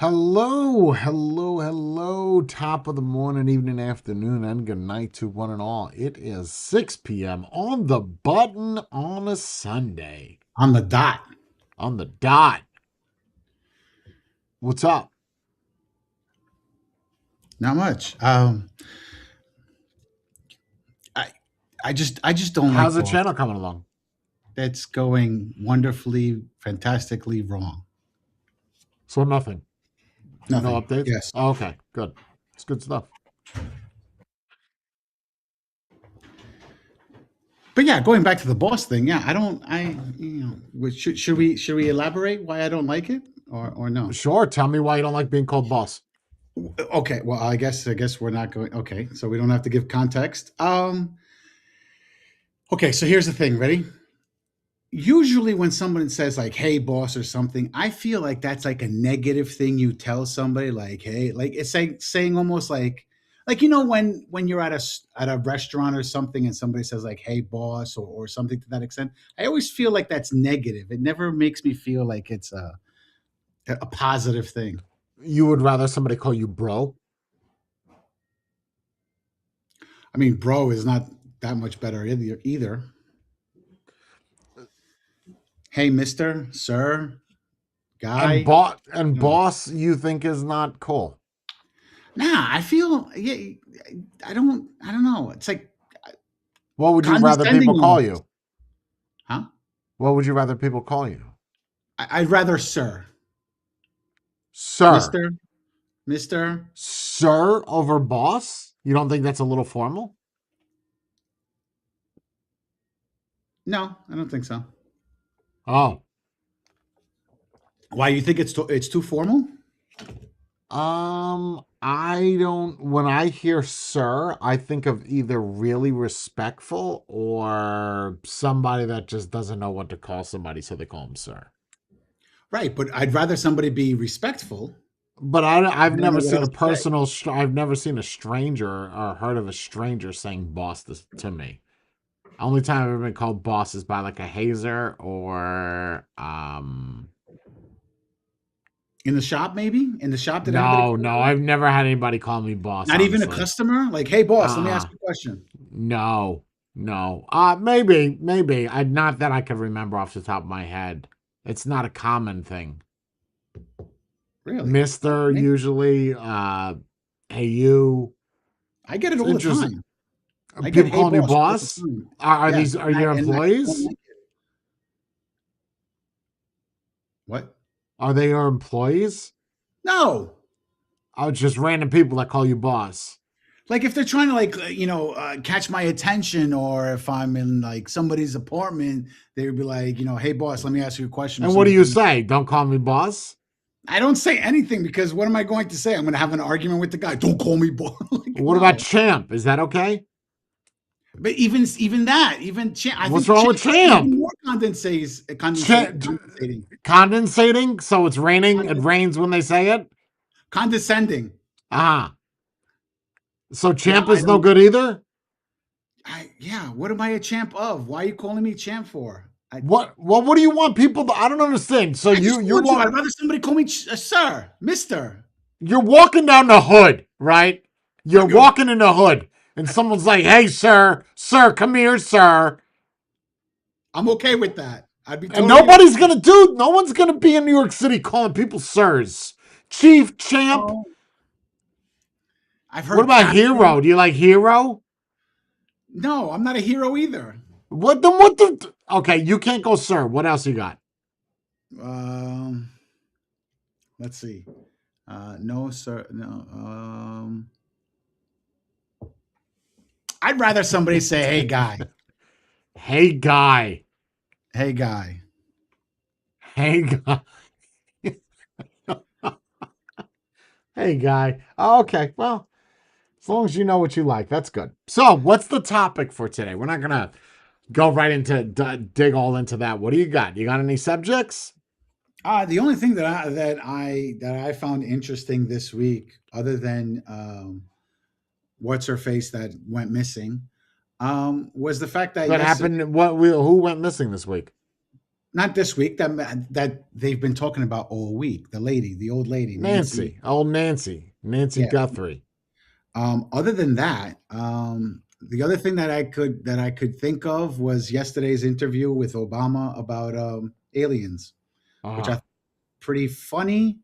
Hello, hello, hello. Top of the morning, evening, afternoon, and good night to one and all. It is 6 p.m. on the button on a Sunday. On the dot. On the dot. What's up? Not much. I I just don't How's like the Boston. channel coming along? That's going wonderfully, fantastically wrong. So nothing. No Nothing. updates? Yes. Oh, okay, good. It's good stuff. But yeah, going back to the boss thing, yeah, I don't I you know, should we elaborate why I don't like it or no? Sure, tell me why you don't like being called boss. Okay, well, I guess we're not going. Okay, so we don't have to give context. Okay, so here's the thing, ready? Usually when someone says like hey boss or something, I feel like that's like a negative thing you tell somebody, like hey, like it's like saying almost like when you're at a restaurant or something and somebody says like hey boss or something to that extent. I always feel like that's negative. It never makes me feel like it's a positive thing. You would rather somebody call you bro? I mean, bro is not that much better either. Hey, mister, sir, And guy. No. boss you think is not cool. Nah, I feel, yeah, I don't know. It's like What would you rather condescending people call almost. you? Huh? What would you rather people call you? I'd rather sir, Sir. mister, mister. Sir over boss? You don't think that's a little formal? No, I don't think so. Oh. Why you think it's too formal? I don't when I hear sir, I think of either really respectful or somebody that just doesn't know what to call somebody, so they call him sir. Right, but I'd rather somebody be respectful. But I I've don't never know what seen a else to say. I've never seen a stranger or heard of a stranger saying boss to me. Only time I've ever been called boss is by like a hazer or In the shop, maybe in the shop, did anybody no, call no, you? I've never had anybody call me boss, Not even a honestly. customer. Like, hey, boss, let me ask Uh-uh. you a question. No, no. Maybe. I not that I could remember off the top of my head. It's not a common thing. Really? Mister Okay. usually, hey you. I get it It's all the interesting. time. I get People hey calling you boss all the boss? time. Are Yes, these are your and I don't employees? like it. What? Are they your employees? No. Oh, just random people that call you boss. Like if they're trying to like catch my attention, or if I'm in like somebody's apartment, they would be like, hey boss, let me ask you a question or And what do you something. say? Don't call me boss? I don't say anything because what am I going to say? I'm going to have an argument with the guy. Don't call me boss. Like What about no. champ? Is that okay? But even that, I What's think wrong champ with might be champ? even more Champ condensating, condensating, so it's raining. It condes- rains when they say it. condescending. Ah, so Yeah, champ I is no don't. good either. Yeah. What am I a champ of? Why are you calling me champ for? What? Well, what do you want people to? I don't understand. So I just you're told you what? I'd rather somebody call me sir, mister. You're walking down the hood, right? You're walking in the hood, and someone's like, "Hey, sir, sir, come here, sir." I'm okay with that. I'd be And totally okay nobody's with gonna do. No one's gonna be in New York City calling people sirs. Chief, champ. that. I've What heard about captain. hero? Do you like hero? No, I'm not a hero either. What the? What the? Okay, you can't go, sir. What else you got? Um, let's see. No, sir. No. I'd rather somebody say, "Hey, guy." Hey, guy. Hey, guy. Hey, guy. Hey, guy. Oh, okay. Well, as long as you know what you like, that's good. So, what's the topic for today? We're not gonna go right into dig all into that. What do you got? You got any subjects? The only thing that I found interesting this week, other than what's her face that went missing, was the fact that What yesterday, happened? Who went missing this week? not this week. That they've been talking about all week. The old lady, Nancy. Nancy Yeah. Guthrie. Other than that, the other thing that I could think of was yesterday's interview with Obama about aliens, which I Uh-huh. thought pretty funny.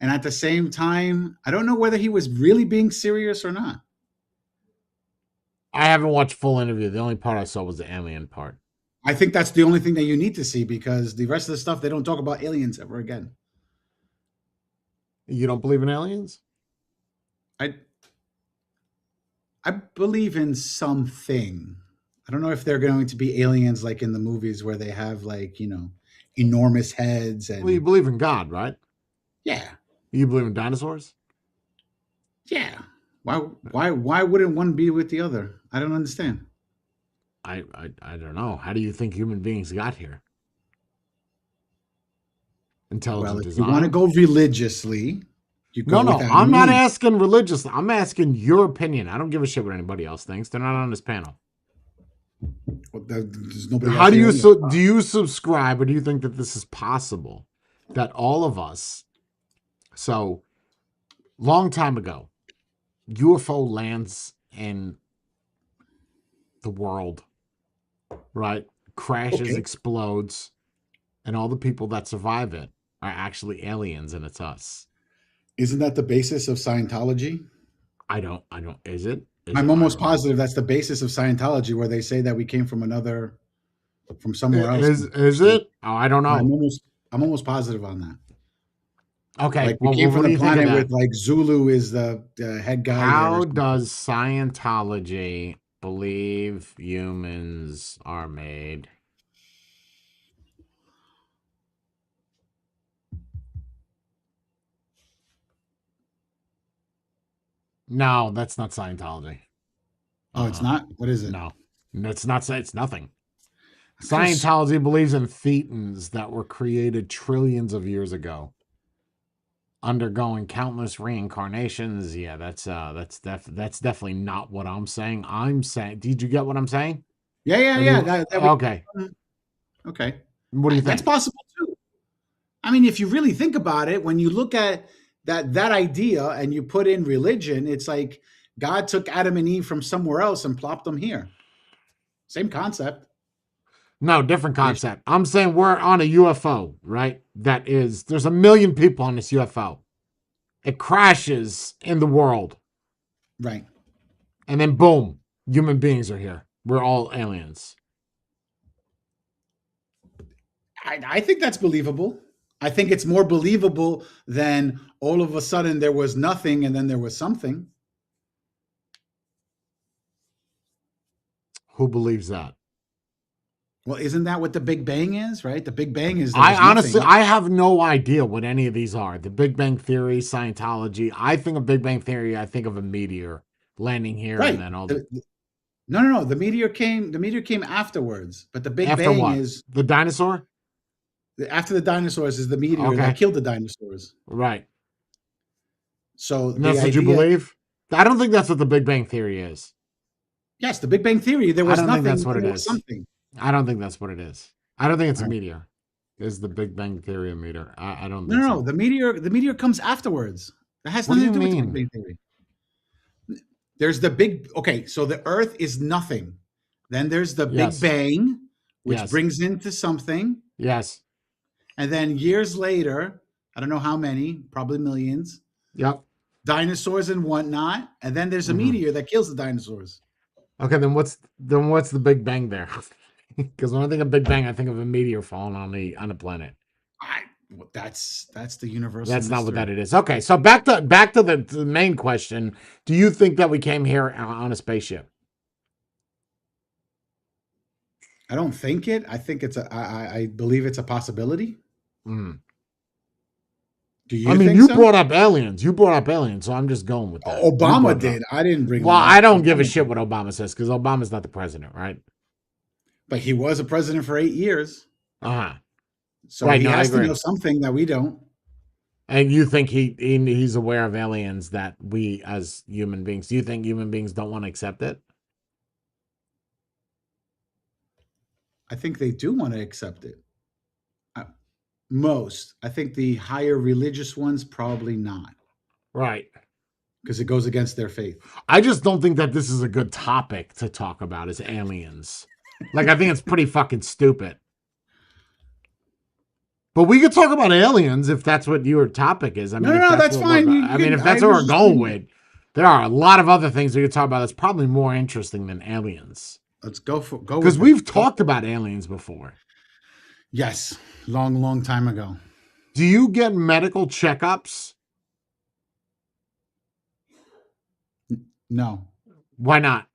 And at the same time, I don't know whether he was really being serious or not. I haven't watched full interview. The only part I saw was the alien part. I think that's the only thing that you need to see because the rest of the stuff they don't talk about aliens ever again. You don't believe in aliens? I I believe in something. I don't know if they're going to be aliens like in the movies where they have like, enormous heads Well, you and believe in God, right? yeah. You believe in dinosaurs? Yeah. Why wouldn't one be with the other? I don't understand. I don't know. How do you think human beings got here? Well, Intelligent if you want to design? go religiously, you No, go with no. Adam I'm and not Eve. asking religious. I'm asking your opinion. I don't give a shit what anybody else thinks. They're not on this panel. Well, there's nobody How else do here you anyway. do you subscribe or do you think that this is possible that all of us so long time ago UFO lands in the world, right? Crashes, Okay. explodes, and all the people that survive it are actually aliens and it's us. Isn't that the basis of Scientology? I don't is it? Is I'm it? I almost don't know. positive that's the basis of Scientology, where they say that we came from somewhere else. Is it? Oh, I don't I'm know. almost, I'm almost positive on that. Okay. Like we Well, came from what do the you think of planet that? with like Zulu is the head guy there or How something. does Scientology believe humans are made? No, that's not Scientology. Oh, it's Uh-uh. not. What is it? No. It's not. It's nothing. I could have. Scientology believes in thetans that were created trillions of years ago, undergoing countless reincarnations. Yeah, that's definitely not what I'm saying. I'm saying, did you get what I'm saying? Yeah, yeah, Or do yeah. you? That we. Okay. Okay, What do you that's think? possible too. I mean, if you really think about it, when you look at that idea and you put in religion, it's like God took Adam and Eve from somewhere else and plopped them here. Same concept. No, different They concept. I'm saying we're on a UFO, right? There's a million people on this UFO. It crashes in the world, right. and then boom, human beings are here. We're all aliens. I think that's believable. I think it's more believable than all of a sudden there was nothing and then there was something. Who believes that? Well, isn't that what the Big Bang is, right? The Big Bang is there I was honestly, nothing. I have no idea what any of these are. The Big Bang Theory, Scientology. I think of Big Bang Theory. I think of a meteor landing here, and Right. then all the No, no, no. The meteor came afterwards, but the Big after Bang what is the dinosaur. after the dinosaurs is the meteor that Okay, killed the dinosaurs. right, So and the that's what you idea, believe. I don't think that's what the Big Bang Theory is. yes, the Big Bang Theory, there I was don't think nothing that's and what then it there was is. something. I don't think that's what it is. I don't think it's All a right. meteor. Is the Big Bang Theory a meteor? I don't No, think no, no. so. The meteor comes afterwards. That has What do nothing you to do with the Big mean? Bang Theory. There's the big okay, so the Earth is nothing. Then there's the Big Yes, Bang, which yes, brings into something, yes. and then years later, I don't know how many, probably millions, Yep. dinosaurs and whatnot, and then there's a Hmm. meteor that kills the dinosaurs. Okay, then what's the Big Bang there? Because when I think of Big Bang, I think of a meteor falling on the planet. I well, that's the universal That's not what that mystery. it is. Okay, so back to the main question. Do you think that we came here on a spaceship? I don't think it. I think I believe it's a possibility. Mm. Do I you mean, think you so? brought up aliens. You brought up aliens, so I'm just going with that. You Obama brought it did. up. I didn't bring Well, them I up. don't give a Obama shit did. what Obama says because Obama's not the president, right? But he was a president for 8 years. Uh huh. So Right. he No, I has to know agree. something that we don't. And you think he's aware of aliens that we as human beings? Do you think human beings don't want to accept it? I think they do want to accept it. Most. I think the higher religious ones probably not, Right. because it goes against their faith. I just don't think that this is a good topic to talk about is aliens. Like, I think it's pretty fucking stupid. But we could talk about aliens if that's what your topic is. I No, mean, no, if no, that's that's what fine. I mean, if I that's what was we're just going reading it. with, there are a lot of other things we could talk about that's probably more interesting than aliens. Let's go Because with it. we've talked about aliens before. Yes, long, long time ago. Do you get medical checkups? No, Why not?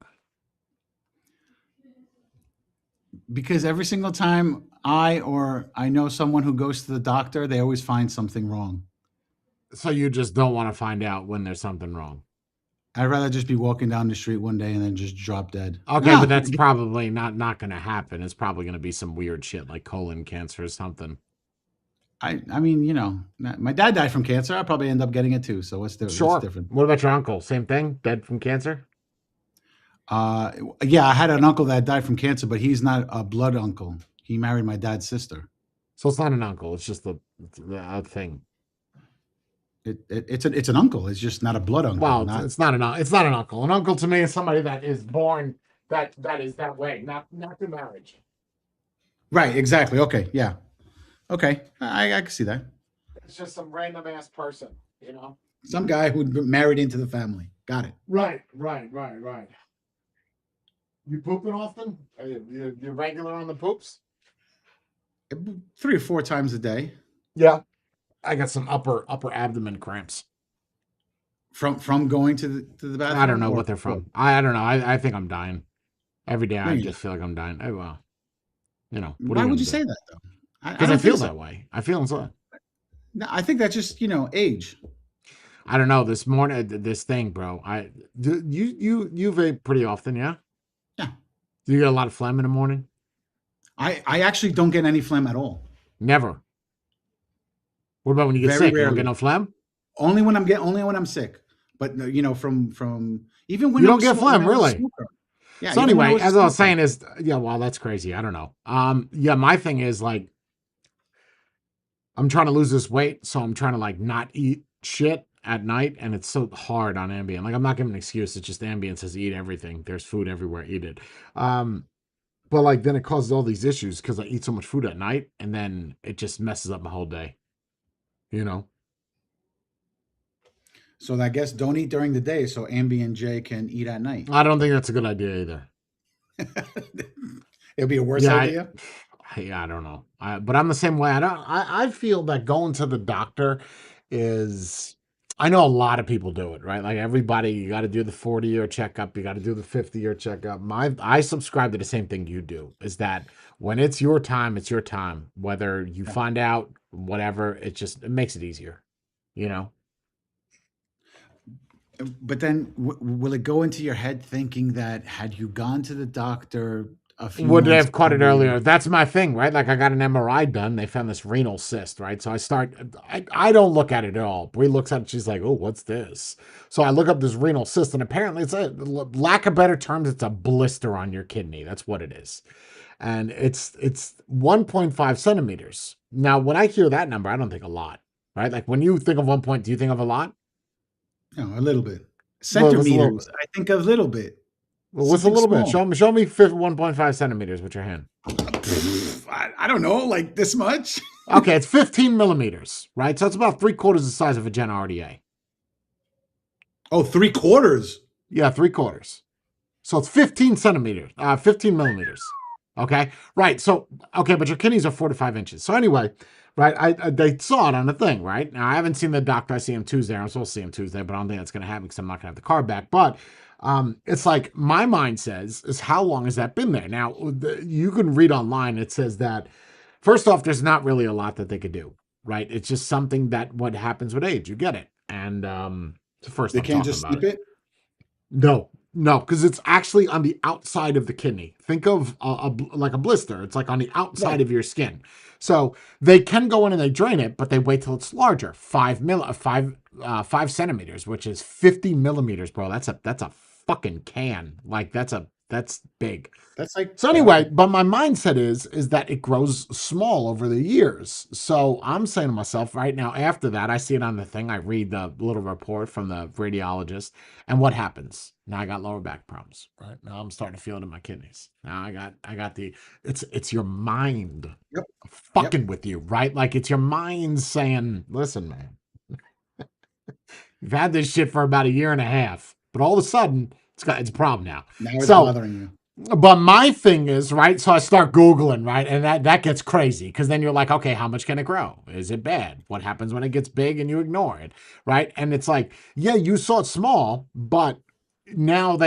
because every single time I know someone who goes to the doctor, they always find something wrong. So you just don't want to find out when there's something wrong. I'd rather just be walking down the street one day and then just drop dead. Okay, No, but that's probably not going to happen. It's probably going to be some weird shit like colon cancer or something. I mean, my dad died from cancer. I'll probably end up getting it too. So what's Sure. different? What about your uncle? Same thing? Dead from cancer? Yeah, I had an uncle that died from cancer, but he's not a blood uncle. He married my dad's sister. So it's not an uncle. It's just a thing. It's an uncle. It's just not a blood uncle. Well, it's not an uncle. An uncle to me is somebody that is born that is that way, not through marriage. Right. Exactly. Okay. Yeah. Okay. I can see that. It's just some random ass person, you know. Some guy who married into the family. Got it. Right. You pooping often? Are you regular on the poops? 3 or 4 times a day. Yeah. I got some upper abdomen cramps. From going to the bathroom. I don't know what they're from. I don't know. I think I'm dying. Every day I just feel like I'm dying. Oh well. Why would you say that though? Because I feel that way. I feel so. No, I think that's just age. I don't know. This morning, this thing, bro. You vape pretty often, yeah? Yeah. Do you get a lot of phlegm in the morning? I actually don't get any phlegm at all. Never. What about when you get Very sick? You rarely. don't get no phlegm? Only when I'm sick. But from even when you I don't was get phlegm, when I was a really. smoker. Yeah. So even when anyway, as I was smoker. saying is, yeah, well, that's crazy. I don't know. Yeah, my thing is like, I'm trying to lose this weight, so I'm trying to like not eat shit at night, and it's so hard on Ambien. Like, I'm not giving an excuse. It's just Ambien says eat everything. There's food everywhere. Eat it. But like then it causes all these issues because I eat so much food at night, and then it just messes up my whole day. You know. So I guess don't eat during the day so Ambien J can eat at night. I don't think that's a good idea either. It'll be a worse idea. I don't know. But I'm the same way. I feel that going to the doctor is. I know a lot of people do it, right? Like everybody, you got to do the 40-year checkup. You got to do the 50-year checkup. I subscribe to the same thing you do. Is that when it's your time, it's your time. Whether you find out whatever, it makes it easier. You know. But then, will it go into your head thinking that had you gone to the doctor a few Would they months have caught it earlier- earlier? That's my thing, right? Like I got an MRI done. They found this renal cyst, right? So I don't look at it at all. Brie looks at it. She's like, oh, what's this? So I look up this renal cyst, and apparently it's lack of better terms, it's a blister on your kidney. That's what it is. And it's 1.5 centimeters. Now, when I hear that number, I don't think a lot, right? Like when you think of 1 point, do you think of a lot? No, a little bit. Well, what's a Centimeters. little bit? I think a little bit. Well, what's a Something little bit? small. Show me 1.5 centimeters with your hand. I don't know, like this much. Okay, it's 15 millimeters, right? So it's about 3/4 the size of a Gen RDA. Oh, 3/4. Yeah, 3/4. So it's 15 centimeters, 15 millimeters. Okay, right. So, okay, but your kidneys are 4 to 5 inches. So anyway, right, they saw it on the thing, right? Now, I haven't seen the doctor. I see him Tuesday. I'm supposed to see him Tuesday, but I don't think that's going to happen because I'm not going to have the car back. But it's like my mind says is how long has that been there? Now, you can read online. It says that, first off, there's not really a lot that they could do, right? It's just something that what happens with age. You get it. And it's the first They time can't talking just about snip it. No, because it's actually on the outside of the kidney. Think of like a blister. It's like on the outside of your skin. So they can go in and they drain it, but they wait till it's larger, 5 centimeters, which is 50 millimeters, bro. That's a fucking can. Like that's a That's big. That's like, So yeah, anyway, okay. but my mindset is that it grows small over the years. So I'm saying to myself right now, after that, I see it on the thing. I read the little report from the radiologist, and what happens? Now I got lower back problems. Right now I'm starting to feel it in my kidneys. Now I got the it's your mind Yep. Yep. fucking with you, right? Like it's your mind saying, "Listen, man, you've had this shit for about a year and a half, but all of a sudden it's a problem now." Now it's So bothering you. but my thing is, right? So I start Googling, right? And that gets crazy because then you're like, okay, how much can it grow? Is it bad? What happens when it gets big and you ignore it, right? And it's like, yeah, you saw it small, but now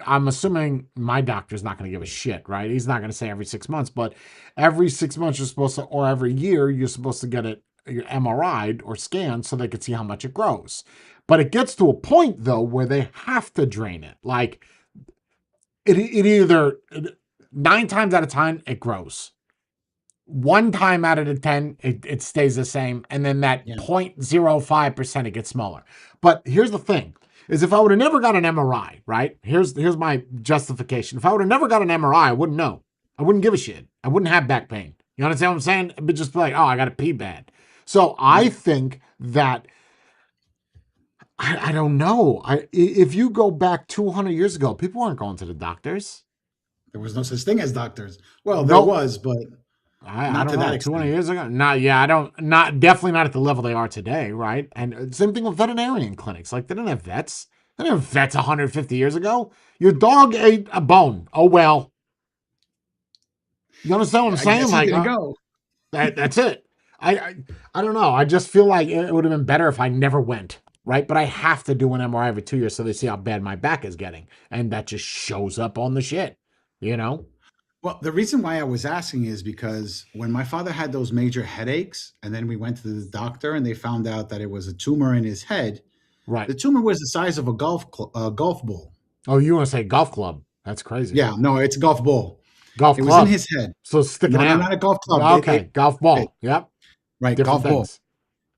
I'm assuming my doctor's not going to give a shit, right? He's not going to say every 6 months, but every 6 months you're supposed to, or every year, you're supposed to get it MRI'd or scanned so they can see how much it grows. But it gets to a point though where they have to drain it. Like, it either 9 times out of 10 it grows. 1 time out of the 10 it stays the same, and then that Yeah. 0.05% it gets smaller. But here's the thing: is if I would have never got an MRI, right? Here's my justification. If I would have never got an MRI, I wouldn't know. I wouldn't give a shit. I wouldn't have back pain. You understand what I'm saying? It'd be just like, oh, I got to pee bad. So I think that I don't know. If you go back 200 years ago, people weren't going to the doctors. There was no such thing as doctors. Well, there No, was, but I not don't to that know. 200 extent. years ago? Not, yeah, I don't, not, definitely not at the level they are today, right? And same thing with veterinarian clinics. Like, they didn't have vets. They didn't have vets 150 years ago. Your dog ate a bone. Oh, well. You understand what I'm I saying? guess he Like, didn't go. that's it. I don't know. I just feel like it would have been better if I never went, right? But I have to do an MRI every 2 years so they see how bad my back is getting. And that just shows up on the shit, you know? Well, the reason why I was asking is because when my father had those major headaches, and then we went to the doctor and they found out that it was a tumor in his head, Right. the tumor was the size of a golf ball. Oh, you want to say golf club? That's crazy. Yeah, no, it's a golf ball. Golf It was in club. his head. So it's sticking No, no, out. not a golf club. Okay. Golf It ball. Yep. right, Different golf ball. things.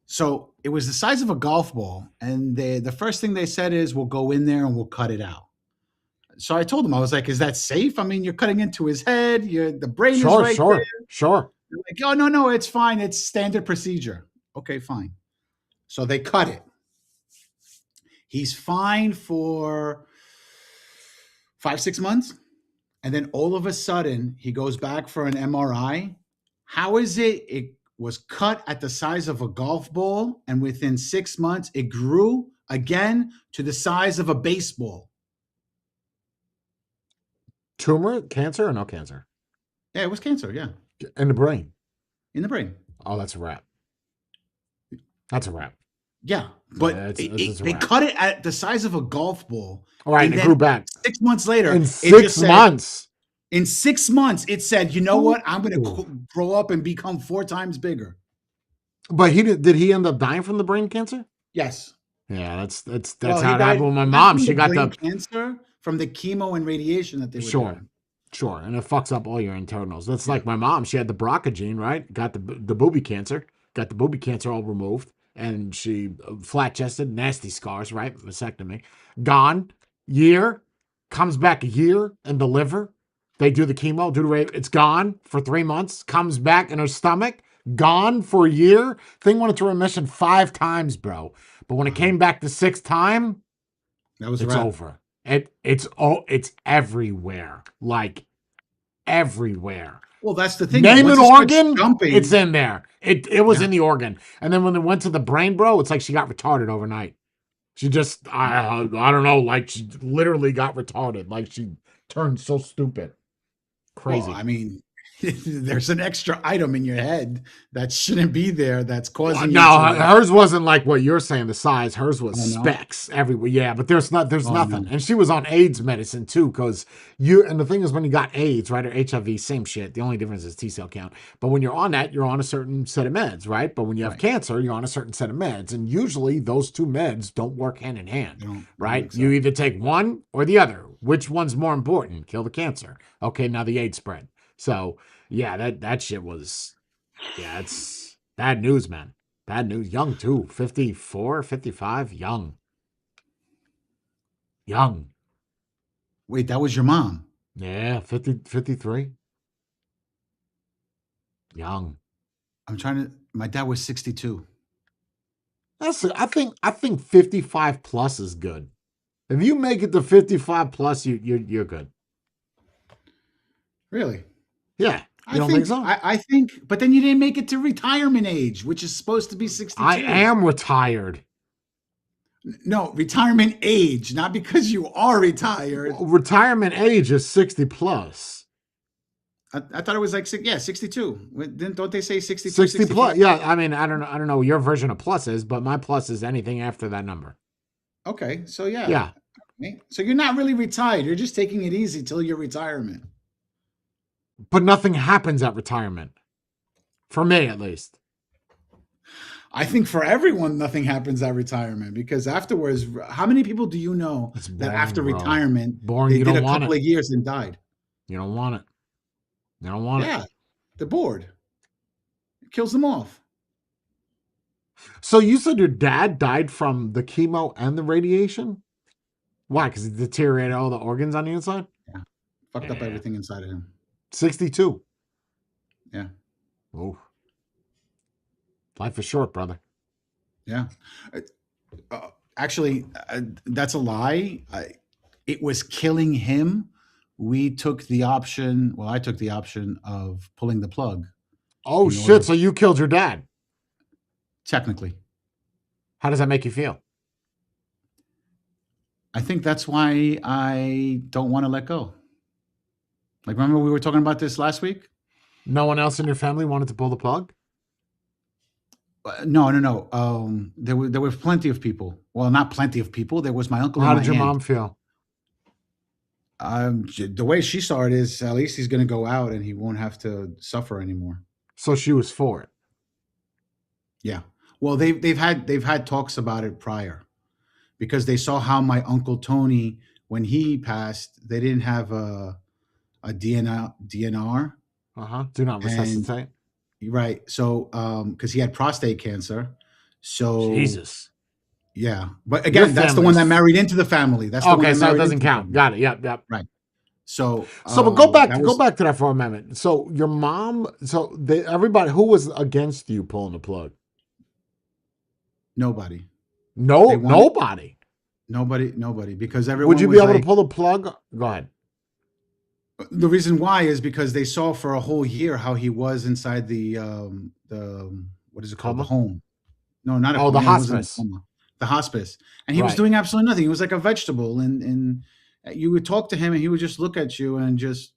So it was the size of a golf ball, and the first thing they said is, "We'll go in there and we'll cut it out." So I told him, I was like, "Is that safe? I mean, you're cutting into his head. The brain is Sure, right there." sure, sure. They're like, "Oh, no, no, it's fine. It's standard procedure." Okay, fine. So they cut it. He's fine for 5, 6 months. And then all of a sudden, he goes back for an MRI. How is it? It was cut at the size of a golf ball. And within 6 months, it grew again to the size of a baseball. Tumor, cancer, or no cancer? Yeah, it was cancer. Yeah, In the brain. in the brain. Oh, that's a wrap. That's a wrap. Yeah, Yeah, but it's a they wrap. cut it at the size of a golf ball. All right, And and it then grew back 6 months later, in it six just said, months. in 6 months, it said, "You know what? I'm going Ooh. to grow up and become 4 times bigger." But did he end up dying from the brain cancer? Yes. Yeah, that's Well, how he it died happened with my not mom. from She the got brain the cancer, from the chemo and radiation that they were sure, doing. sure, and it fucks up all your internals. That's Yeah. like my mom. She had the BRCA gene, right? Got the booby cancer. Got the booby cancer all removed, and she flat chested, nasty scars, right? Vasectomy, gone. Year comes back a year in the liver. They do the chemo, do the rape. It's gone for 3 months. Comes back in her stomach, gone for a year. Thing went into remission 5 times, bro. But when it Wow. came back the sixth time, That was a it's wrap. over. It's everywhere. Like everywhere. Well, that's the thing. Name Once an it starts organ, it's jumping, in there. It was yeah. in the organ. And then when it went to the brain, bro, it's like she got retarded overnight. She just I don't know, like she literally got retarded. Like she turned so stupid. Well, Crazy. I mean, there's an extra item in your head that shouldn't be there that's causing you No, to. hers wasn't like what you're saying, the size. Hers was Oh no! specks everywhere. Yeah, but there's Oh no! nothing. And she was on AIDS medicine too, because and the thing is when you got AIDS, right, or HIV, same shit. The only difference is T cell count. But when you're on that, you're on a certain set of meds, right? But when you have Right. cancer, you're on a certain set of meds. And usually those two meds don't work hand in hand, They don't right? mix You up. either take one or the other. Which one's more important? Kill the cancer. Okay, now the AIDS spread. So yeah, that shit was it's bad news, man. Bad news. Young too. 54, 55. Young. Young. Wait, that was your mom. Yeah, 50, 53. Young. I'm trying to. My dad was 62. I think 55 plus is good. If you make it to 55 plus, you're good. Really? Yeah. You I don't think think so? I think, but then you didn't make it to retirement age, which is supposed to be I 62. am retired. No, retirement age, not because you are retired. Retirement age is 60 plus. I thought it was like yeah, 62. Don't they say 62, 60 plus. 65? Yeah, I mean, I don't know what your version of plus is, but my plus is anything after that number. Okay, so yeah. Yeah. Okay. So you're not really retired. You're just taking it easy till your retirement. But nothing happens at retirement. For me at least. I think for everyone, nothing happens at retirement because afterwards, how many people do you know It's that boring, after bro. retirement Boring. they You did don't a want couple it. of years and died? You don't want it. You don't want it. Yeah, they're bored. It kills them off. So you said your dad died from the chemo and the radiation? Why? Because it deteriorated all the organs on the inside? Yeah, fucked up Yeah. everything inside of him. 62. Yeah, Oh, life is short, brother. yeah. Uh, Actually, that's a lie. It was killing him. We took the option. Well, I took the option of pulling the plug Oh, in order. shit. So you killed your dad. Technically, How does that make you feel? I think that's why I don't want to let go. Like, remember we were talking about this last week? No one else in your family wanted to pull the plug? No, no, no. There were plenty of people. Well, not plenty of people. There was my uncle and How my did your aunt. mom feel? The way she saw it is, at least he's going to go out and he won't have to suffer anymore. So she was for it. Yeah. Well, they've had talks about it prior because they saw how my uncle Tony, when he passed, they didn't have a DNR, Do not and resuscitate. right. So because he had prostate cancer, so Jesus. yeah. But Your again, that's the one that family's. married into the family. That's the one Okay, that so it married doesn't into the count. family. Got it. Yep, yep. Right. So So, but go back that go was back to that for a moment. So your mom, everybody who was against you pulling the plug? nobody. They No, wanted nobody. nobody because Would everyone you be was able to like, pull the plug? Go ahead. the reason why is because they saw for a whole year how he was inside the what is it called, the Coma? home. No, not a Oh, the coma. No, it wasn't a hospice. coma. The hospice, and he was Right. doing absolutely nothing. He was like a vegetable, and you would talk to him, and he would just look at you and just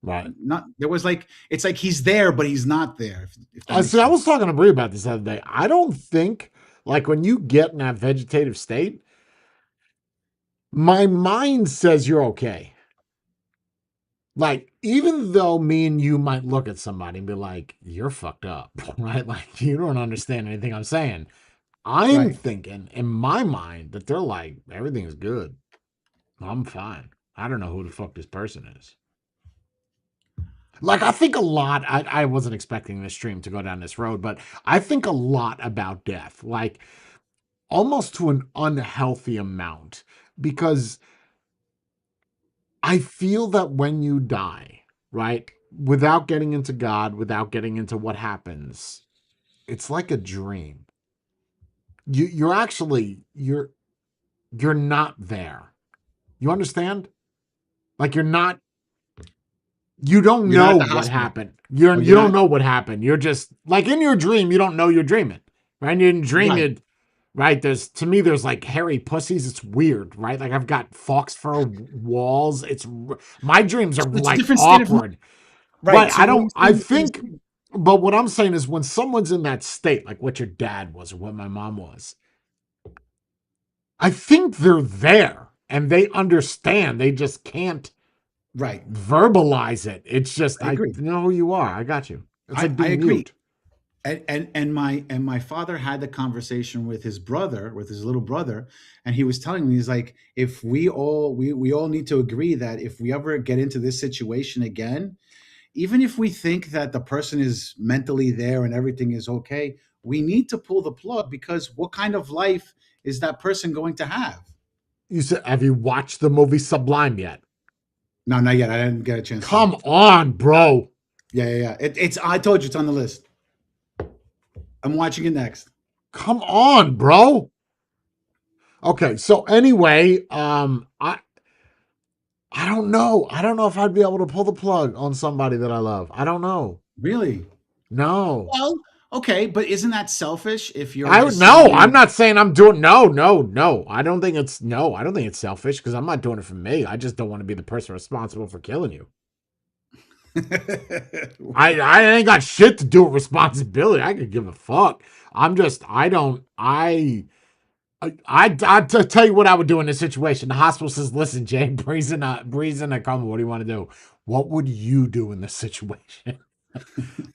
Right. not. There was like it's like he's there, but he's not there. If that I makes see. I was sense. talking to Brie about this the other day. I don't think, like, when you get in that vegetative state, my mind says you're okay. Like, even though me and you might look at somebody and be like, you're fucked up, right? Like, you don't understand anything I'm saying. I'm Right. thinking in my mind that they're like, everything's good. I'm fine. I don't know who the fuck this person is. Like, I think a lot. I wasn't expecting this stream to go down this road, but I think a lot about death, like almost to an unhealthy amount, because I feel that when you die, right, without getting into God, without getting into what happens, it's like a dream. You're actually you're not there. You understand? Like you don't You're not know at the what hospital. happened. Oh, You you're don't not know what happened. You're just like in your dream, you don't know you're dreaming. Right? You didn't dream right. it. Right? There's like hairy pussies. It's weird, right? Like I've got fox fur walls. My dreams are It's a like different state of mind. awkward. Right. Right. So what you're I saying think, but what I'm saying is when someone's in that state, like what your dad was or what my mom was, I think they're there and they understand. They just can't right. verbalize it. It's just, I I agree. know who you are. I got you. It's like I being agree. mute. And my father had the conversation with his brother, with his little brother, and he was telling me, he's like, if we all need to agree that if we ever get into this situation again, even if we think that the person is mentally there and everything is okay, we need to pull the plug because what kind of life is that person going to have? You said, have you watched the movie Sublime yet? No, not yet. I didn't get a chance to. Come on, bro. Yeah. It's. I told you it's on the list. I'm watching it next. Come on, bro. Okay, so anyway, I don't know. I don't know if I'd be able to pull the plug on somebody that I love. I don't know. Really? No. Well, okay, but isn't that selfish if you're I just no, I'm saying? not saying I'm doing no. I don't think it's no. I don't think it's selfish because I'm not doing it for me. I just don't want to be the person responsible for killing you. I ain't got shit to do with responsibility. I could give a fuck. I'm just I don't I tell you what I would do in this situation. The hospital says, "Listen, Jay, breeze in a coma. What do you want to do? What would you do in this situation?"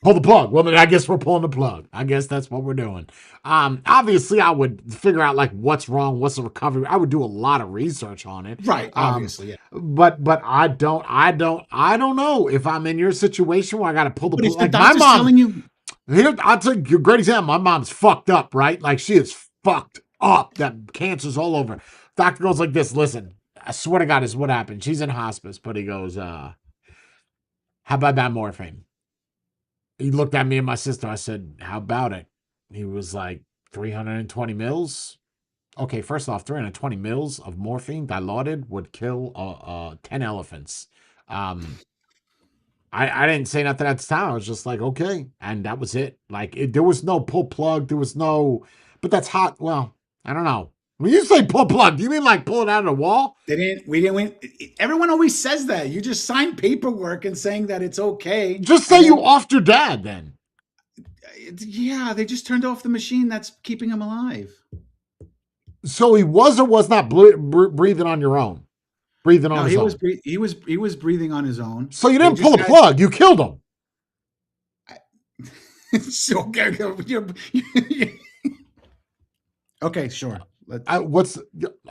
Pull the plug. Well, then I guess we're pulling the plug. I guess that's what we're doing. Obviously, I would figure out like what's wrong, what's the recovery. I would do a lot of research on it. Right, obviously, yeah. But I don't know if I'm in your situation where I got to pull the But if plug. the Like my doctor's mom. telling you, Here, I'll take a great example. My mom's fucked up, right? Like she is fucked up. That cancer's all over. Doctor goes like this. Listen, I swear to God, this is what happened. She's in hospice, but he goes, how about that morphine? He looked at me and my sister. I said, how about it? He was like, 320 mils? Okay, first off, 320 mils of morphine dilaudid would kill 10 elephants. Um, I didn't say nothing at the time. I was just like, okay. And that was it. Like, there was no pull plug. There was no, but that's hot. Well, I don't know. When you say pull plug, do you mean like pull it out of the wall? we didn't win. Everyone always says that. You just sign paperwork and saying that it's okay. Just say And you then, offed your dad then. yeah, they just turned off the machine that's keeping him alive. So he was or was not breathing on your own? Breathing on No, his own. he was breathing on his own. So you They didn't pull just the had- plug. You killed him. So, okay, sure.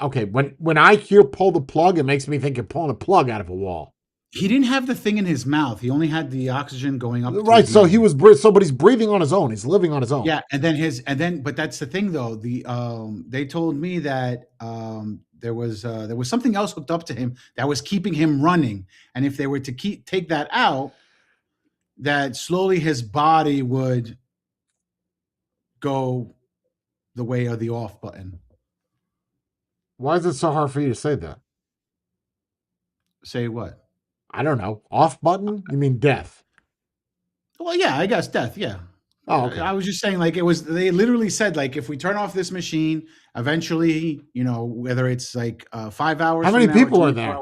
Okay? When I hear pull the plug, it makes me think you're pulling a plug out of a wall. He didn't have the thing in his mouth. He only had the oxygen going up. Right. So he was but he's breathing on his own. He's living on his own. Yeah, but that's the thing though. They told me that there was something else hooked up to him that was keeping him running, and if they were to take that out, that slowly his body would go the way of the off button. Why is it so hard for you to say that? Say what? I don't know. Off button? You mean death? Well, yeah, I guess death. Yeah. Oh, okay. I was just saying, like, they literally said, like, if we turn off this machine, eventually, whether it's like 5 hours. How many people are there?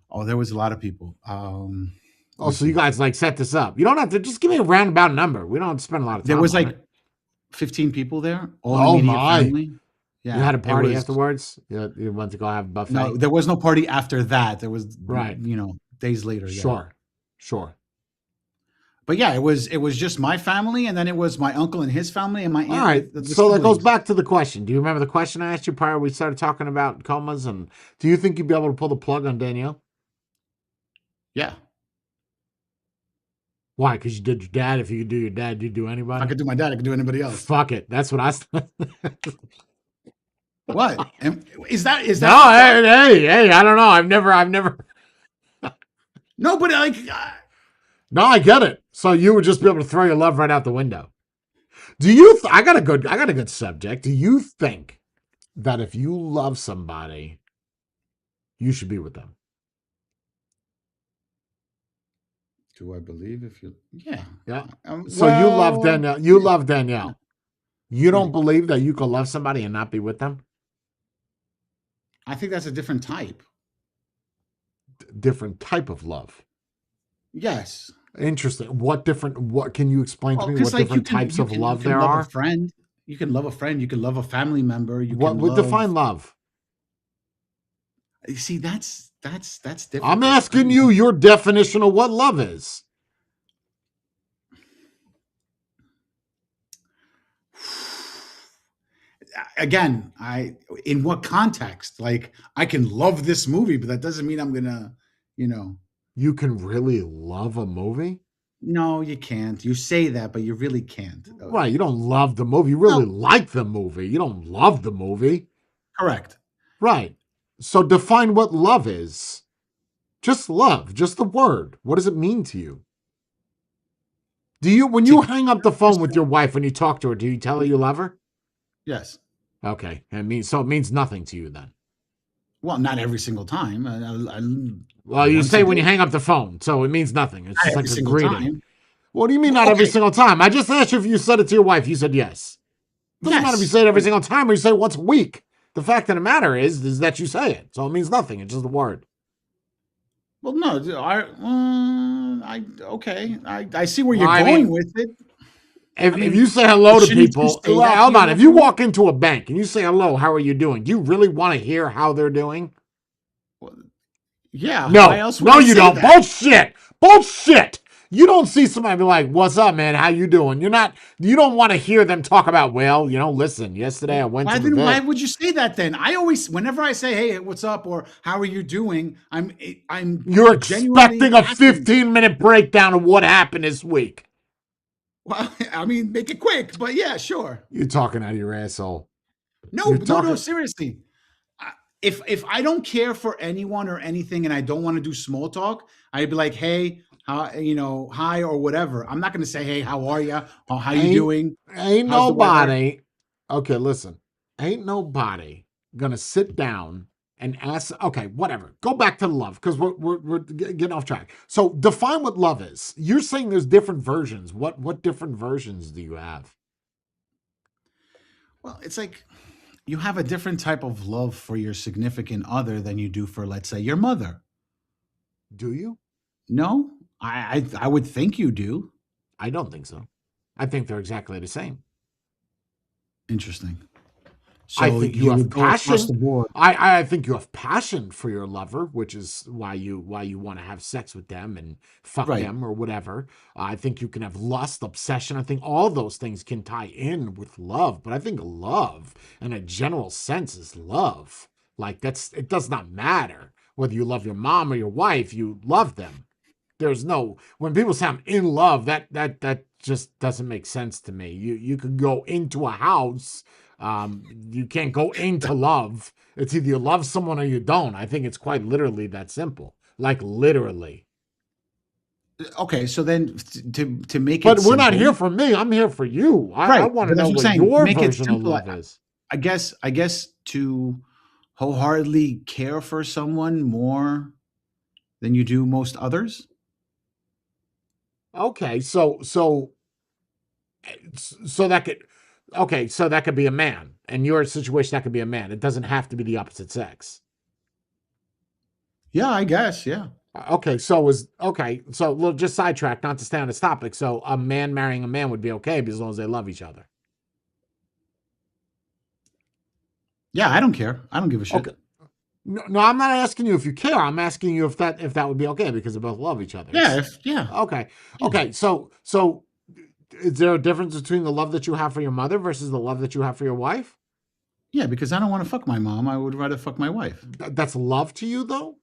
Oh, there was a lot of people. So you guys like set this up. You don't have to just give me a roundabout number. We don't have to spend a lot of time. There was on like it. 15 people there. Oh immediate my. family. Yeah. You had a party afterwards? You went to go have a buffet? No, there was no party after that. There was right. Days later. Sure. But yeah, it was just my family, and then it was my uncle and his family, and my aunt. All right. So that goes back to the question. Do you remember the question I asked you prior? We started talking about comas, and do you think you'd be able to pull the plug on Danielle? Yeah. Why? Because you did your dad. If you could do your dad, you'd do anybody. If I could do my dad, I could do anybody else. Fuck it. That's what I. What is that? No, hey! I don't know. I've never. No, but like. No, I get it. So you would just be able to throw your love right out the window. Do you? I got a good subject. Do you think that if you love somebody, you should be with them? Do I believe if you? Yeah. So you love Danielle. You love Danielle. You don't believe that you can love somebody and not be with them? I think that's a different type. Different type of love. Yes. Interesting. What can you explain to me what different types of love there are? A friend. You can love a friend. You can love a family member. What would define love? You see, that's different. I'm asking you your definition of what love is. Again, in what context? Like, I can love this movie, but that doesn't mean I'm gonna, You can really love a movie? No, you can't. You say that, but you really can't. Right. You don't love the movie. You really like the movie. You don't love the movie. Correct. Right. So define what love is. Just love, just the word. What does it mean to you? When To you hang up the phone with your wife when you talk to her, do you tell her you love her? yes. Okay. It means nothing to you then. Well, not every single time. Well, you Once a say when you day, hang up the phone, so it means nothing. It's not just every like a single greeting. time. What do you mean Well, not every okay, single time? I just asked you if you said it to your wife. You said yes. Doesn't matter if you yes. say it every single time or you say it once a week. The fact of the matter is that you say it. So it means nothing. It's just a word. Well, no, I okay. I see where Well, you're I going mean, with it. I if you mean, say hello but to shouldn't you people, say that to hold your on. If loved you one? walk into a bank and you say hello, how are you doing? Do you really want to hear how they're doing? Well, yeah. Why No, else would no, I you say don't. that? Bullshit. Bullshit. You don't see somebody be like, "What's up, man? How you doing?" You don't want to hear them talk about, well, listen, yesterday I went Why to the then? Why vet. would you say that then? I always, whenever I say, "Hey, what's up?" or "How are you doing?" I'm You're genuinely expecting a asking. 15-minute breakdown of what happened this week. Well, I mean, make it quick, but yeah, sure. You're talking out of your asshole. No, You're no, no. talking. Seriously, if I don't care for anyone or anything, and I don't want to do small talk, I'd be like, "Hey, how hi or whatever." I'm not going to say, "Hey, how are you? Or how you Ain't doing? ain't How's the weather?" nobody. Okay, listen. Ain't nobody gonna sit down and ask. Okay, whatever. Go back to love because we're getting off track. So define what love is. You're saying there's different versions. What different versions do you have? Well, it's like you have a different type of love for your significant other than you do for, let's say, your mother. Do you? No, I would think you do. I don't think so. I think they're exactly the same. Interesting. I So think you you have would go across the passion. board. I think you have passion for your lover, which is why you want to have sex with them and fuck Right. them or whatever. I think you can have lust, obsession. I think all those things can tie in with love. But I think love, in a general sense, is love. Like it does not matter whether you love your mom or your wife. You love them. There's no when people say I'm in love, that just doesn't make sense to me. You could go into a house, you can't go into love. It's either you love someone or you don't. I think it's quite literally that simple. Like literally. Okay, so then to make it But we're not here simple, for me. I'm here for you. I right? want to But that's know what I'm what saying. To your make it version of simple, love is. I guess to wholeheartedly care for someone more than you do most others. Okay, so that could so that could be a man. In your situation, that could be a man. It doesn't have to be the opposite sex. Yeah, I guess. Yeah. So we'll just sidetrack, not to stay on this topic. So a man marrying a man would be okay as long as they love each other. Yeah, I don't care. I don't give a shit. Okay. No, no, I'm not asking you if you care. I'm asking you if that would be okay because they both love each other. Yeah, if yeah, Okay. yeah. Okay. So is there a difference between the love that you have for your mother versus the love that you have for your wife? Yeah, because I don't want to fuck my mom. I would rather fuck my wife. That's love to you though?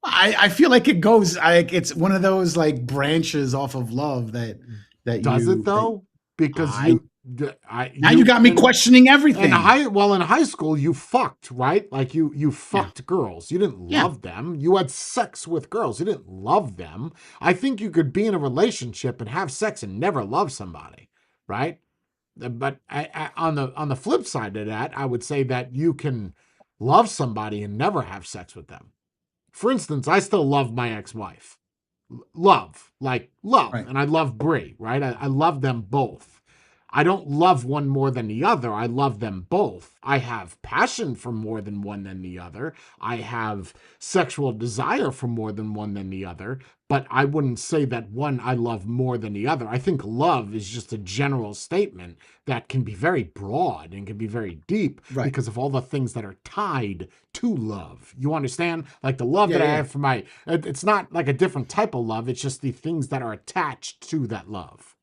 I feel like it goes like it's one of those like branches off of love that Does it you that though? Because I now you you got me questioning everything. in high school you fucked, right? Like you Yeah. fucked girls. You didn't Yeah. love them. You had sex with girls. You didn't love them. I think you could be in a relationship and have sex and never love somebody, right? But on the flip side of that, I would say that you can love somebody and never have sex with them. For instance, I still love my ex-wife. Love, Right. and I love Brie, right? I love them both. I don't love one more than the other. I love them both. I have passion for more than one than the other. I have sexual desire for more than one than the other, but I wouldn't say that one I love more than the other. I think love is just a general statement that can be very broad and can be very deep Right. because of all the things that are tied to love. You understand? Like the love Yeah, that I yeah. have for it's not like a different type of love. It's just the things that are attached to that love.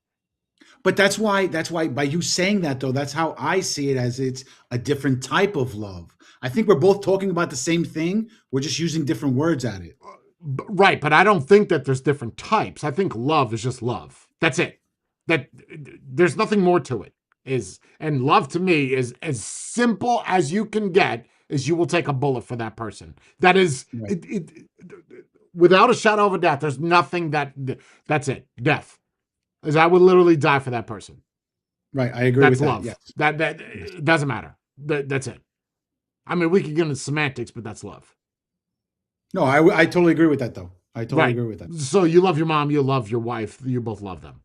But that's why by you saying that though, that's how I see it as it's a different type of love. I think we're both talking about the same thing. We're just using different words at it. Right, but I don't think that there's different types. I think love is just love. That's it. That there's nothing more to it. And love to me is as simple as you can get is you will take a bullet for that person. That is Right. without a shadow of a doubt, there's nothing that's it. Death. Is I would literally die for that person. Right. I agree That's with that. love. Yes. That Yes. it doesn't matter. That's it. I mean, we could get into semantics, but that's love. No, I totally agree with that though. I totally Right. agree with that. So you love your mom, you love your wife, you both love them.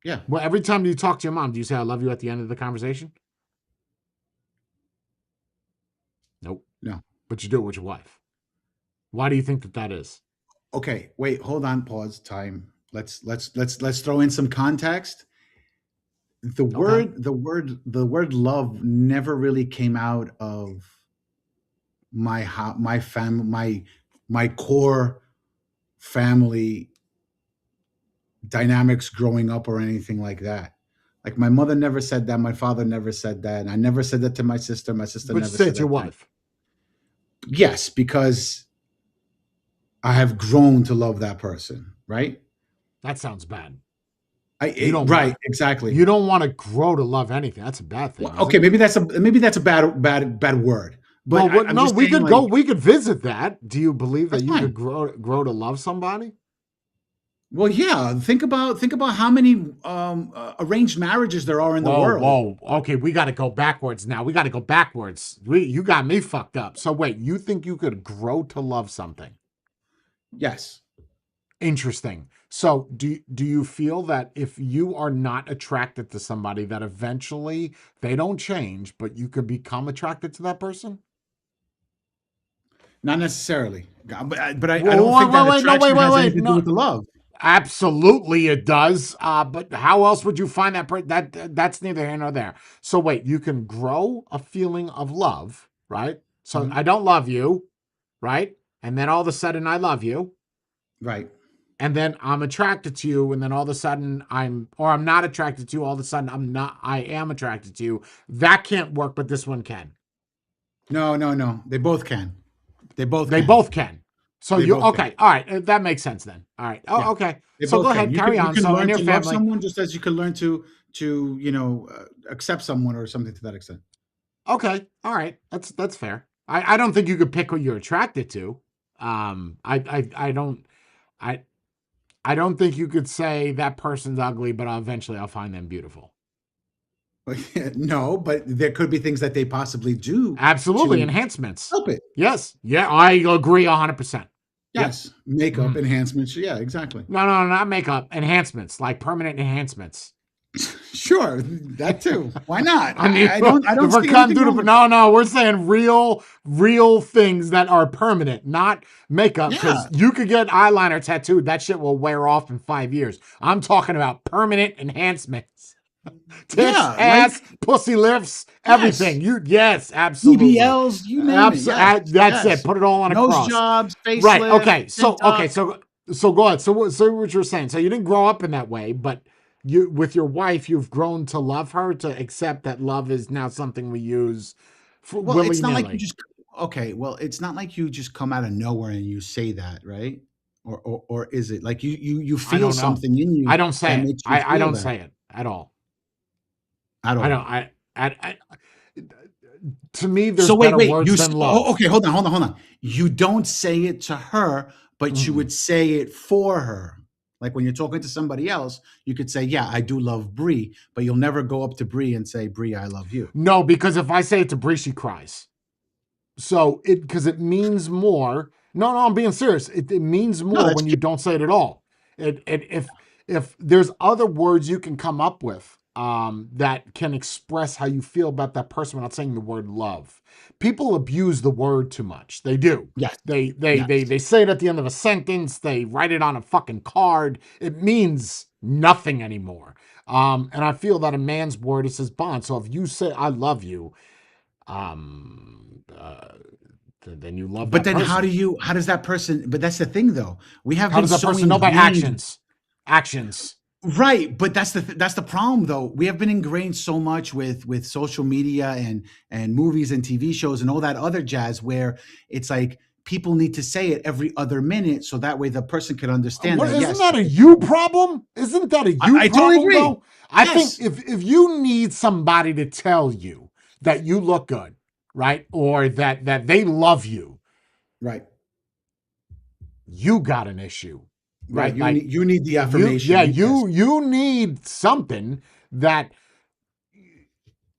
Yeah. Well, every time you talk to your mom, do you say I love you at the end of the conversation? Nope. No. But you do it with your wife. Why do you think that is? Okay. Wait. Hold on. Pause. Time. Let's throw in some context. The Okay. word love never really came out of my core family dynamics growing up or anything like that. Like my mother never said that, my father never said that, and I never said that to my sister. My sister But you never say said it's your that to me. wife. Yes, because I have grown to love that person, right? That sounds bad. Right, exactly. You don't want to grow to love anything. That's a bad thing. Well, okay, maybe that's a bad word, but Well, I'm no, just we saying could like go. We could visit that. Do you believe that that's you could fine. grow to love somebody? Well, yeah. Think about how many arranged marriages there are in the Whoa, world. whoa. Okay, we got to go backwards now. We got to go backwards. You got me fucked up. So wait, you think you could grow to love something? Yes. Interesting. So do you feel that if you are not attracted to somebody, that eventually they don't change, but you could become attracted to that person? Not necessarily, but I don't Whoa, think that wait, no, attraction has wait. anything to do No, with the love. absolutely it does. But how else would you find that that's neither here nor there. So wait, you can grow a feeling of love, right? So Mhm. I don't love you, right? And then all of a sudden I love you. Right. And then I'm attracted to you, and then all of a sudden I'm not attracted to you, all of a sudden I am attracted to you. That can't work, but this one can. No, no, no. They both can. They both They can. both can. So They you both can. okay, all right, that makes sense then. All right. Yeah, Oh, okay. they So go both can. ahead, You can carry you on. can So in learn your to love family, someone just as you can learn to accept someone or something to that extent. okay, all right, that's fair. I don't think you could pick who you're attracted to. I don't I I don't think you could say that person's ugly, but eventually I'll find them beautiful. No, but there could be things that they possibly do Absolutely, to enhancements. help it. Yes, yeah, I agree 100%. Yep. Yes, makeup Mhm. enhancements. Yeah, exactly. No, no, not makeup enhancements, like permanent enhancements. Sure, that too. Why not? I mean, I don't. I if don't we're see cutting anything through wrong the with that. no, no, we're saying real things that are permanent, not makeup. Yeah. Because you could get eyeliner tattooed, that shit will wear off in 5 years. I'm talking about permanent enhancements. Tits, Yeah. Like ass, pussy lifts, yes, everything. Yes, absolutely. BBLs, you name it. Yes, That's it. yes. Put it all on a Nose cross. jobs, Right. facelift, Okay. chin tuck. So go ahead. So what you're saying. So you didn't grow up in that way, but you with your wife, you've grown to love her, to accept that love is now something we use for Well, willy it's not like you nilly. just okay. Well, it's not like you just come out of nowhere and you say that, right? Or is it like you I feel don't know. something in I you don't say that it. makes you I feel don't that say it at all. at I don't. all? I to me, there's So wait, better wait. words than love. Okay, hold on. You don't say it to her, but you Mm-mm. would say it for her. Like when you're talking to somebody else, you could say, "Yeah, I do love Bree," but you'll never go up to Bree and say, "Bree, I love you." No, because if I say it to Bree, she cries. So it because it means more. No, no, I'm being serious. It means No, more that's when you cute. don't say it at all. It if there's other words you can come up with that can express how you feel about that person without saying the word love. People abuse the word too much. They do. Yes, They yes. they say it at the end of a sentence. They write it on a fucking card. It means nothing anymore. And I feel that a man's word is his bond. So if you say I love you, um uh, then you love But that then person. how does that person, but that's the thing though. We have How been does that so person know? By ingrained. actions. Right, but that's the problem though. We have been ingrained so much with social media and movies and TV shows and all that other jazz where it's like people need to say it every other minute so that way the person can understand What that isn't yes, that a you problem? Isn't that a you I totally problem agree. though? I think Yes. if you need somebody to tell you that you look good, right, or that they love you, Right. you got an issue, right? Right. You need the You, affirmation. yeah, Yes. you need something that,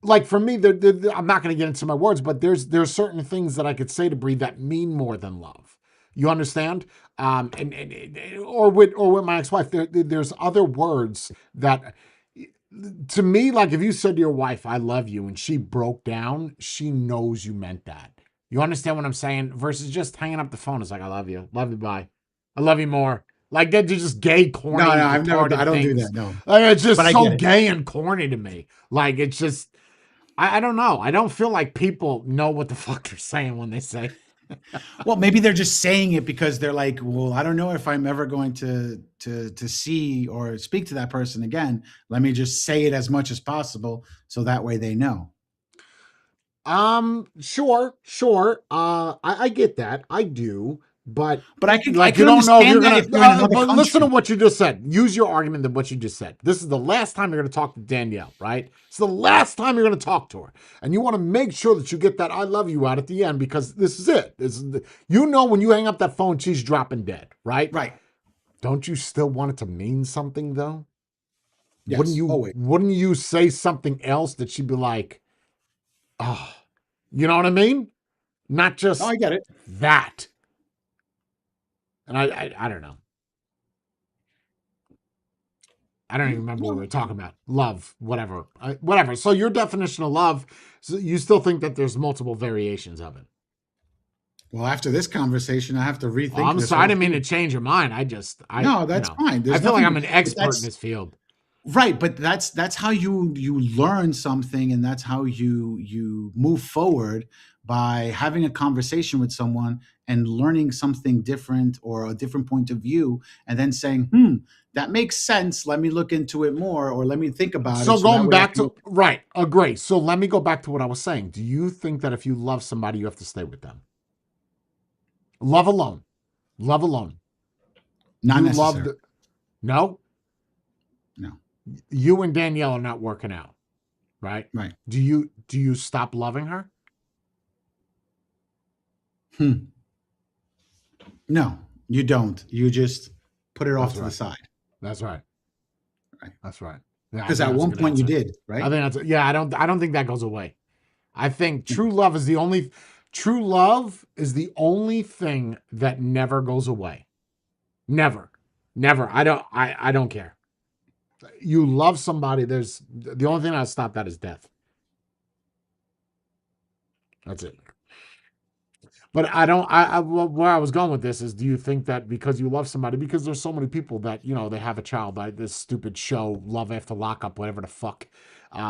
like for me, I'm not going to get into my words, but there's certain things that I could say to Bree that mean more than love. You understand? Or with my ex-wife, there's other words that, to me, like if you said to your wife, "I love you," and she broke down, she knows you meant that. You understand what I'm saying? Versus just hanging up the phone. It's like, "I love you, bye, I love you more." Like they're just gay, No, corny, no, I've never. I retarded don't do things. that. No, Like it's but just I so get it. gay and corny to me. Like it's just, I don't know. I don't feel like people know what the fuck they're saying when they say. Well, maybe they're just saying it because they're like, well, I don't know if I'm ever going to see or speak to that person again. Let me just say it as much as possible so that way they know. Sure. I get that. I do. But But I like, you could don't know if you're understand that gonna. if you're in another But listen to country. what you just said. Use your argument than what you just said. This is the last time you're gonna talk to Danielle, right? It's the last time you're gonna talk to her, and you want to make sure that you get that "I love you" out at the end because this is it. You know, when you hang up that phone, she's dropping dead, right? Right. Don't you still want it to mean something though? Wouldn't Yes. you? Always. Wouldn't you say something else that she'd be like, "Oh," you know what I mean? Not No, just I get it. that. And I don't know. I don't even remember what we were talking about. Love, whatever, whatever. So your definition of love, so you still think that there's multiple variations of it? Well, after this conversation, I have to Oh, rethink I'm this sorry, I whole didn't mean to thing. change your mind. No, that's fine. I There's feel like nothing. I'm an But expert in that's this field. right. But that's how you learn something, and that's how you move forward by having a conversation with someone and learning something different or a different point of view, and then saying, that makes sense. Let me look into it more, or let me think about it, So so that going way I back can. to right, agree. So let me go back to what I was saying. Do you think that if you love somebody, you have to stay with them? Love alone, love alone. Not You necessary. loved, no. No. You and Danielle are not working out, right? Right. Do you stop loving her? Hmm. No, you don't. You just put it off That's to the right. side. That's right. Right. That's right. Yeah, I Because think at that's a one good point you answer. did, I right? think that's yeah. I don't think that goes away. I think true love is the only thing that never goes away. Never, never. I don't care. You love somebody. There's the only thing that'll stop that is death. That's it. But I don't. Where I was going with this is, do you think that because you love somebody, because there's so many people that they have a child, like this stupid show, Love After Lockup, whatever the fuck,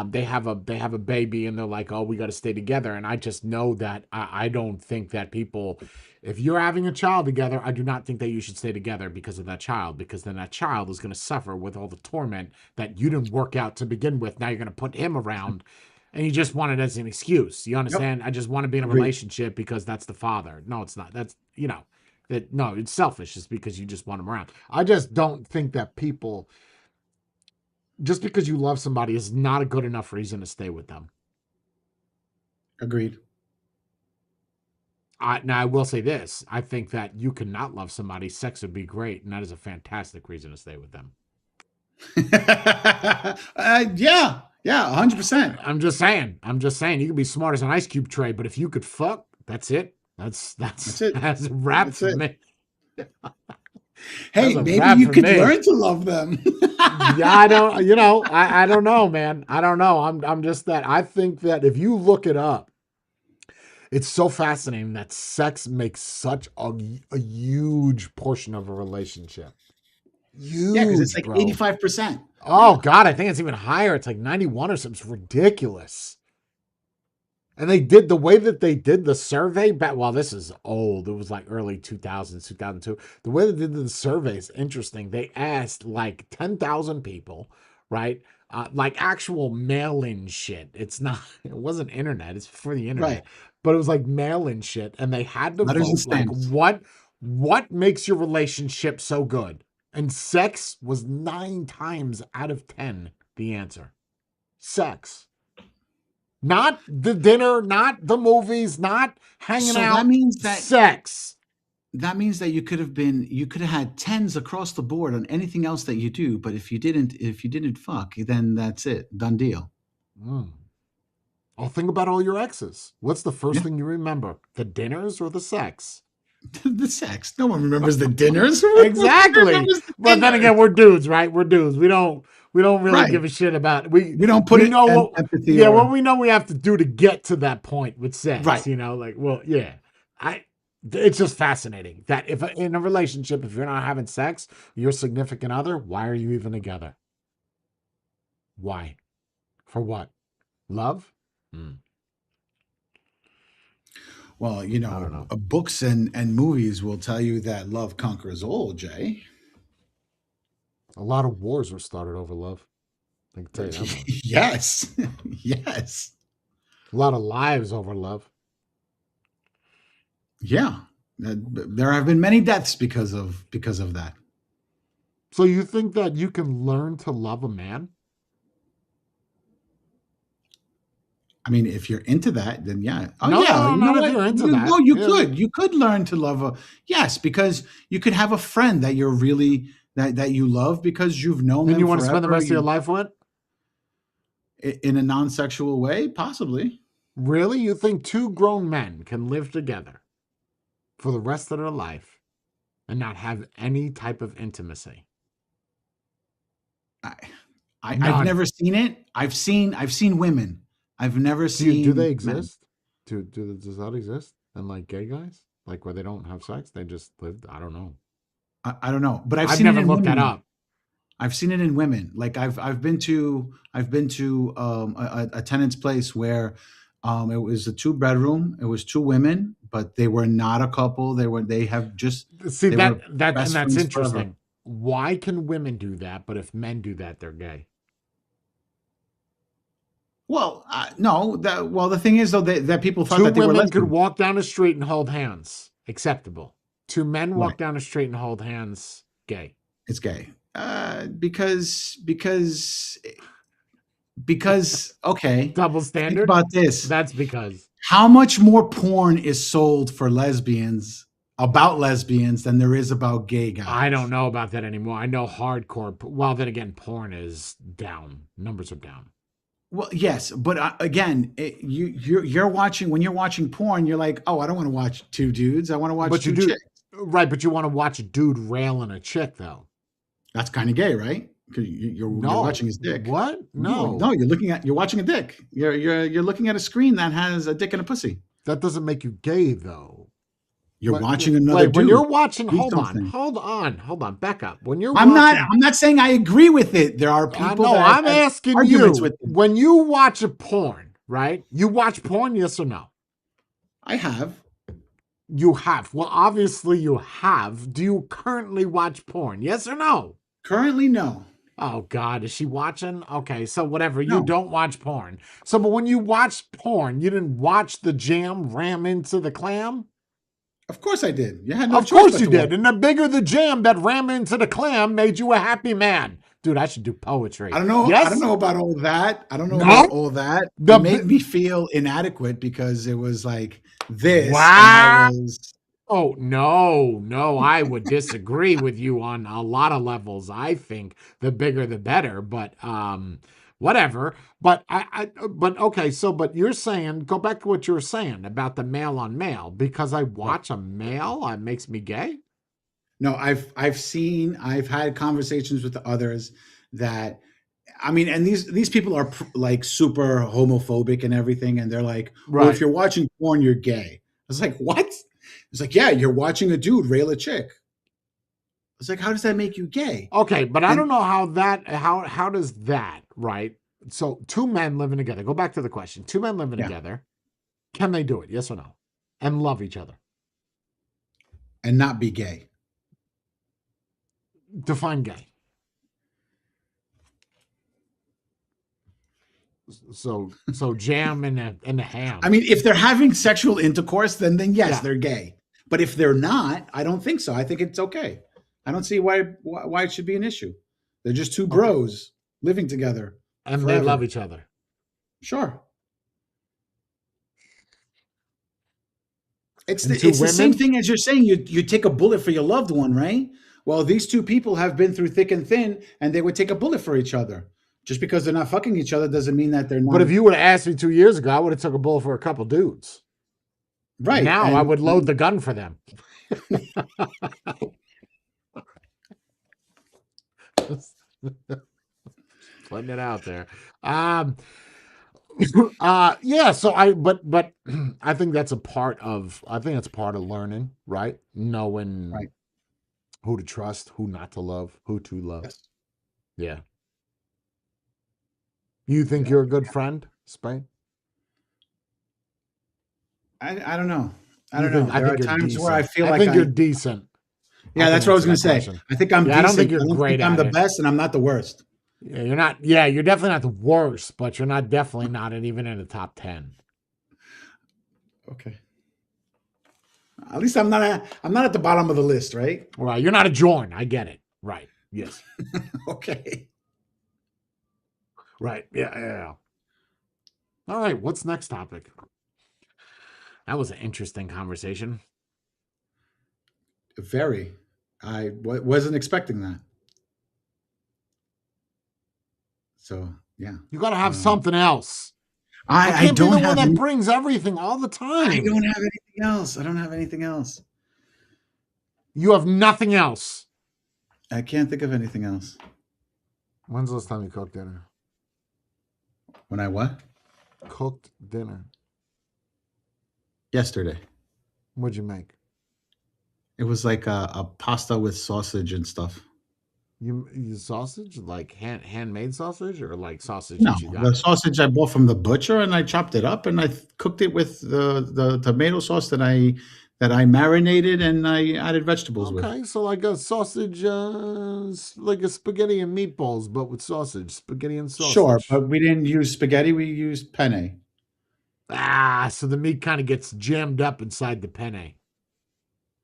they have a baby, and they're like, oh, we got to stay together, and I just know that I don't think that people, if you're having a child together, I do not think that you should stay together because of that child, because then that child is going to suffer with all the torment that you didn't work out to begin with. Now you're going to put him around and you just want it as an excuse. You Yep. understand? I just want to be in a Agreed. relationship because that's the father. No, it's not. No, it's selfish. It's because you just want him around. I just don't think that people, just because you love somebody, is not a good enough reason to stay with them. Agreed. Now, I will say this. I think that you cannot love somebody. Sex would be great, and that is a fantastic reason to stay with them. Yeah. Yeah. 100%. I'm just saying. You can be smart as an ice cube tray, but if you could fuck, that's it. That's That's it. that's a wrap That's for it. me. Hey, That's a maybe wrap you for could me. learn to love them. Yeah, I don't. I don't know, man. I don't know. I'm just that. I think that if you look it up, it's so fascinating that sex makes such a huge portion of a relationship. Yeah, because it's Huge, like bro. 85%. Oh Yeah. God, I think it's even higher. It's like 91 or something. It's ridiculous. And they did the way that they did the survey back. Well, this is old. It was like early 2000s, 2002. The way they did the survey is interesting. They asked like 10,000 people, right? Like actual mail-in shit. It wasn't internet. It's for the Right. internet, but it was like mail-in shit. And they had to Letters and vote like stamps. what makes your relationship so good? And sex was 9 times out of 10 the answer. Sex. Not the dinner, not the movies, not hanging So that out. means that Sex. that means that you could have had tens across the board on anything else that you do, but if you didn't fuck, then that's it, done deal. Mm. Oh, think about all your exes. What's the first Yeah. thing you remember? The dinners or the sex? The sex. No one remembers the dinners. Who Exactly. remembers the But then dinners? again, we're dudes, right? We're dudes. We don't really Right. give a shit about we We don't put we it know what empathy yeah, what or we know we have to do to get to that point with right. sex, like, well, yeah. I it's just fascinating that if in a relationship, if you're not having sex, your significant other, why are you even together? Why? For what? Love? Hmm. Well, I don't know. books and movies will tell you that love conquers all, Jay. A lot of wars were started over love. I can tell you that much. Yes. Yes. A lot of lives over love. Yeah. There have been many deaths because of that. So you think that you can learn to love a man? I mean, if you're into that, then yeah. Oh No, yeah, no, you know not if what? you're into You, no, that. you Yeah. could. You could learn to love a yes, because you could have a friend that you're really that you love because you've known And them you want to spend the forever. rest of your life with? In a non-sexual way, possibly. Really? You think two grown men can live together for the rest of their life and not have any type of intimacy? I, I've None. never seen it. I've seen women. I've never Do they seen men. exist? Does that exist? And like gay guys? Like where they don't have sex, they just live? I don't know. I don't know, but I've I've seen it never in looked that women. up. I've seen it in women. Like I've been to a tenant's place where it was a two bedroom. It was two women, but they were not a couple. See They were and best that's friends forever. interesting. Why can women do that, but if men do that, they're gay? Well, no. The thing is though that people thought Two that they were women could lesbians. walk down the street and hold hands. Acceptable. Two men walk Right. down the street and hold hands. Gay. It's gay. Because okay, Double think standard? about this. That's because. How much more porn is sold for lesbians about lesbians than there is about gay guys? I don't know about that anymore. I know hardcore. Well, then again, porn is down. Numbers are down. Well, yes, but again, you're watching when you're watching porn, you're like, oh, I don't want to watch two dudes. I want to watch But you two do. chicks. Right, but you want to watch a dude railing a chick, though. That's kind of gay, right? Because you're No. watching his dick. What? No. No, you're watching a dick. You're looking at a screen that has a dick and a pussy. That doesn't make you gay, though. You're watching another Wait, dude. when you're watching, do hold something. on, back up. When you're I'm watching, not saying I agree with it. There are I people know, that I'm have asking arguments you, with it. when you watch a porn, right? You watch porn, yes or no? I have. You have. Well, obviously you have. Do you currently watch porn? Yes or no? Currently, no. Oh God, is she watching? Okay, so whatever. You No. don't watch porn. So, but when you watch porn, you didn't watch the jam ram into the clam? Of course I did. You had no Of choice course but you to did. watch. And the bigger the jam that ram into the clam made you a happy man. Dude, I should do poetry. I don't know. Yes? I don't know about all that. I don't know No? about all that. The It made me feel inadequate because it was like this. Wow. And I was Oh, no, I would disagree with you on a lot of levels. I think the bigger the better, but whatever. But but okay, so but you're saying, go back to what you were saying about the male on male, because I right. watch a male, it makes me gay? No, I've had conversations with others that I mean, and these people are like super homophobic and everything, and they're like, "Well, if Right. you're watching porn, you're gay." I was like, "What?" It's like, "Yeah, you're watching a dude rail a chick." I was like, "How does that make you gay?" Okay, but I And don't know how does that, right? So two men living together. Go back to the question. Two men living yeah, together. Can they do it? Yes or no? And love each other. and not be gay. Define gay. So jam in the ham. I mean, if they're having sexual intercourse, then yes, Yeah. they're gay. But if they're not, I don't think so. I think it's okay. I don't see why it should be an issue. They're just two Okay. bros living together And they forever. love each other. Sure. It's And the two it's the same women? thing as you're saying. You take a bullet for your loved one, right? Well, these two people have been through thick and thin, and they would take a bullet for each other. Just because they're not fucking each other doesn't mean that they're But not if you would have asked me 2 years ago, I would have took a bullet for a couple dudes. right. Now I would load the gun for them. Putting it out there. Yeah, so but I think that's part of learning, right? Knowing right. who to trust, who not to love, who to love. Yes. Yeah. You think Yeah. you're a good friend, Spain? I don't know. I You don't think know. I There are think you're times where I decent. feel I like think you're decent. yeah, I that's can what I was answer gonna that say. question. I think I'm Yeah, I don't decent. think you're I don't great think I'm at the it. best, and I'm not the worst. Yeah, you're not. Yeah, you're definitely not the worst, but you're not definitely not even in the top 10. Okay. At least I'm not at the bottom of the list, right? Right, you're not a join. I get it. Right. Yes. Okay. Right. Yeah. All right. What's next topic? That was an interesting conversation. Very. Wasn't expecting that. So yeah. You got to have something else. I I can't be don't the one have that any, brings everything all the I time. don't have anything else. I don't have anything else. You have nothing else. I can't think of anything else. When's the last time you cooked dinner? When I what? Cooked dinner. Yesterday. What'd you make? It was like a pasta with sausage and stuff. You sausage, like handmade sausage, or like sausage No, that you the got? sausage I bought from the butcher and I chopped it up and I cooked it with the tomato sauce that I marinated and I added vegetables with. Okay, so like a sausage, like a spaghetti and meatballs, but with sausage, spaghetti and Sure, sausage. but we didn't use spaghetti. We used penne. So the meat kind of gets jammed up inside the penne.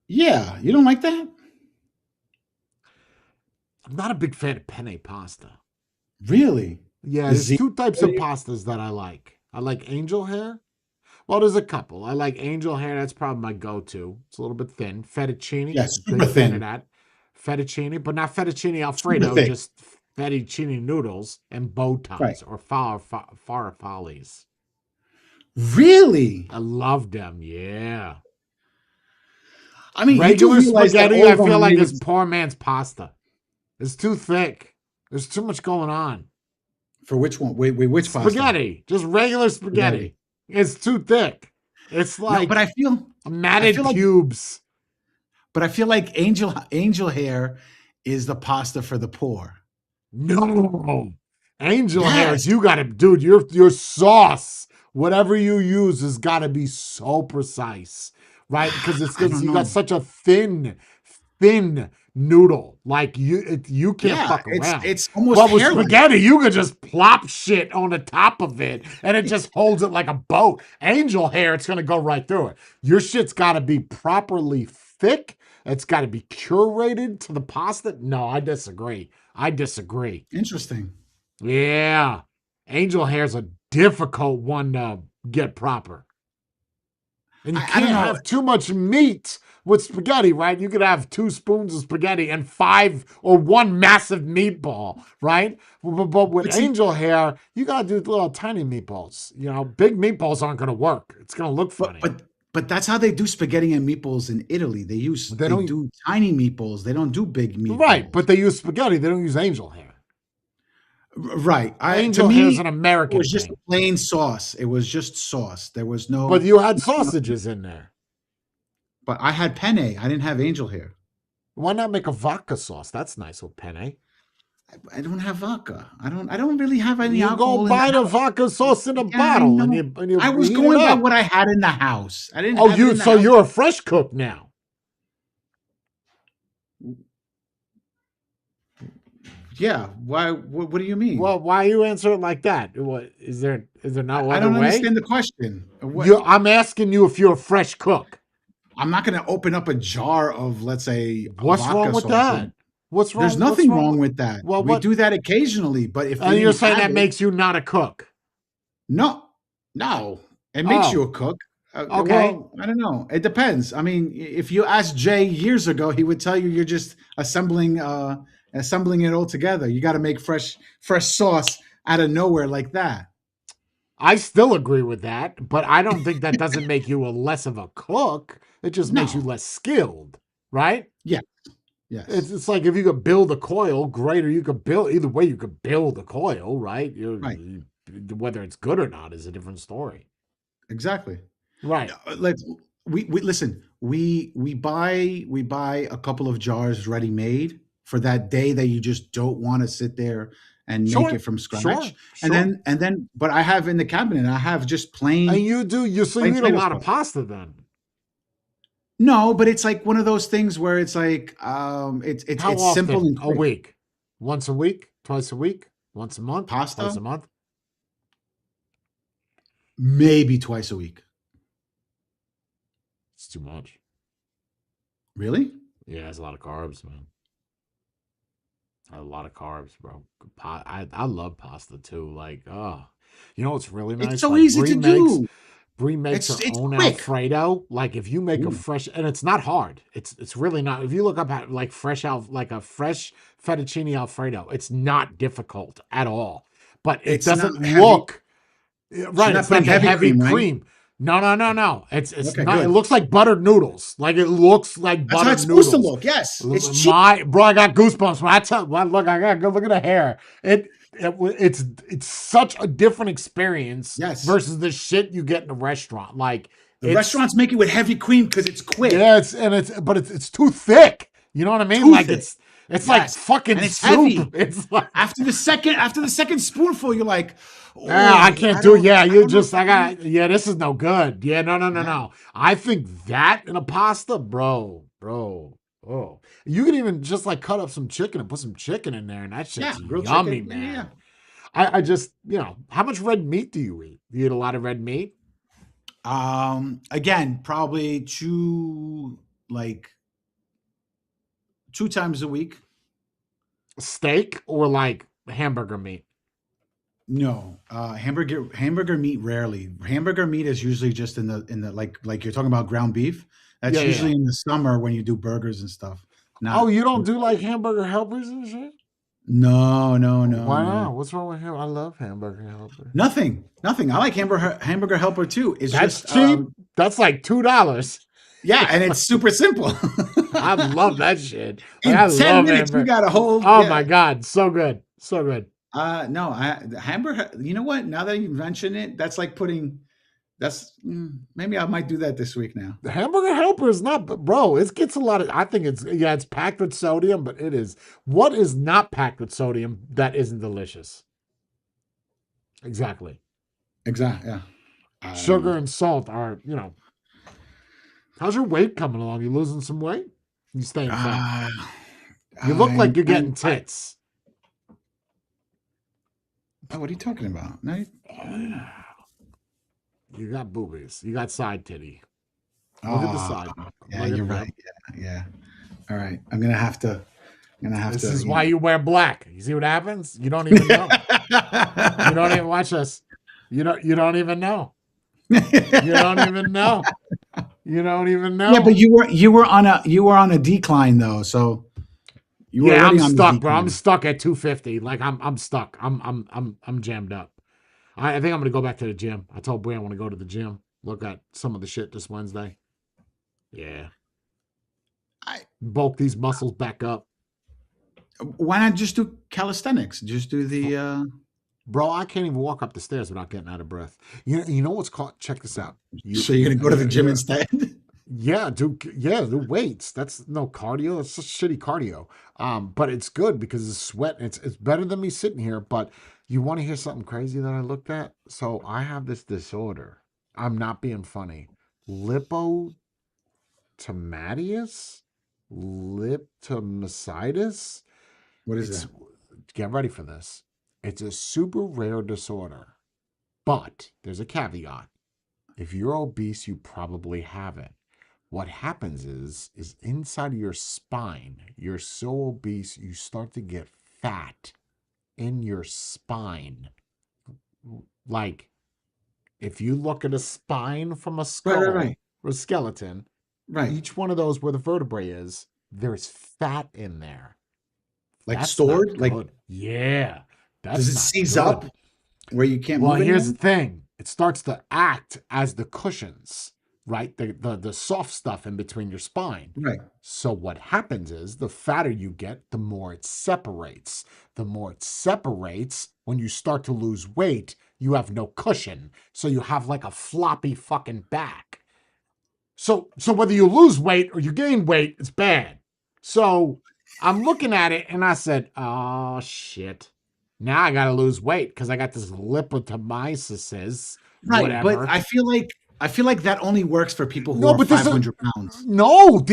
Yeah, you don't like that? I'm not a big fan of penne pasta. Really? Yeah, The there's Z. two types of pastas that I like. I like angel hair. Well, there's a couple. I like angel hair. That's probably my go-to. It's a little bit thin. Fettuccine, Yeah, super big fan of thin. that. Fettuccine, but not fettuccine Super Alfredo, thick. just fettuccine noodles and bow Right. ties or farfallis. Really? I love them. Yeah. I mean, you do Regular realize that spaghetti, all I of them feel are like made it's of poor man's pasta. It's too thick. There's too much going on. for which one? Wait, which pasta? Spaghetti, just regular spaghetti. It's too thick. It's No, like but I feel matted like cubes. angel hair is the pasta for the poor. No, angel hairs. Yes. You got to, dude. Your sauce, whatever you use, has got to be so precise, right? Because it's I because don't you got know. such a thin noodle. Like you can't Yeah, fuck around. it's almost But with hair-like. spaghetti, you could just plop shit on the top of it, and it just holds it like a boat. Angel hair, it's gonna go right through it. Your shit's got to be properly thick. It's got to be curated to the pasta. No, I disagree. Interesting. Yeah. Angel hair's a difficult one to get proper. And you I can't don't know. have too much meat with spaghetti, right? You could have 2 spoons of spaghetti and 5 or 1 massive meatball, right? But with But see, angel hair, you gotta do little tiny meatballs. You know, big meatballs aren't gonna work. It's gonna look funny. but that's how they do spaghetti and meatballs in Italy. They don't- do tiny meatballs. They don't do big meatballs. Right, but they use spaghetti. They don't use angel hair. Right. Angel to hair me, is an it American was just thing. plain sauce. It was just sauce. There was no. But you had sausages in there. But I had penne. I didn't have angel hair. Why not make a vodka sauce? That's nice with penne. I don't have vodka. I don't really have any You alcohol. go in buy the the house. vodka sauce in a Yeah, I bottle, and know. you I was heat going it by up. what I had in the house. I didn't. Oh, have it in the so house. you're a fresh cook now. Yeah. Why? What do you mean? Well, why you answer it like that? What is there no I other don't way? understand the question. I'm asking you if you're a fresh cook. I'm not going to open up a jar of, let's say, What's vodka wrong with sauce that? and- What's wrong? There's nothing wrong with that. Well, we what- do that occasionally, but if we And you're didn't saying have that it- makes you not a cook. no, it makes Oh. you a cook. Okay. Well, I don't know. It depends. I mean, if you asked Jay years ago, he would tell you you're just assembling it all together. You got to make fresh sauce out of nowhere like that. I still agree with that, but I don't think that doesn't make you a less of a cook. It just makes you No. less skilled, right? Yes. Yes. It's like if you could build a coil, great, or you could build either way. You could build a coil, right? Right. Whether it's good or not is a different story, Exactly. right? Like we listen. We buy a couple of jars ready made for that day that you just don't want to sit there and make Sure, it from sure, scratch. And sure. then, but I have in the cabinet. I have just And plain you do you so you plain eat a tomato lot of sauce. pasta then? No, but it's like one of those things where it's like How it's simple often? and A quick. week? Once a week? Twice a week? Once a month? Twice Pasta, a month? maybe twice a week. It's too much. Really? Yeah, it's a lot of carbs, man. A lot of carbs, bro. I love pasta too. Like, oh, you know what's really It's nice? so Like easy to do. Brie makes It's her it's own quick. Alfredo. Like if you make a Ooh, fresh, and it's not hard. It's really not. If you look up at like like a fresh fettuccine Alfredo, it's not difficult at all. But it it's not doesn't heavy. look So you're right. not It's putting not the heavy heavy cream, right? cream. No, no, no, no. It's Okay, not. It good. looks like buttered noodles. Like it looks like That's how buttered it's supposed to noodles. look. Yes, it's cheap. My bro, I got goosebumps when I tell. Well, look, I got good. Look at the hair. It's such a different experience Yes, versus the shit you get in a restaurant. Like the it's restaurants make it with heavy cream because it's quick, yeah, it's too thick. You know what I mean? too Like thick. it's like Yes, fucking and it's soup. heavy. It's like After the second spoonful, you're like, I oh, can't do it. Yeah, I you don't know if just I I can eat. got yeah. This is no good. Yeah, no, no, no, Yeah, no. I think that in a pasta, bro. Oh, you can even just like cut up some chicken and put some chicken in there, and that yeah, shit's grilled yummy, chicken. Yeah, yeah, yeah. man. I just how much red meat do you eat? You eat a lot of red meat, Again, probably like 2 times a week. steak or like hamburger meat. No, hamburger meat rarely. Hamburger meat is usually just in the like you're talking about ground beef. Yeah, That's yeah, yeah. usually in the summer when you do burgers and stuff. Oh, Not you don't do like hamburger helpers and shit? no, no, no, Why no. not? What's wrong with him? I love hamburger helper. Nothing. Nothing. I like hamburger helper too. It's That's just cheap. That's like $2. yeah, and it's super simple. I love that shit. Like I In 10 love minutes you hamburger. got a whole Oh yeah. my god, so good, so good. No, the hamburger. You know what? Now that you mention it, that's like putting. Maybe I might do that this week now. The hamburger helper is not, bro. It gets a lot of. I think it's packed with sodium, but it is. What is not packed with sodium that isn't delicious? Exactly. Exactly. Yeah. I don't Sugar know. and salt are. How's your weight coming along? You losing some weight? You staying fat? Uh, You look I, like you're getting I, tits. what are you talking about? No, You got boobies. You got side titty. Look at the oh, side. yeah, Look at you're them. right. Yeah, yeah. All right. I'm gonna have to. I'm gonna have This to. is why you wear black. You see what happens? You don't even know. You don't even watch us. You don't even know. You don't even know. You don't even Yeah, but know. you were on a decline though, so you were Yeah, I'm already on the stuck, bro. I'm decline. stuck at 250. Like I'm stuck. I'm jammed up. I think I'm gonna go back to the gym. I told Brie I want to go to the gym. Look at some of the shit this Wednesday. Yeah. I, Bulk these muscles back up. why not just do calisthenics? Just do the. Bro, I can't even walk up the stairs without getting out of breath. You know what's called? Check this out. You So you're gonna go to the gym here, instead? yeah, do weights. That's no cardio. It's just shitty cardio. But it's good because it's sweat. It's better than me sitting here. But you want to hear something crazy that I looked at? So I have this disorder. I'm not being funny. Lipotomatitis, liptomyositis. What is It's that? get ready for this. It's a super rare disorder, but there's a caveat. If you're obese, you probably have it. What happens is inside of your spine, you're so obese, you start to get fat in your spine. Like if you look at a spine from a Right, right, skull right, or a skeleton, right. each one of those where the vertebrae is, there's fat in there. Like That's not stored. Like, good. Yeah, does that's it not seize good. up where you can't Well, move here's the anymore? thing. It starts to act as the cushions, right? The soft stuff in between your spine. Right. So what happens is the fatter you get, the more it separates. The more it separates, when you start to lose weight, you have no cushion. So you have like a floppy fucking back. So whether you lose weight or you gain weight, it's bad. So I'm looking at it and I said, oh shit. Now I gotta lose weight because I got this lipotomyces, Right. But whatever. I feel like that only works for people who No, are but this is 500 pounds. no.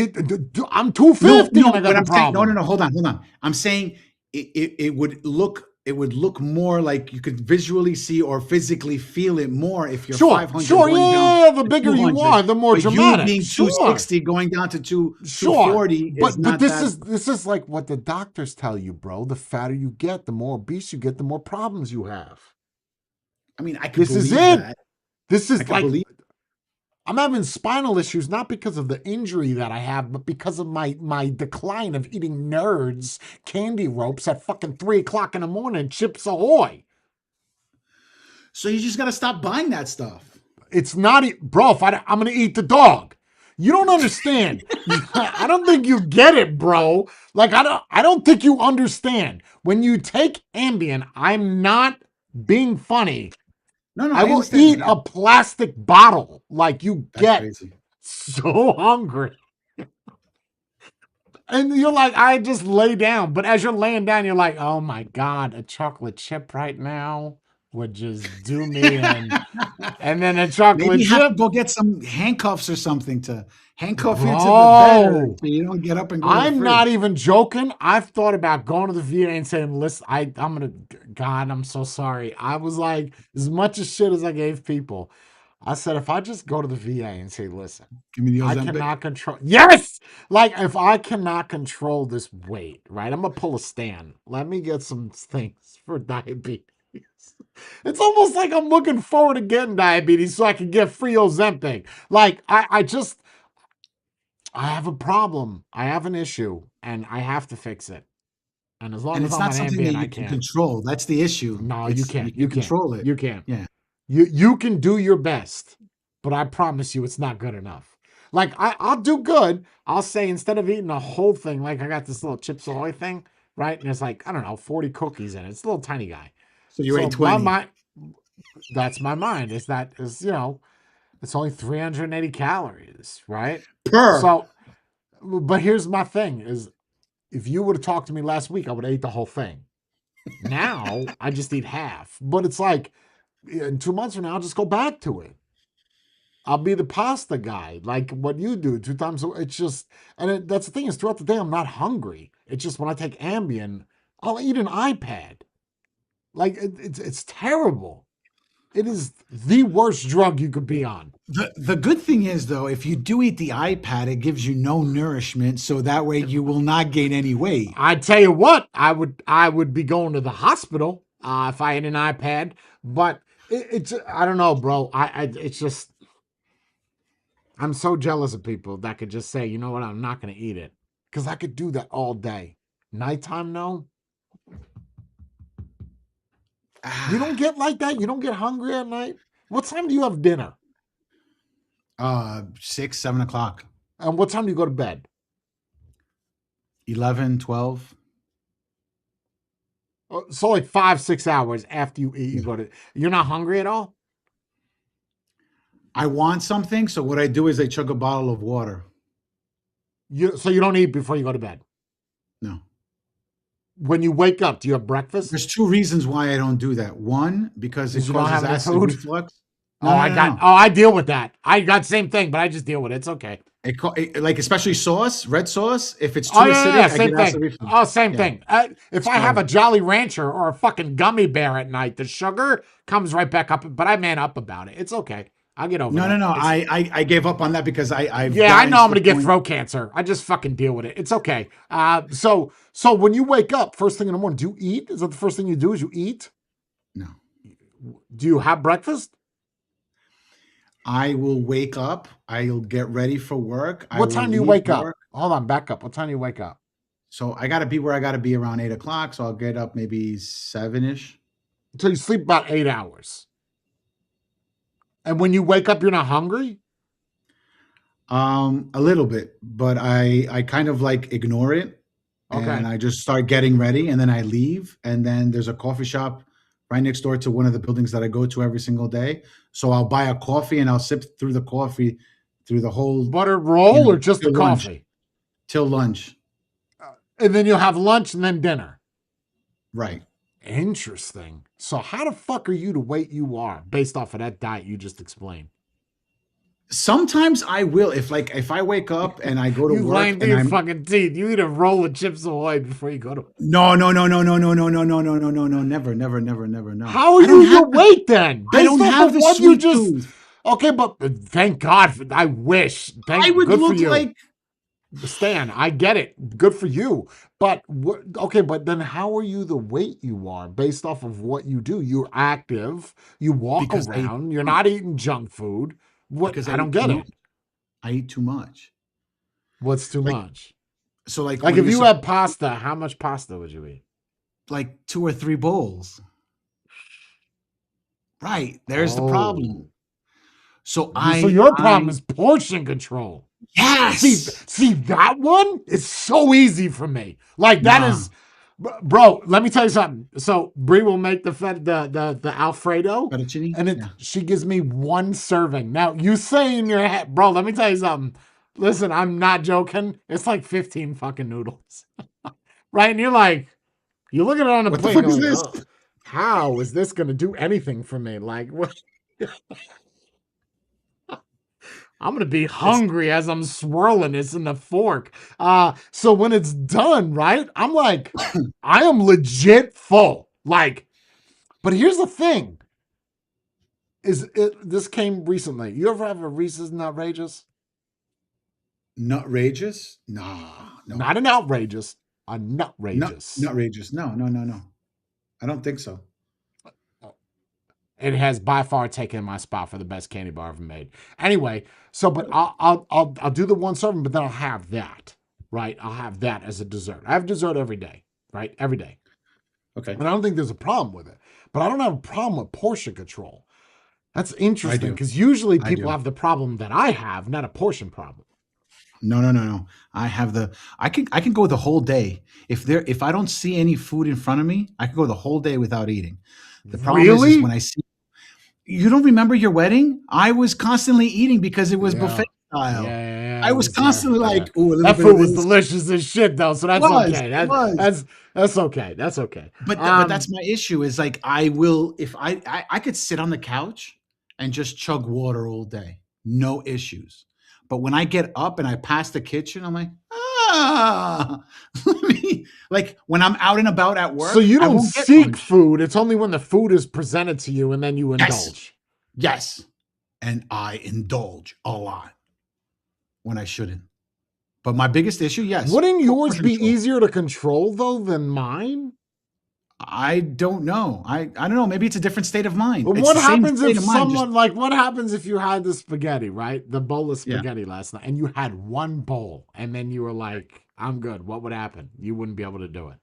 I'm No, 250 and no, I got but the I'm saying no, no, problem. no. Hold on, hold on. I'm saying it would look more like you could visually see or physically feel it more if you're Sure, 500 sure, going down yeah. The to bigger you 200, are, the more but you dramatic. being Sure, 260 going down to sure. 240 is But not that. this is like what the doctors tell you, bro. The fatter you get, the more obese you get, the more problems you have. I mean, I could This is believe it. that. This I is could like believe. I'm having spinal issues not because of the injury that I have, but because of my decline of eating nerds candy ropes at fucking 3 o'clock in the morning, Chips Ahoy. So you just got to stop buying that stuff. It's not, bro. If I'm gonna eat the dog, you don't understand. I don't think you get it, bro. Like I don't think you understand. When you take Ambien, I'm not being funny. No, no, I I will understand eat that. Yeah, a plastic bottle. Like you that's get crazy. so hungry. And you're like, I just lay down. But as you're laying down, you're like, oh my God, a chocolate chip right now would just do me in. And then a Maybe chocolate you have to chip, go get some handcuffs or something to handcuff you to the bed bro. so you don't get up and go to the I'm not fridge. even joking. I've thought about going to the VA and saying, listen, I'm gonna God, I'm so sorry. I was like, as much as shit as I gave people, I said, if I just go to the VA and say, listen, Give me the I Ozempic. cannot control. Yes, like if I cannot control this weight, right? I'm gonna pull a stand. Let me get some things for diabetes. It's almost like I'm looking forward to getting diabetes so I can get free Ozempic. Like I have a problem. I have an issue, and I have to fix it. And as long And as it's I'm not on something that Ambien, I you can can't. control. That's the issue. No, you It's you can't. You can can't. control it. You can't. Yeah. You can do your best, but I promise you, it's not good enough. Like I'll do good. I'll say instead of eating a whole thing, like I got this little Chips Ahoy thing, right? And there's like I don't know, 40 cookies in it. It's a little tiny guy. So you So ate 20 that's my mind. Is it's only 380 calories, right? per. So, but here's my thing: is if you would have talked to me last week, I would have ate the whole thing. Now I just eat half. But it's like in 2 months from now, I'll just go back to it. I'll be the pasta guy, like what you do 2 times. It's just, that's the thing is throughout the day, I'm not hungry. It's just when I take Ambien, I'll eat an iPad. Like it's terrible. It is the worst drug you could be on. The good thing is though, if you do eat the iPad, it gives you no nourishment, so that way you will not gain any weight. I tell you what, I would be going to the hospital if I had an iPad. But it's I don't know, bro. It's just I'm so jealous of people that could just say, you know what, I'm not gonna eat it because I could do that all day. Nighttime, no. You don't Ah, get like that. You don't get hungry at night. What time do you have dinner? 6, 7 o'clock, And what time do you go to bed? 11, 12. So like 5, 6 hours after you eat, you Yeah. go to. You're not hungry at all. I want something, so what I do is I chug a bottle of water. So you don't eat before you go to bed. No. When you wake up, do you have breakfast? There's two reasons why I don't do that. One, because it Because you don't causes have any acid food. reflux. Oh, No, no, no, no. I deal with that. I got same thing, but I just deal with it. It's okay. Like especially sauce, red sauce. If it's too Oh yeah, yeah, acidic, I same get acid thing. reflux. Oh, same Yeah. thing. If I have So a Jolly Rancher or a fucking gummy bear at night, the sugar comes right back up. But I man up about it. It's okay. I'll get over no, no, that. no. It's I gave up on that because I've yeah, I gotten know I'm to the gonna get point. throat cancer. I just fucking deal with it. It's okay. So when you wake up first thing in the morning, do you eat? Is that the first thing you do? Is you eat? No. Do you have breakfast? I will wake up. I'll get ready for work. I What will time do you leave wake up? work. Hold on, back up. What time do you wake up? So I got to be where I got to be around 8 o'clock. So I'll get up maybe 7 ish. So you sleep about 8 hours. And when you wake up, you're not hungry? A little bit, but I kind of like ignore it, and Okay. I just start getting ready, and then I leave, and then there's a coffee shop right next door to one of the buildings that I go to every single day. So I'll buy a coffee and I'll sip through the coffee through the whole, Buttered roll or just the till lunch, coffee? till lunch. And then you'll have lunch and then dinner. Right. Interesting. So how the fuck are you the weight you are based off of that diet you just explained? Sometimes I will if I wake up and I go to You work lying to and your I'm fucking teeth. You eat a roll of Chips Ahoy before you go to. no, never, no. How are you the weight then? I Based don't off have of the what you sweet just. tooth. Okay, but thank God. I wish. I would Good for look you. like Stan, I get it. Good for you. But okay, but then how are you the weight you are based off of what you do? You're active. You walk because I around. You're not eating junk food. What? because I I don't eat too get much. it. I eat too much. What's too Like much? like Like when if you're you had pasta, how much pasta would you eat? like 2 or 3 bowls. Right. There's the problem. Oh, So so I your problem I is portion control. yes. See that one is so easy for me. Like that Nah. is, bro. Let me tell you something. So Brie will make the Alfredo, Fettuccine? and Yeah. she gives me one serving. Now you say in your head, bro. Let me tell you something. Listen, I'm not joking. It's like 15 fucking noodles, right? And you're like, you look at it on the What the plate, and fuck you're is like, this? oh, how is this gonna do anything for me? Like, what? I'm gonna be It's hungry as I'm swirling this in the fork. So when it's done, right? I'm like, I am legit full. Like, but here's the thing: is it this came recently? You ever have a Reese's Nutrageous? nutrageous? Nah, no. Not an outrageous, a Not nutrageous. nutrageous. No. I don't think so. It has by far taken my spot for the best candy bar ever made. Anyway, so but I'll do the one serving, but then I'll have that, right? I'll have that as a dessert. I have dessert every day, right? Every day. Okay. And I don't think there's a problem with it. But I don't have a problem with portion control. That's I interesting do. because usually I people do. have the problem that I have, not a portion problem. No. I have the I can go the whole day. If I don't see any food in front of me, I can go the whole day without eating. The problem is when Really? I see you don't remember your wedding? I was constantly eating because it was buffet Yeah. style. Yeah, I it was was constantly yeah. like, "Ooh, a little That bit of food was this." delicious as shit though, so It that's was. okay. It was. That's okay. That's okay. But that's my issue is like I will if I could sit on the couch and just chug water all day, no issues. But when I get up and I pass the kitchen, I'm like, let me like when I'm out and about at So work, you I don't won't get seek lunch. food. It's only when the food is presented to you and then you Yes, indulge. yes, and I indulge a lot when I shouldn't. But my biggest issue, yes, Wouldn't yours portion be control. easier to control though than mine? I don't know. I don't know. Maybe it's a different state of mind. But It's what the same happens state if of mind. Just someone like what happens if you had the spaghetti, right? The bowl of yeah. spaghetti last night and you had one bowl and then you were like, I'm good. What would happen? You wouldn't be able to do it.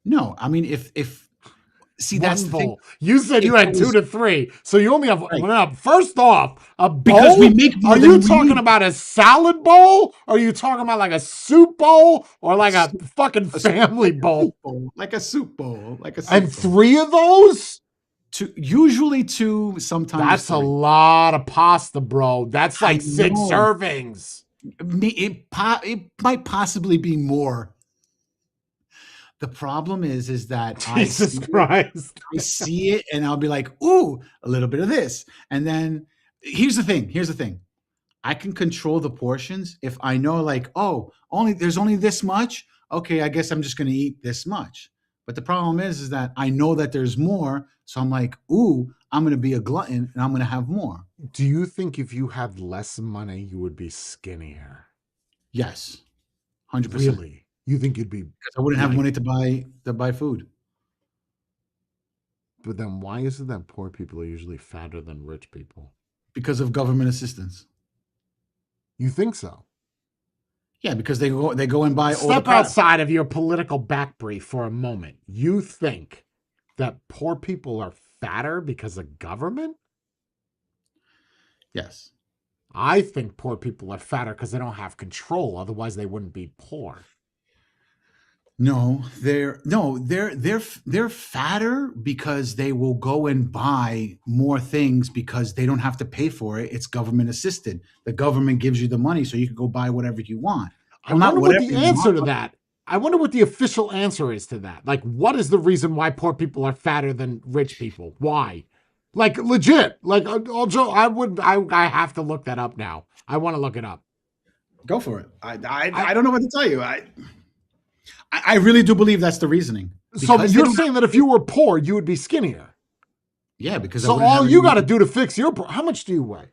No, I mean if see that's One the thing. bowl. You said If you it had two was to three. So you only have right now, first off, a because we bowl? make Are more you than we talking need. about a salad bowl? Or are you talking about like a soup bowl or A like a soup, fucking family like a soup bowl? bowl, like a soup bowl, like a And soup bowl. three of those? Two, usually two, sometimes That's a three. lot of pasta, bro. That's I like six know. servings. It might possibly be more. The problem is that Jesus Christ. I see it, and I'll be like, "Ooh, a little bit of this," and then here's the thing. Here's the thing. I can control the portions if I know like, oh, only there's only this much. Okay, I guess I'm just going to eat this much. But the problem is that I know that there's more, so I'm like, ooh, I'm going to be a glutton and I'm going to have more. Do you think if you had less money, you would be skinnier? Yes, 100%. Really? You think you'd be Because I wouldn't have like, money to buy food. but then why is it that poor people are usually fatter than rich people? because of government assistance. You think so? Yeah, because they go and buy all the Step crap. outside of your political back brief for a moment. You think that poor people are fatter because of government? Yes. I think poor people are fatter because they don't have control. Otherwise, they wouldn't be poor. No, they're fatter because they will go and buy more things because they don't have to pay for it. It's government assisted. The government gives you the money so you can go buy whatever you want. I Well, not wonder what whatever the you answer to want. that. I wonder what the official answer is to that. Like, what is the reason why poor people are fatter than rich people? Why? Like, legit. Like, also, I have to look that up now. I want to look it up. Go for it. I, I I I don't know what to tell you. I really do believe that's the reasoning so because they you're don't saying that have if you were poor, you would be skinnier. yeah, because I So wouldn't have all any you got to money. do to fix your how much do you weigh?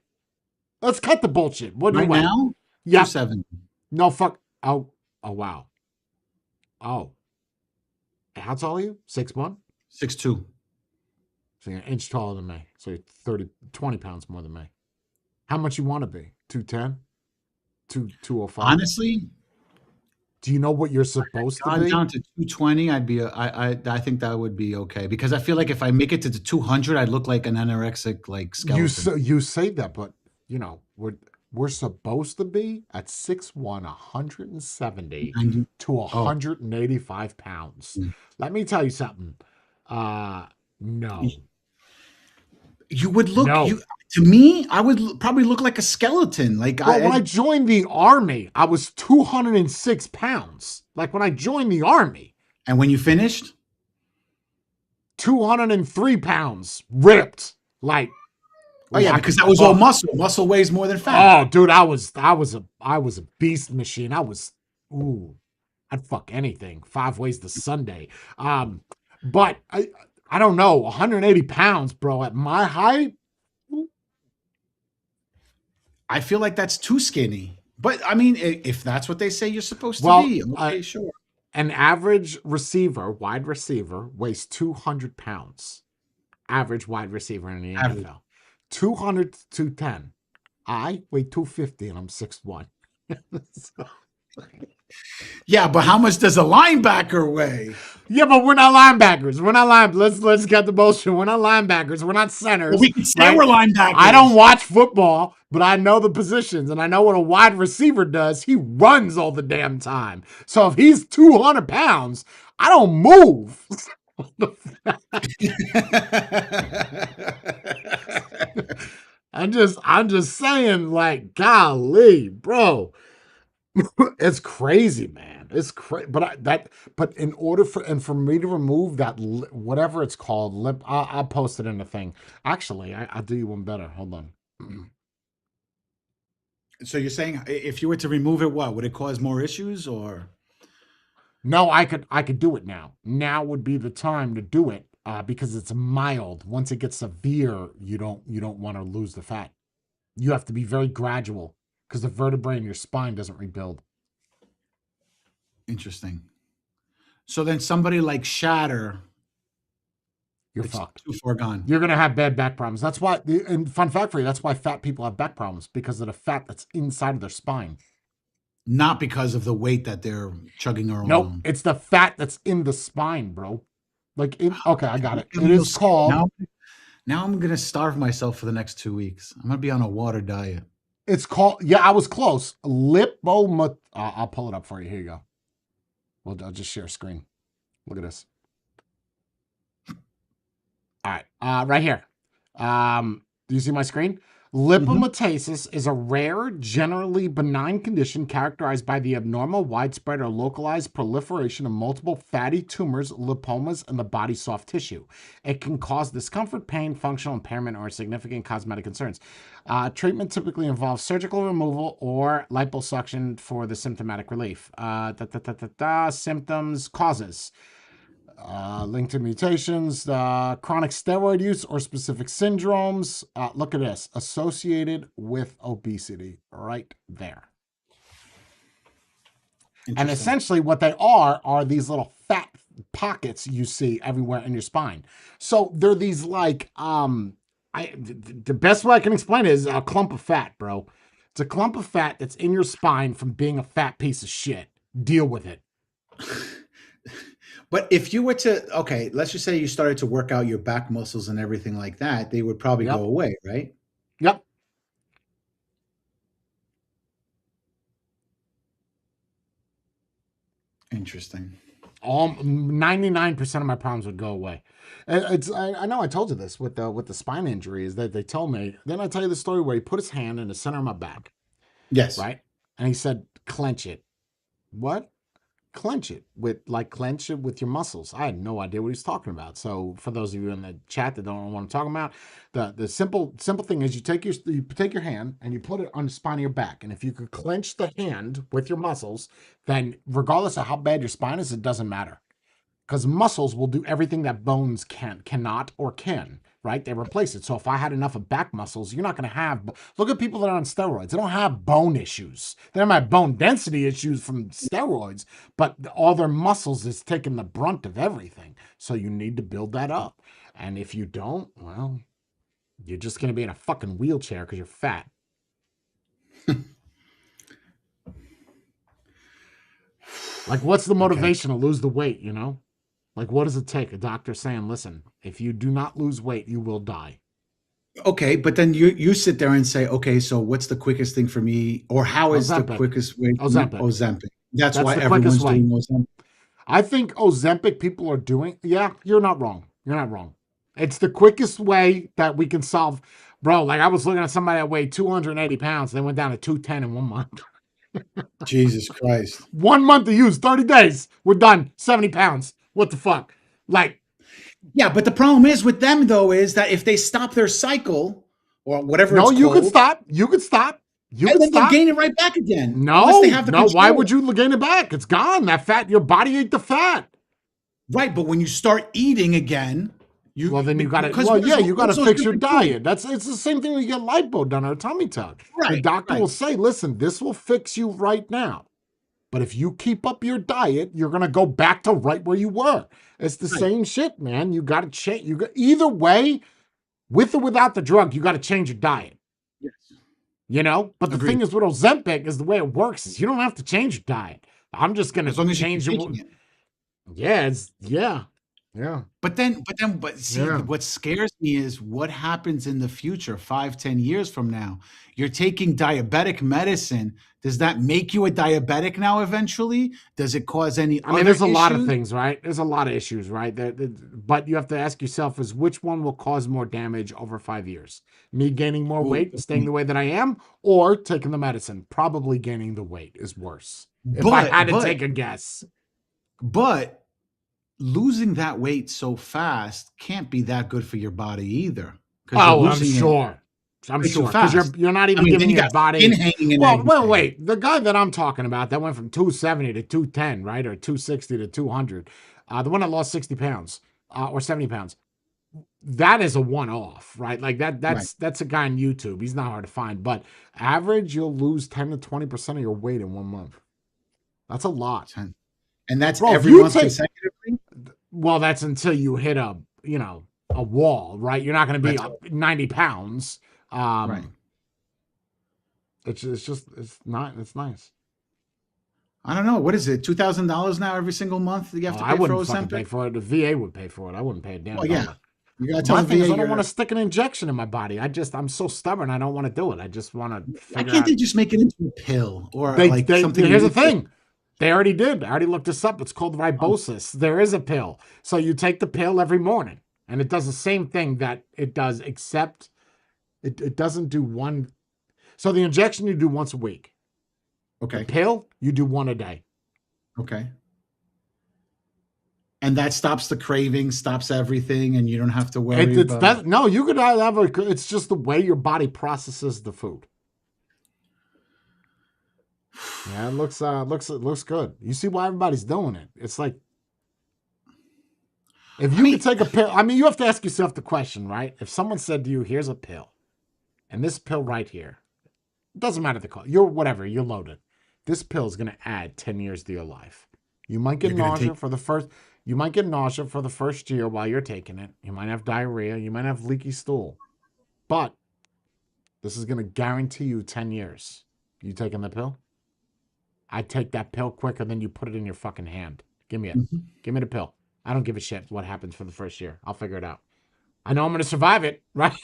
Let's cut the bullshit. What do you Right weigh? now, Yep. 270. No fuck. Oh wow. Oh, how tall are you? 6'1"? 6'2". So you're an inch taller than me. So you're 20 pounds more than me. How much you want to be? 210? 205? Honestly, Do you know what you're supposed to gone be? down to 220, I think that would be okay because I feel like if I make it to the 200, I'd look like an anorexic like skeleton. You say that, but you know, we're supposed to be at 6'1", 170 90. to Oh, 185 pounds. mm. Let me tell you something. No. You would look No. you to me, I would probably look like a skeleton. Like Bro, when I joined the army, I was 206 pounds. Like when I joined the army, and when you finished, 203 pounds, ripped. Like, oh ooh, yeah, I because could, that was all muscle. Muscle weighs more than fat. oh, dude, I was a beast machine. Ooh, I'd fuck anything. 5 ways to Sunday. But I don't know, 180 pounds, bro, at my height. I feel like that's too skinny. But I mean, if that's what they say you're supposed to Well, be, okay, sure. an average receiver, wide receiver, weighs 200 pounds. Average wide receiver in the Average. NFL. 200 to 210. I weigh 250 and I'm 6'1". So- Yeah, but how much does a linebacker weigh? yeah, but we're not linebackers. We're not let's get the bullshit. We're not linebackers. We're not Well, centers, we can say right? we're I don't linebackers. watch football, but I know the positions and I know what a wide receiver does. He runs all the damn time. So if he's 200 pounds, I don't move. I'm just saying, like, golly, bro, it's crazy, man. It's crazy. But in order for me to remove that, whatever it's called, lip, I'll post it in the thing. Actually, I'll do you one better. Hold on. So you're saying if you were to remove it, what would it cause more issues or? No, I could do it now. Now would be the time to do it because it's mild. Once it gets severe, you don't want to lose the fat. You have to be very gradual because the vertebrae in your spine doesn't rebuild. Interesting. So then somebody like Shatter, You're it's fucked. too far gone. You're gonna have bad back problems. That's why. And fun fact for you, that's why fat people have back problems because of the fat that's inside of their spine. Not because of the weight that they're chugging Nope, around. it's the fat that's in the spine, bro. Like, okay, I got it. I'm It real is sick. called. Now I'm gonna starve myself for the next 2 weeks. I'm gonna be on a water diet. It's called. Yeah, I was close. Lipomat. I'll pull it up for you. Here you go. Well, I'll just share screen. Look at this. All right, right here. Do you see my screen? Mhm. Lipomatasis is a rare, generally benign condition characterized by the abnormal, widespread, or localized proliferation of multiple fatty tumors, lipomas, in the body's soft tissue. It can cause discomfort, pain, functional impairment, or significant cosmetic concerns. Treatment typically involves surgical removal or liposuction for the symptomatic relief. Symptoms, causes. Linked to mutations, chronic steroid use, or specific syndromes. Look at this, associated with obesity, right there. And Interesting. essentially, what they are these little fat pockets you see everywhere in your spine. So they're these like The best way I can explain it is a clump of fat, bro. It's a clump of fat that's in your spine from being a fat piece of shit. Deal with it. But if you were to, okay, let's just say you started to work out your back muscles and everything like that, they would probably go Yep. away, right? Yep. Interesting. All 99% of my problems would go away. I know I told you this with the spine injury is that they told me. Then I tell you the story where he put his hand in the center of my back, Yes. right? And he said, "Clench it." What? Clench it clench it with your muscles. I had no idea what he's talking about. So for those of you in the chat that don't know what I'm talking about, the simple thing is you take your hand and you put it on the spine of your back. And if you could clench the hand with your muscles, then regardless of how bad your spine is, it doesn't matter. Because muscles will do everything that bones cannot, or can, right? They replace it. So if I had enough of back muscles, you're not going to have. Look at people that are on steroids. They don't have bone issues. They don't have bone density issues from steroids, but all their muscles is taking the brunt of everything. So you need to build that up. And if you don't, well, you're just going to be in a fucking wheelchair because you're fat. Like, what's the motivation to lose the weight, you know? Like, what does it take? A doctor saying, listen, if you do not lose weight, you will die. Okay, but then you sit there and say, okay, so what's the quickest thing for me, or how is the Ozempic. quickest way? Ozempic. Ozempic. That's the why quickest everyone's way. doing Ozempic. I think Ozempic people are doing. Yeah, you're not wrong. You're not wrong. It's the quickest way that we can solve. Bro, like I was looking at somebody that weighed 280 pounds. They went down to 210 in 1 month. Jesus Christ. 1 month to use, 30 days. We're done. 70 pounds. What the fuck? Like, Yeah, but the problem is with them though is that if they stop their cycle or whatever no, it's you called, could stop. You could stop. You and could then they'll stop. gain it right back again. No, unless they have the no. control. Why would you gain it back? It's gone. That fat, your body ate the fat. Right, but when you start eating again, then you got to. because Well, what yeah, is- you got to what's so fix your stupid too? diet. It's the same thing when you get lipo done or a tummy tuck. The Right, doctor right. will say, "Listen, this will fix you right now, but if you keep up your diet, you're gonna go back to right where you were." It's the Right. same shit, man. You got to change. You got either way, with or without the drug, you got to change your diet. Yes. You know, but the Agreed. thing is with Ozempic is the way it works is you don't have to change your diet. I'm just gonna As long as you change keep your. taking it. Yeah, yeah. But see, Yeah. what scares me is what happens in the future, 5, 10 years from now. You're taking diabetic medicine. Does that make you a diabetic now eventually? Does it cause any I mean, other there's a lot of issues? things, right? There's a lot of issues, right? But you have to ask yourself is which one will cause more damage over 5 years? Me gaining more Ooh, weight and staying the way that I am, or taking the medicine? Probably gaining the weight is worse. If I had to take a guess. But losing that weight so fast can't be that good for your body either. Because you're Oh, I'm losing it sure. I'm way too sure. Because fast. you're not I even mean, then giving you your got body. skin hanging and Well, everything. wait. The guy that I'm talking about that went from 270 to 210, right? Or 260 to 200. The one that lost 60 pounds or 70 pounds. That is a one-off, right? Like Right. that's a guy on YouTube. He's not hard to find. But average, you'll lose 10 to 20% of your weight in 1 month. That's a lot. And that's Bro, if every you month take- consecutively? Well, that's until you hit a wall, right? You're not going to be That's 90 pounds. Right. It's not. It's nice. I don't know. What is it? $2,000 now every single month you have to I pay for wouldn't fucking pay Ozempic? for it. The VA would pay for it. I wouldn't pay a damn Well, yeah. dollar. You gotta tell My the thing is, VA I don't you're. want to stick an injection in my body. I'm so stubborn. I don't want to do it. I just want to Why figure can't out. they just make it into a pill or They, like they, something? here's the thing. They already did. I already looked this up. It's called ribosis. There is a pill. So you take the pill every morning, and it does the same thing that it does, except it doesn't do one. So the injection you do once a week. Okay. The pill you do one a day. Okay. And that stops the craving, stops everything, and you don't have to worry It's about. that. No, you could have a. It's just the way your body processes the food. Yeah, it looks good. You see why everybody's doing it. It's like if you could take a pill. I mean, you have to ask yourself the question, right? If someone said to you, "Here's a pill," and this pill right here, it doesn't matter the cost. You're whatever. You're loaded. This pill is going to add 10 years to your life. You might get You're gonna nausea take- for the first. You might get nausea for the first year while you're taking it. You might have diarrhea. You might have leaky stool. But this is going to guarantee you 10 years. You taking the pill? I take that pill quicker than you put it in your fucking hand. Give me it. Give me the pill. I don't give a shit what happens for the first year. I'll figure it out. I know I'm going to survive it, right?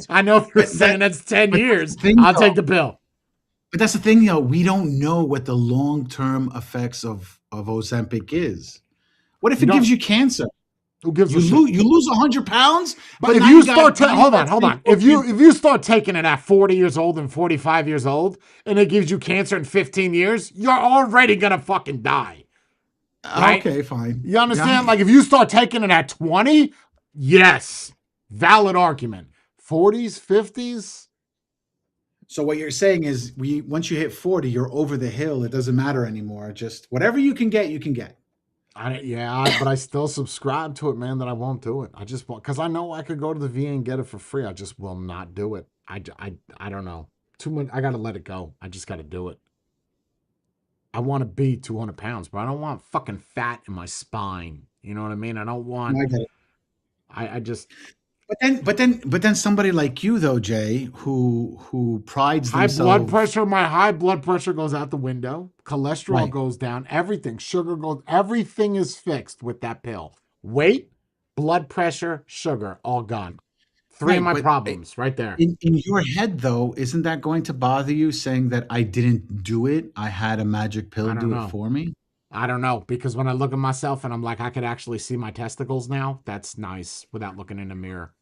I know if you're saying that's 10 years, I'll take the pill. But that's the thing, though. We don't know what the long-term effects of Ozempic is. What if it gives you cancer? Who gives a shit? You lose 100 pounds, but if you start hold on. If you start taking it at 40 years old and 45 years old, and it gives you cancer in 15 years, you're already gonna fucking die. Right? Okay, fine. You understand? Yeah. Like if you start taking it at 20, yes, valid argument. 40s, 50s. So what you're saying is, once you hit 40, you're over the hill. It doesn't matter anymore. Just whatever you can get, you can get. But I still subscribe to it, man, that I won't do it. I just won't, because I know I could go to the VA and get it for free. I just will not do it. I don't know. Too much. I got to let it go. I just got to do it. I want to be 200 pounds, but I don't want fucking fat in my spine. You know what I mean? I don't want. I get it. I just. But then somebody like you though, Jay, who prides themselves. My high blood pressure goes out the window. Cholesterol goes down. Everything, everything is fixed with that pill. Weight, blood pressure, sugar, all gone. Three of my problems right there. In your head though, isn't that going to bother you saying that I didn't do it? I had a magic pill do it for me? I don't know, because when I look at myself and I'm like, I could actually see my testicles now. That's nice without looking in the mirror.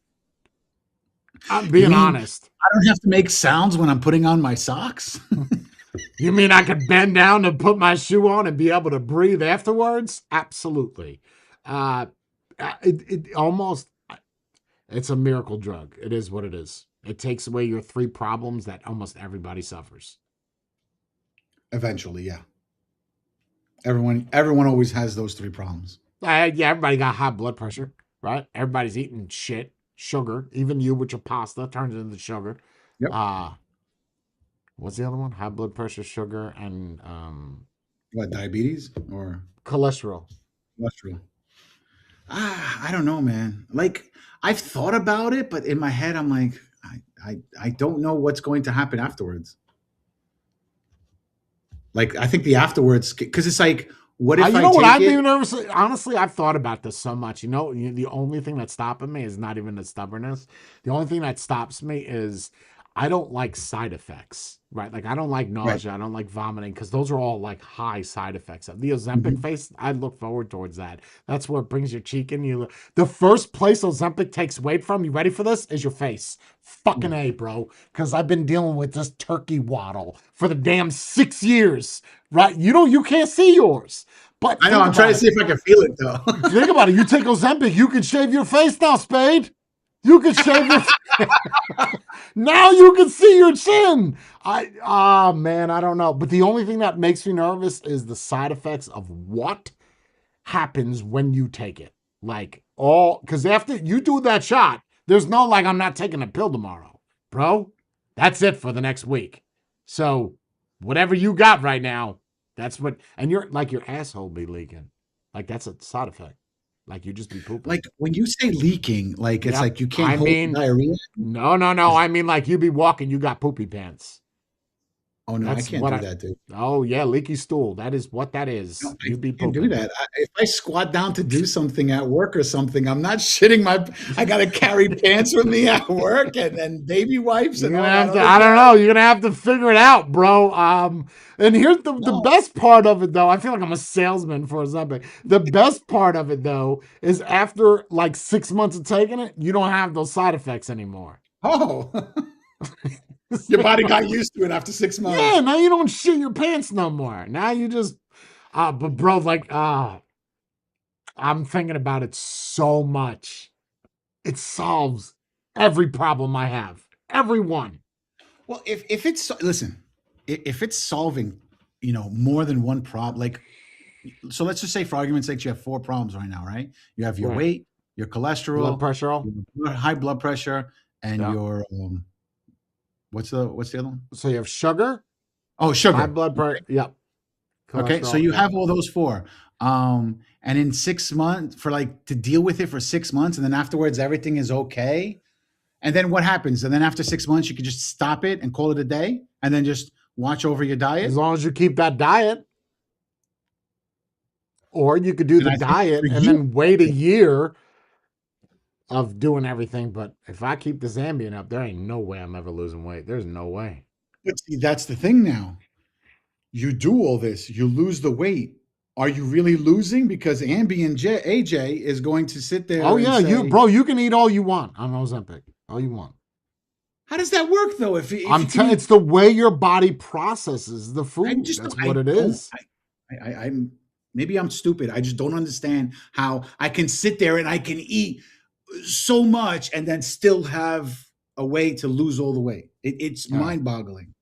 I'm being honest. I don't have to make sounds when I'm putting on my socks? You mean I could bend down and put my shoe on and be able to breathe afterwards? Absolutely. It's a miracle drug. It is what it is. It takes away your 3 problems that almost everybody suffers. Eventually, yeah. Everyone always has those 3 problems. Everybody got high blood pressure, right? Everybody's eating shit. Sugar, even you with your pasta turns into sugar. Yep. What's the other one? High blood pressure, sugar, and what, diabetes or cholesterol? I don't know, man. Like I've thought about it, but in my head, I'm like, I don't know what's going to happen afterwards. Like I think the afterwards, because it's like, what if I know what I'd be nervous? Honestly, I've thought about this so much. You know, the only thing that's stopping me is not even the stubbornness. The only thing that stops me is I don't like side effects, right? Like I don't like nausea. I don't like vomiting, because those are all like high side effects. The Ozempic face, I look forward towards that. That's what brings your cheek in. The first place Ozempic takes weight from, you ready for this, is your face. Fucking A, bro. Because I've been dealing with this turkey waddle for the damn 6 years, right? You can't see yours. But I know, I'm trying to see if I can feel it though. Think about it. You take Ozempic, you can shave your face now, Spade. You can shave your now you can see your chin. Man, I don't know. But the only thing that makes me nervous is the side effects of what happens when you take it. Like because after you do that shot, there's no like, I'm not taking a pill tomorrow, bro. That's it for the next week. So whatever you got right now, that's what, and your asshole be leaking. Like that's a side effect. Like you just be pooping. Like when you say leaking, like it's like you can't hold diarrhea. No. I mean like you be walking, you got poopy pants. Oh no, I can't do that, dude. Oh yeah, leaky stool. That is what that is. No, You be can't pooping. do that. If I squat down to do something at work or something, I'm not shitting I got to carry pants with me at work and then baby wipes and all that. I don't know. You're gonna have to figure it out, bro. And here's the best part of it, though. I feel like I'm a salesman for Ozempic. The best part of it, though, is after like 6 months of taking it, you don't have those side effects anymore. Oh. Your body got used to it after 6 months. Yeah, now you don't shit your pants no more. Now you just, but bro, like, I'm thinking about it so much. It solves every problem I have. Every one. Well, if it's, listen, if it's solving, more than one problem, like, so let's just say for argument's sake, you have 4 problems right now, right? You have your weight, your cholesterol, blood pressure, your high blood pressure, and your, what's the other one? So you have sugar. Oh, sugar. High blood pressure. Yep. Okay, so you have all those 4. And in 6 months, to deal with it for 6 months, and then afterwards everything is okay. And then what happens? And then after 6 months, you can just stop it and call it a day, and then just watch over your As diet. long as you keep that diet. Or you could do And the I think diet for and you, then wait a year of doing everything. But if I keep this Ambien up, there ain't no way I'm ever losing weight. There's no way. but see, that's the thing now. You do all this, you lose the weight. Are you really losing? Because Ambien AJ is going to sit Oh there and yeah, say, you can eat all you want on Ozempic. All you want. "How does that work, though? If you can eat, It's the way your body processes the I food. just That's I what it don't. is. I'm maybe I'm stupid. I just don't understand how I can sit there and I can eat so much and then still have a way to lose all the weight. It's Yeah. mind boggling.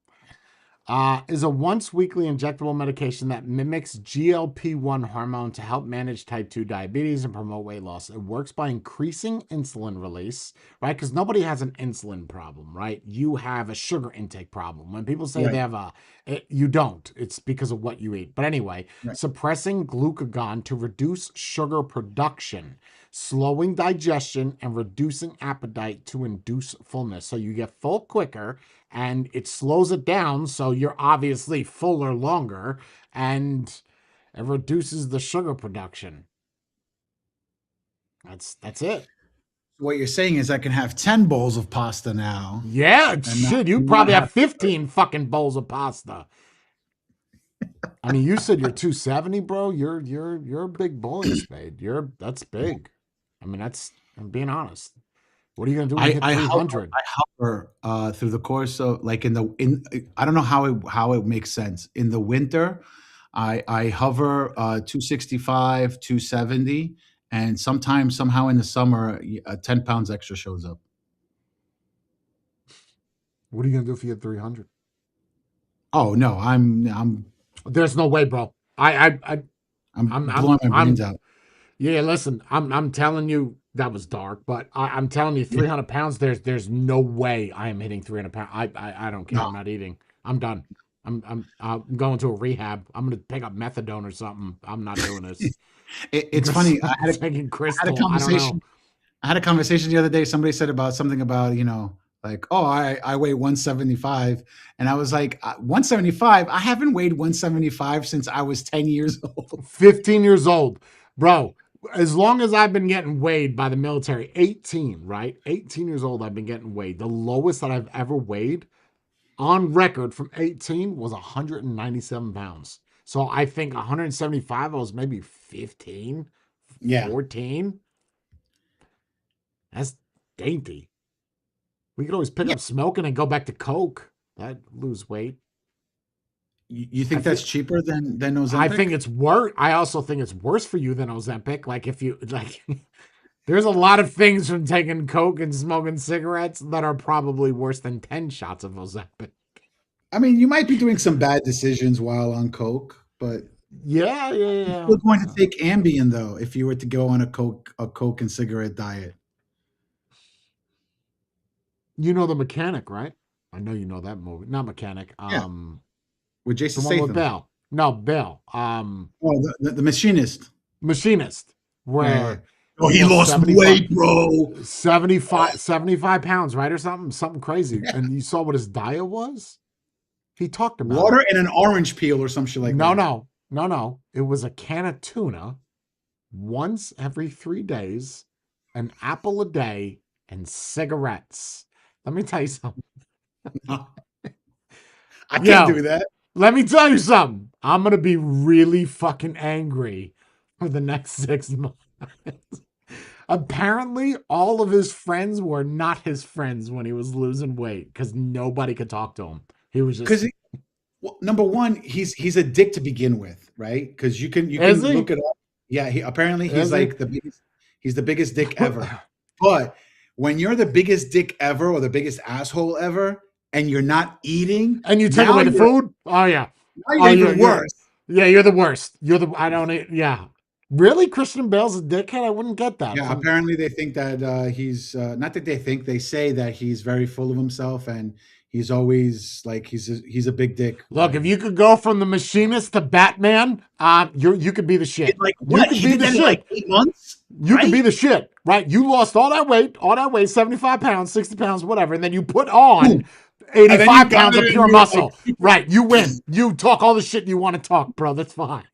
Is a once weekly injectable medication that mimics GLP-1 hormone to help manage type 2 diabetes and promote weight loss. It works by increasing insulin release, right? Because nobody has an insulin problem, right? You have a sugar intake problem. When people say they Right, have you don't. It's because of what you eat. But anyway, right. suppressing glucagon to reduce sugar production, slowing digestion, and reducing appetite to induce fullness. So you get full quicker and it slows it down, so you're obviously fuller longer, and it reduces the sugar production. That's it. What you're saying is I can have 10 bowls of pasta now Yeah, and not, shit, you not probably have have to. 15 fucking bowls of pasta. I mean, you said you're 270, bro. You're a big boy, Spade. That's big. I mean, I'm being honest. What are you gonna do when you hit I hover 300? through the course of like in I don't know how it makes sense. In the winter, I hover 265, 270, and sometimes somehow in the summer 10 pounds extra shows up. What are you gonna do if you hit 300? Oh no, I'm There's no way, bro. I'm I'm blowing my brains I'm out. Yeah, listen, I'm telling you that was dark, but I'm telling you, 300 pounds. There's no way I am hitting 300 pounds. I don't care. No, I'm not eating. I'm done. I'm going to a rehab. I'm gonna pick up methadone or something. I'm not doing this. it's funny. Taking I had a crystal. I don't know. conversation. I had a conversation the other day. Somebody said about something about, like, oh, I weigh 175. And I was like, 175? I haven't weighed 175 since I was 10 years old. 15 years old, bro. As long as I've been getting weighed by the military, 18, right? 18 years old, I've been getting weighed. The lowest that I've ever weighed on record from 18 was 197 pounds. So I think 175, I was maybe 15, Yeah. 14. That's dainty. We could always pick Yeah. up smoking and go back to Coke. That'd lose weight. You I think feel, that's cheaper than I think Ozempic? it's worse. I also think it's worse for you than Ozempic. Like if you like, there's a lot of things from taking Coke and smoking cigarettes that are probably worse than 10 shots of Ozempic. I mean, you might be doing some bad decisions while on Coke, but Yeah, yeah, you're yeah. still going to take Ambien though if you were to go on a Coke and cigarette diet. You know the mechanic, right? I know you know that movie. Not mechanic. Yeah, with The Jason one with Statham. Bell. No, Bell. Oh, the machinist. Machinist, Yeah, yeah. where Oh, he he lost lost 75, weight, bro. Oh, 75 pounds, right? Or something crazy. And you saw what his diet was? He talked about it. water and an orange peel or some shit like No, that. no, no, no. It was a can of tuna once every 3 days, an apple a day, and cigarettes. Let me tell you something. No, I can't Yo, do that. let me tell you something. I'm gonna be really fucking angry for the next 6 months. Apparently, all of his friends were not his friends when he was losing weight because nobody could talk to him. He was just, Because well, number one, he's a dick to begin with, right? Because you is can he? look it up. Yeah, he apparently he's Is he? like the biggest. He's the biggest dick ever. But when you're the biggest dick ever or the biggest asshole ever, and you're not eating, And you take away the food? Oh yeah. now Oh, you're even worse. you're the worst. I don't eat. Yeah. Really? Christian Bale's a dickhead? I wouldn't get that. Yeah, apparently they think that he's not that they think they say that he's very full of himself and He's always like he's a big dick. Look, if you could go from the machinist to Batman, you could be the Did shit. like You what? could He be did the that in like shit. 8 months, You could be right? the shit, right? You lost all that weight, 75 pounds, 60 pounds, whatever, and then you put on Boom. And then you 85 got pounds of it and pure you were like, muscle. Right, you win. You talk all the shit you want to talk, bro. That's fine.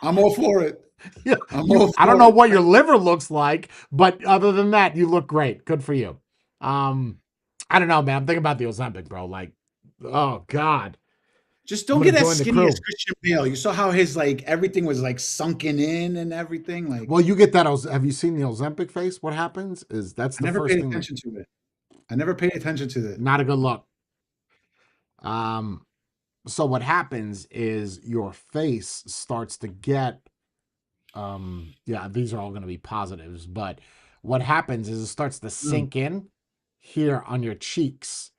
I'm all for it. Yeah, I'm all I don't for know it. what your liver looks like, but other than that, you look great. Good for you. I don't know, man. I'm thinking about the Ozempic, bro. Like, oh God. Just I'm don't gonna get as join the skinny as crew. Christian Bale. You saw how his like everything was like sunken in and everything. Like Well, you get that. Have you seen the Ozempic face? What happens is that's I the never first paid thing that attention to it. I never paid attention to that. not a good look. Um, so what happens is your face starts to get yeah, these are all going to be positives, but what happens is it starts to Mm. sink in here on your cheeks.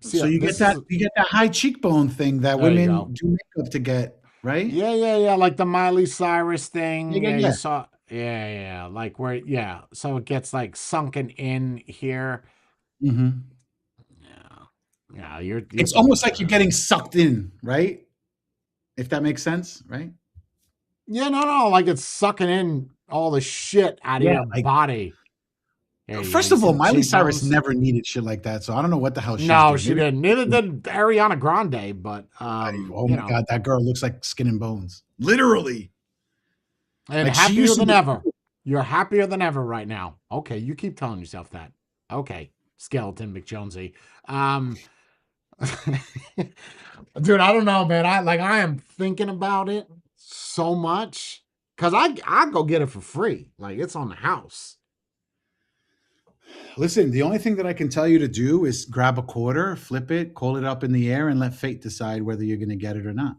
See, So this is you get that high cheekbone thing that there you women go. do makeup to get, right? Yeah, like the Miley Cyrus thing. Yeah, Yeah, yeah, you yeah. saw. Yeah, like where, yeah. So it gets like sunken in here. Hmm. Yeah, yeah. You're It's thinking almost about like you're it. getting sucked in, right? If that makes sense, right? Yeah, no, like it's sucking in all the shit out of Yeah. your Like body. There you go. first You of see all, the Miley Cyrus cheekbones? never needed shit like that, so I don't know what the hell she's No, doing. she Maybe. didn't. Neither did Ariana Grande, but Oh you my know, god, that girl looks like skin and bones, literally. and Like she happier used to than be. ever. You're happier than ever right now. Okay, you keep telling yourself that. Okay, skeleton McJonesy. Um, dude, I don't know, man. I am thinking about it so much because I go get it for free. Like it's on the house. Listen, the only thing that I can tell you to do is grab a quarter, flip it, call it up in the air, and let fate decide whether you're going to get it or not.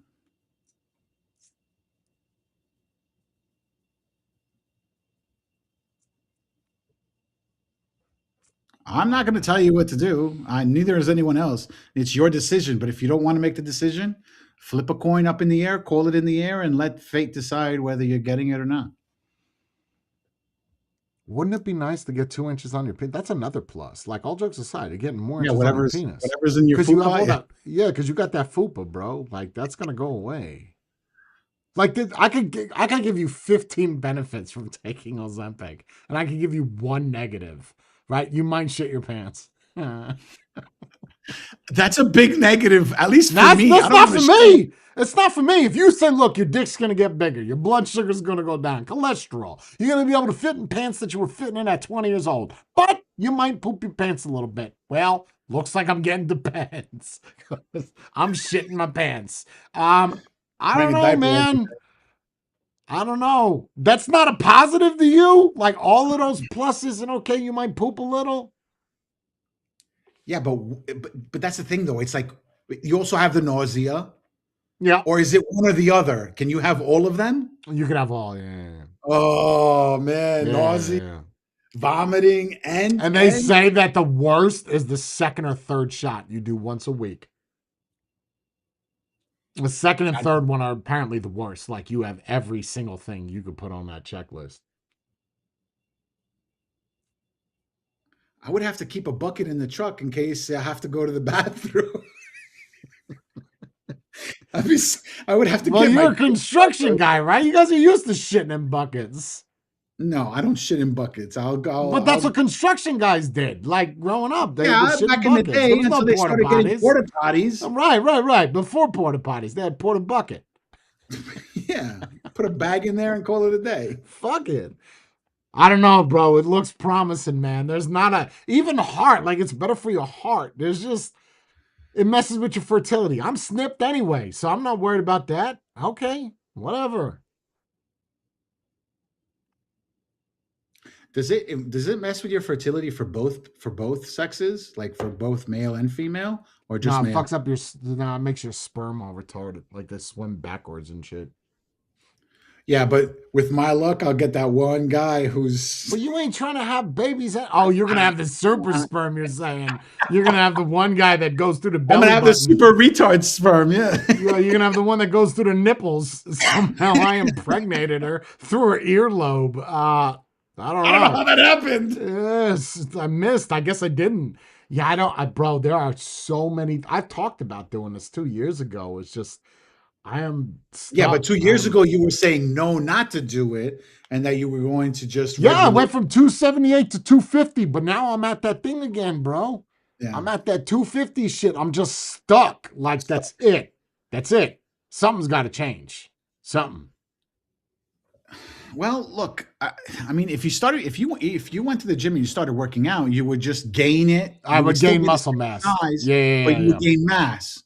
I'm not going to tell you what to do. Neither is anyone else. It's your decision. But if you don't want to make the decision, flip a coin up in the air, call it in the air, and let fate decide whether you're getting it or not. Wouldn't it be nice to get 2 inches on your penis? That's another plus. Like all jokes aside, you're getting more Yeah, inches on your penis whatever's in your because you have fupa. all Yeah. that. Yeah, because you got that fupa, bro. Like that's gonna go away. Like I could give you 15 benefits from taking Ozempic, and I could give you one negative. Right? You might shit your pants. That's a big negative, at least for That's me. I that's don't not give a for shit. me. It's not for me. If you say, look, your dick's gonna get bigger, your blood sugar's gonna go down, cholesterol, you're gonna be able to fit in pants that you were fitting in at 20 years old, but you might poop your pants a little bit. Well, looks like I'm getting the pants. I'm shitting my pants. I don't Putting a know, diaper on. man. I don't know. That's not a positive to you. Like all of those pluses and okay, you might poop a little. Yeah, but that's the thing though. It's like you also have the nausea, Yeah, or is it one or the other? Can you have all of them? you could have all. Yeah, Oh man, nausea, yeah. vomiting, And they say that the worst is the second or third shot you do once a week. The second and third one are apparently the worst. Like you have every single thing you could put on that checklist. I would have to keep a bucket in the truck in case I have to go to the bathroom. I would have to Well, get you're my. a construction guy, right? You guys are used to shitting in buckets. No, I don't shit in buckets. I'll go. But that's what construction guys did. Like growing up, they would Yeah, shit in back in the buckets. There day was no until they porta started getting potties. porta potties. Right. Before porta potties, they had porta bucket. Yeah, put a bag in there and call it a day. Fuck it. I don't know, bro. It looks promising, man. There's not a even heart. Like it's better for your heart. There's just it messes with your fertility. I'm snipped anyway, so I'm not worried about that. Okay, whatever. Does it mess with your fertility for both sexes, like for both male and female, or No, just it male? fucks up your. No, it makes your sperm all retarded. Like they swim backwards and shit. Yeah, but with my luck, I'll get that one guy who's. But you ain't trying to have babies. Oh, you're gonna have the super sperm. You're saying you're gonna have the one guy that goes through the I'm belly gonna have the button. super retard sperm. Yeah. You're gonna have the one that goes through the nipples. Somehow I impregnated her through her earlobe. I don't I don't know know. how that happened. Yes, I missed. I guess I didn't. Yeah, I don't, bro. There are so many. I've talked about doing this 2 years ago. It's just I am Yeah, but stuck. 2 years ago you were saying no, not to do it, and that you were going to just Yeah, I regulate. went from 278 to 250, but now I'm at that thing again, bro. Yeah. I'm at that 250 shit. I'm just stuck. Like So, that's it. That's it. Something's got to change. Something. well, look, I mean, if you went to the gym and you started working out, you would just gain it. I You would would still gain be the muscle same mass. size, Yeah, but yeah, you yeah, would gain mass.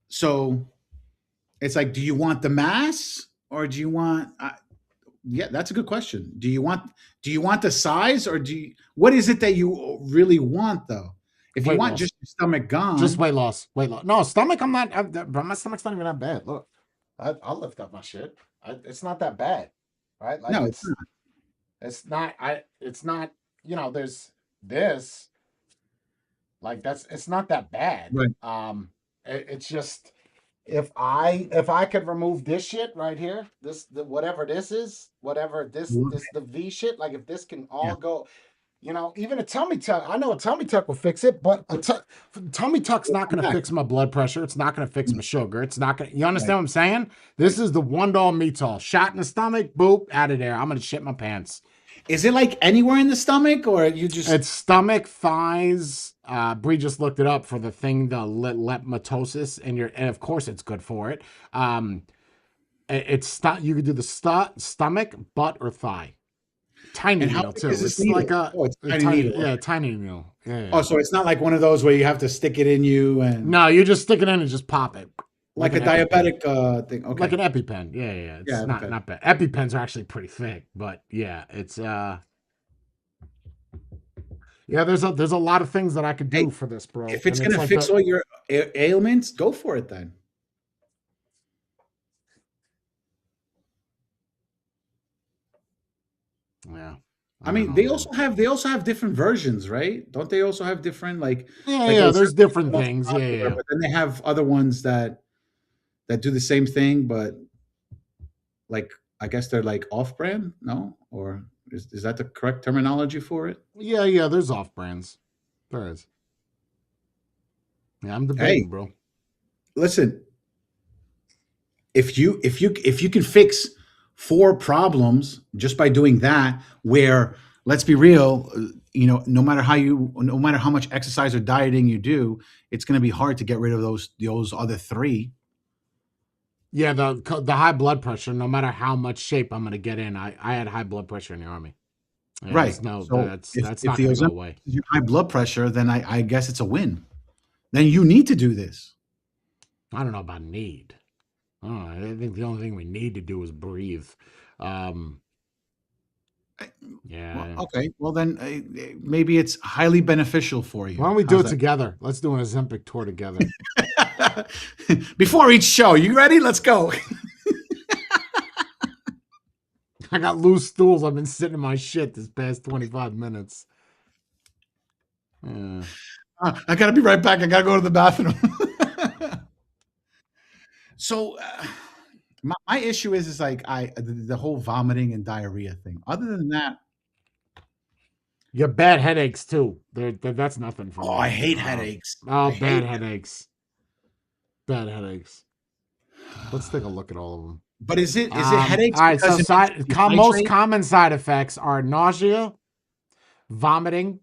So it's like, do you want the mass or do you want? Yeah, that's a good question. Do you want the size or what is it that you really want though? If yeah. you Weight want loss. just your stomach Just gone, weight loss. Weight loss. No, stomach. I'm not. But my stomach's not even that bad. Look, I'll lift up my shit. It's not that bad, right? Like no, it's not. it's not. It's not. There's this. Like that's. It's not that bad. Right. It's just if I could remove this shit right here, whatever this is, whatever this the V shit. Like if this can Yeah. all go. Even a tummy tuck. I know a tummy tuck will fix it, but tummy tuck's not going to Back. fix my blood pressure. It's not going to fix my sugar. It's not going to. You Right. understand what I'm saying? This is the one doll meat all. Shot in the stomach, boop, out of there. I'm going to shit my pants. Is it like anywhere in the stomach, or you just It's stomach, thighs. Bree just looked it up for the thing, the leptosis, and of course it's good for it. You could do the stomach, butt, or thigh. Tiny and how needle big is too. this It's like needle? Oh, it's a a tiny tiny, needle. yeah, Okay. tiny needle. Yeah, Oh, yeah. so it's not like one of those where you have to stick it in you and No, you just stick it in and just pop it like like a an EpiPen. diabetic thing. Like Okay. an EpiPen. Yeah, yeah. It's Yeah. not Okay. not bad. EpiPens are actually pretty thick, but yeah, it's yeah, there's a lot of things that I could Hey, do for this, bro. if it's And it's gonna like fix the all your ailments, go for it then. yeah. I I don't mean, know, man. they also have different versions, right? Don't they also have different Yeah, like yeah, there's there's certain ones different the most things. Yeah, popular, yeah. but then they have other ones that do the same thing, but like I guess they're like off-brand, no? Or is that the correct terminology for it? Yeah, yeah, there's off brands. There is. Yeah, I'm Hey, debating, bro. listen, if you can fix four problems just by doing that, where let's be real, no matter how much exercise or dieting you do, it's going to be hard to get rid of those other three. Yeah, the high blood pressure, no matter how much shape I'm gonna get in, I had high blood pressure in the army. Yeah, Right. there's no So that's if not the gonna go Ozempic away. is your high blood pressure, then I guess it's a win. Then you need to do this. I don't know about need. I don't know. I think the only thing we need to do is breathe. Um, Well, yeah. okay. Well, then maybe it's highly beneficial for Why you. don't we do How's it together? Let's do an Ozempic tour together. that? Before each show, you ready? Let's go. I got loose stools. I've been sitting in my shit this past 25 minutes. Yeah. I got to be right back. I got to go to the bathroom. So, my issue is like the whole vomiting and diarrhea thing. Other than that, You have bad headaches too. That's nothing for oh, I me. hate headaches. Oh, I bad hate headaches. Bad headaches. Let's take a look at all of them. But is it All headaches right. So because it makes you most dehydrate? common side effects are nausea, vomiting,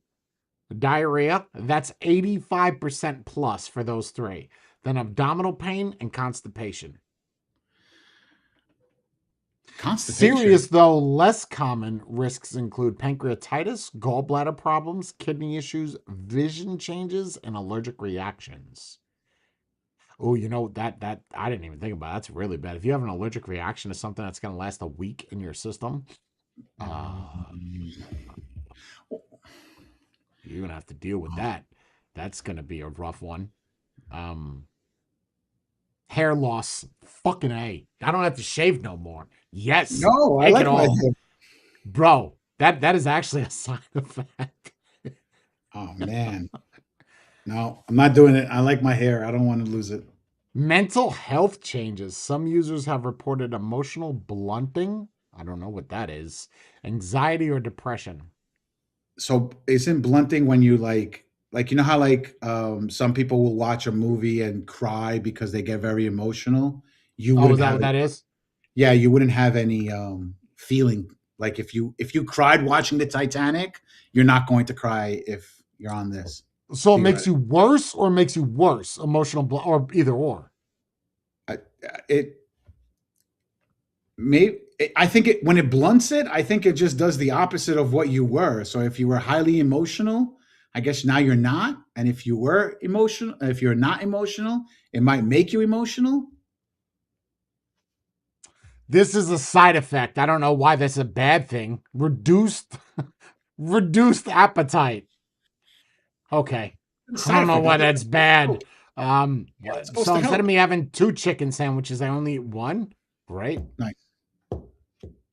diarrhea. That's 85% plus for those three. Then abdominal pain and constipation. Constipation. Serious, though, less common risks include pancreatitis, gallbladder problems, kidney issues, vision changes, and allergic reactions. Oh, that I didn't even think about. That's really bad. If you have an allergic reaction to something that's going to last a week in your system, uh, Um, you're going to have to deal with that. That's going to be a rough one. Um, Hair loss, fucking A. I don't have to shave no more. Yes, no, I take it like my all, hair. bro. That is actually a side effect. Oh man, no, I'm not doing it. I like my hair. I don't want to lose it. Mental health changes. Some users have reported emotional blunting. I don't know what that is. Anxiety or depression. So isn't blunting when you like? like you know how like some people will watch a movie and cry because they get very emotional. You Oh, is wouldn't that have what it. that is? Yeah, you wouldn't have any feeling. Like if you cried watching the Titanic, you're not going to cry if you're on this. So it makes Theoretically, you worse or makes you worse emotional or either or. I, it may. I think it when it blunts it, I think it just does the opposite of what you were. So if you were highly emotional, I guess now you're not. And if you were emotional, if you're not emotional, it might make you emotional. This is a side effect. I don't know why that's a bad thing. Reduced appetite. Okay. The I side don't know effect. I why thought that's bad. yeah, it's supposed So to instead of help. me having 2 chicken sandwiches, I only eat one. Great. Nice.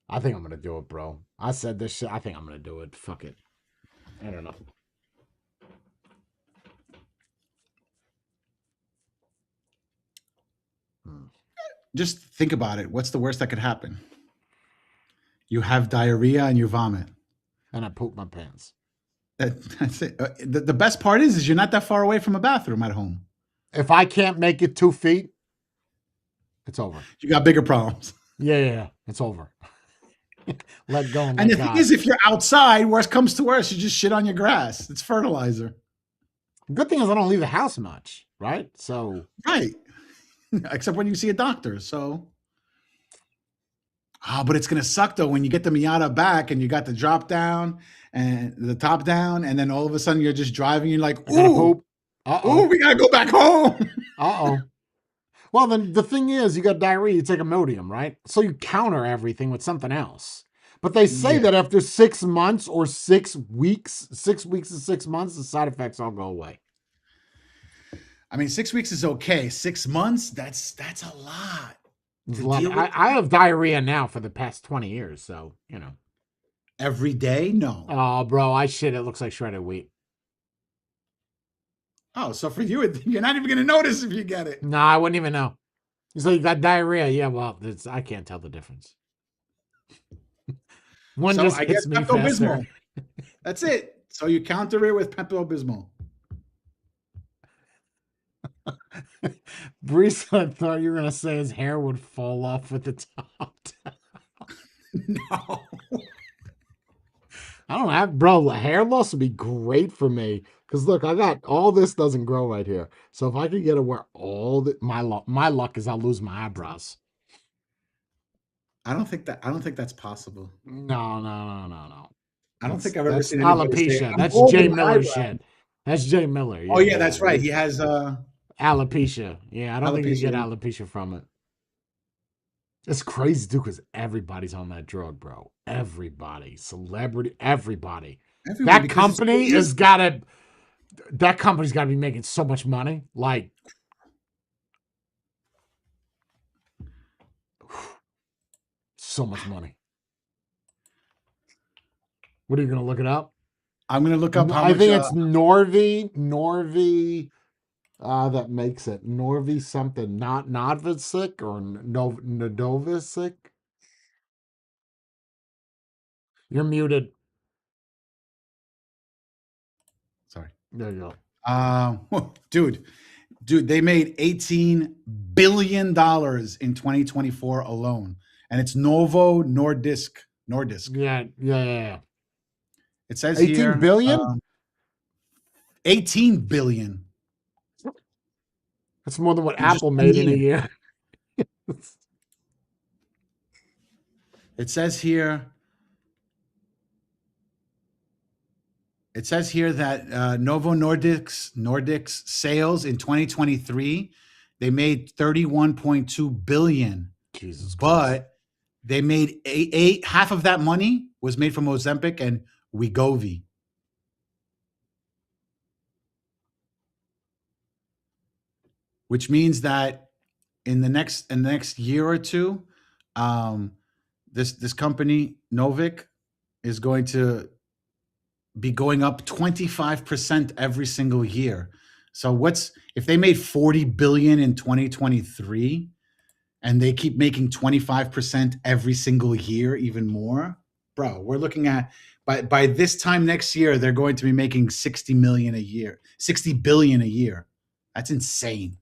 I think I'm gonna do it, bro. I said this shit. I think I'm gonna do it. Fuck it. I don't know. Hmm. Just think about it. What's the worst that could happen? You have diarrhea and you vomit. And I poop my pants. That's it. The best part is you're not that far away from a bathroom at home. If I can't make it 2 feet, it's over. You got bigger problems. Yeah. It's over. Let go and And let the thing God. is, if you're outside, worst comes to worst, you just shit on your grass. It's fertilizer. Good thing is I don't leave the house much, right? So Right. Except when you see a doctor. So, but it's going to suck though when you get the Miata back and you got the drop down and the top down. And then all of a sudden you're just driving. You're like, I gotta ooh, poop. Uh ooh, oh. we got to go back home. Uh oh. Well, then the thing is, you got diarrhea, you take Imodium, right? So you counter everything with something else. But they say Yeah. that after 6 months or 6 weeks, 6 weeks to 6 months, the side effects all go away. I mean, 6 weeks is okay. 6 months, that's a lot There's to a lot. deal with I have diarrhea now for the past 20 years, so you know. every day. No. Oh, bro, I shit. It looks like shredded wheat. Oh, so for you, you're not even going to notice if you get it. No, I wouldn't even know. So you got diarrhea? Yeah, well, I can't tell the difference. One So just I guess hits me Pepto faster. Bismol. That's it. So you counter it with Pepto Bismol. Brees, I thought you were gonna say his hair would fall off with the top. No. I don't have, bro. Hair loss would be great for me because look, I got all this doesn't grow right here. So if I could get to where all the my luck is I'll lose my eyebrows. I don't think that's possible. No. I don't think I've ever That's seen anybody say alopecia. I'm That's bald Jay in my Miller eyebrow. shit. That's Jay Miller. Oh Yeah, yeah, yeah. that's right. He has Alopecia. Yeah, I don't think you alopecia. get alopecia from it. It's crazy too because everybody's on that drug, bro. Everybody, celebrity, everybody. Everyone That because it's company easy. has got to. That company's got to be making so much money. Like, so much money. What are you gonna look it up? I'm gonna look up how I much think it's Norvi. That makes it Norvi something. Not Novisik or Nodovisik. You're muted. sorry. There you go. Dude, they made $18 billion in 2024 alone, and it's Novo Nordisk. Nordisk. Yeah. It says 18 here billion? 18 billion That's more than what in just Apple one made in a year. year. It says here. It says here that Novo Nordisk's sales in 2023 they made 31.2 billion, Jesus Christ. but they made half of that money was made from Ozempic and Wegovy. Which means that in the next year or two, um, this company Novik is going to be going up 25% every single year. So what's if they made 40 billion in 2023 and they keep making 25% every single year, even more, bro, we're looking at by this time next year, they're going to be making 60 million a year, 60 billion a year. That's insane.